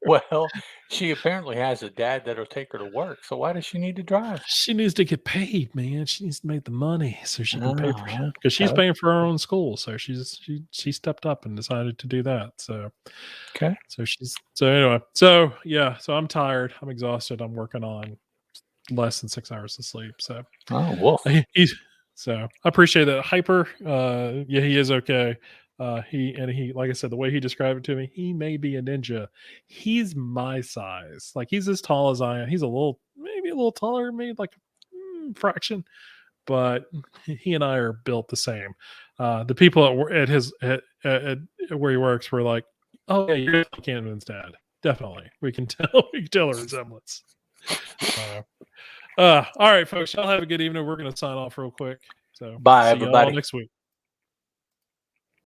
Well, she apparently has a dad that'll take her to work. So why does she need to drive? She needs to get paid, man. She needs to make the money so she can pay for Oh, because she's paying for her own school. So she stepped up and decided to do that. So okay. So anyway. So yeah. So I'm tired. I'm exhausted. I'm working on less than 6 hours of sleep. So wolf. So I appreciate that. Hyper. Yeah, he is okay. He like I said, the way he described it to me, he may be a ninja. He's my size. Like he's as tall as I am. He's maybe a little taller than me, like a fraction. But he and I are built the same. The people at his at where he works were like, "Oh yeah, you're Canon's dad. Definitely, we can tell a resemblance." All right, folks. Y'all have a good evening. We're going to sign off real quick. So bye, see everybody. y'all next week.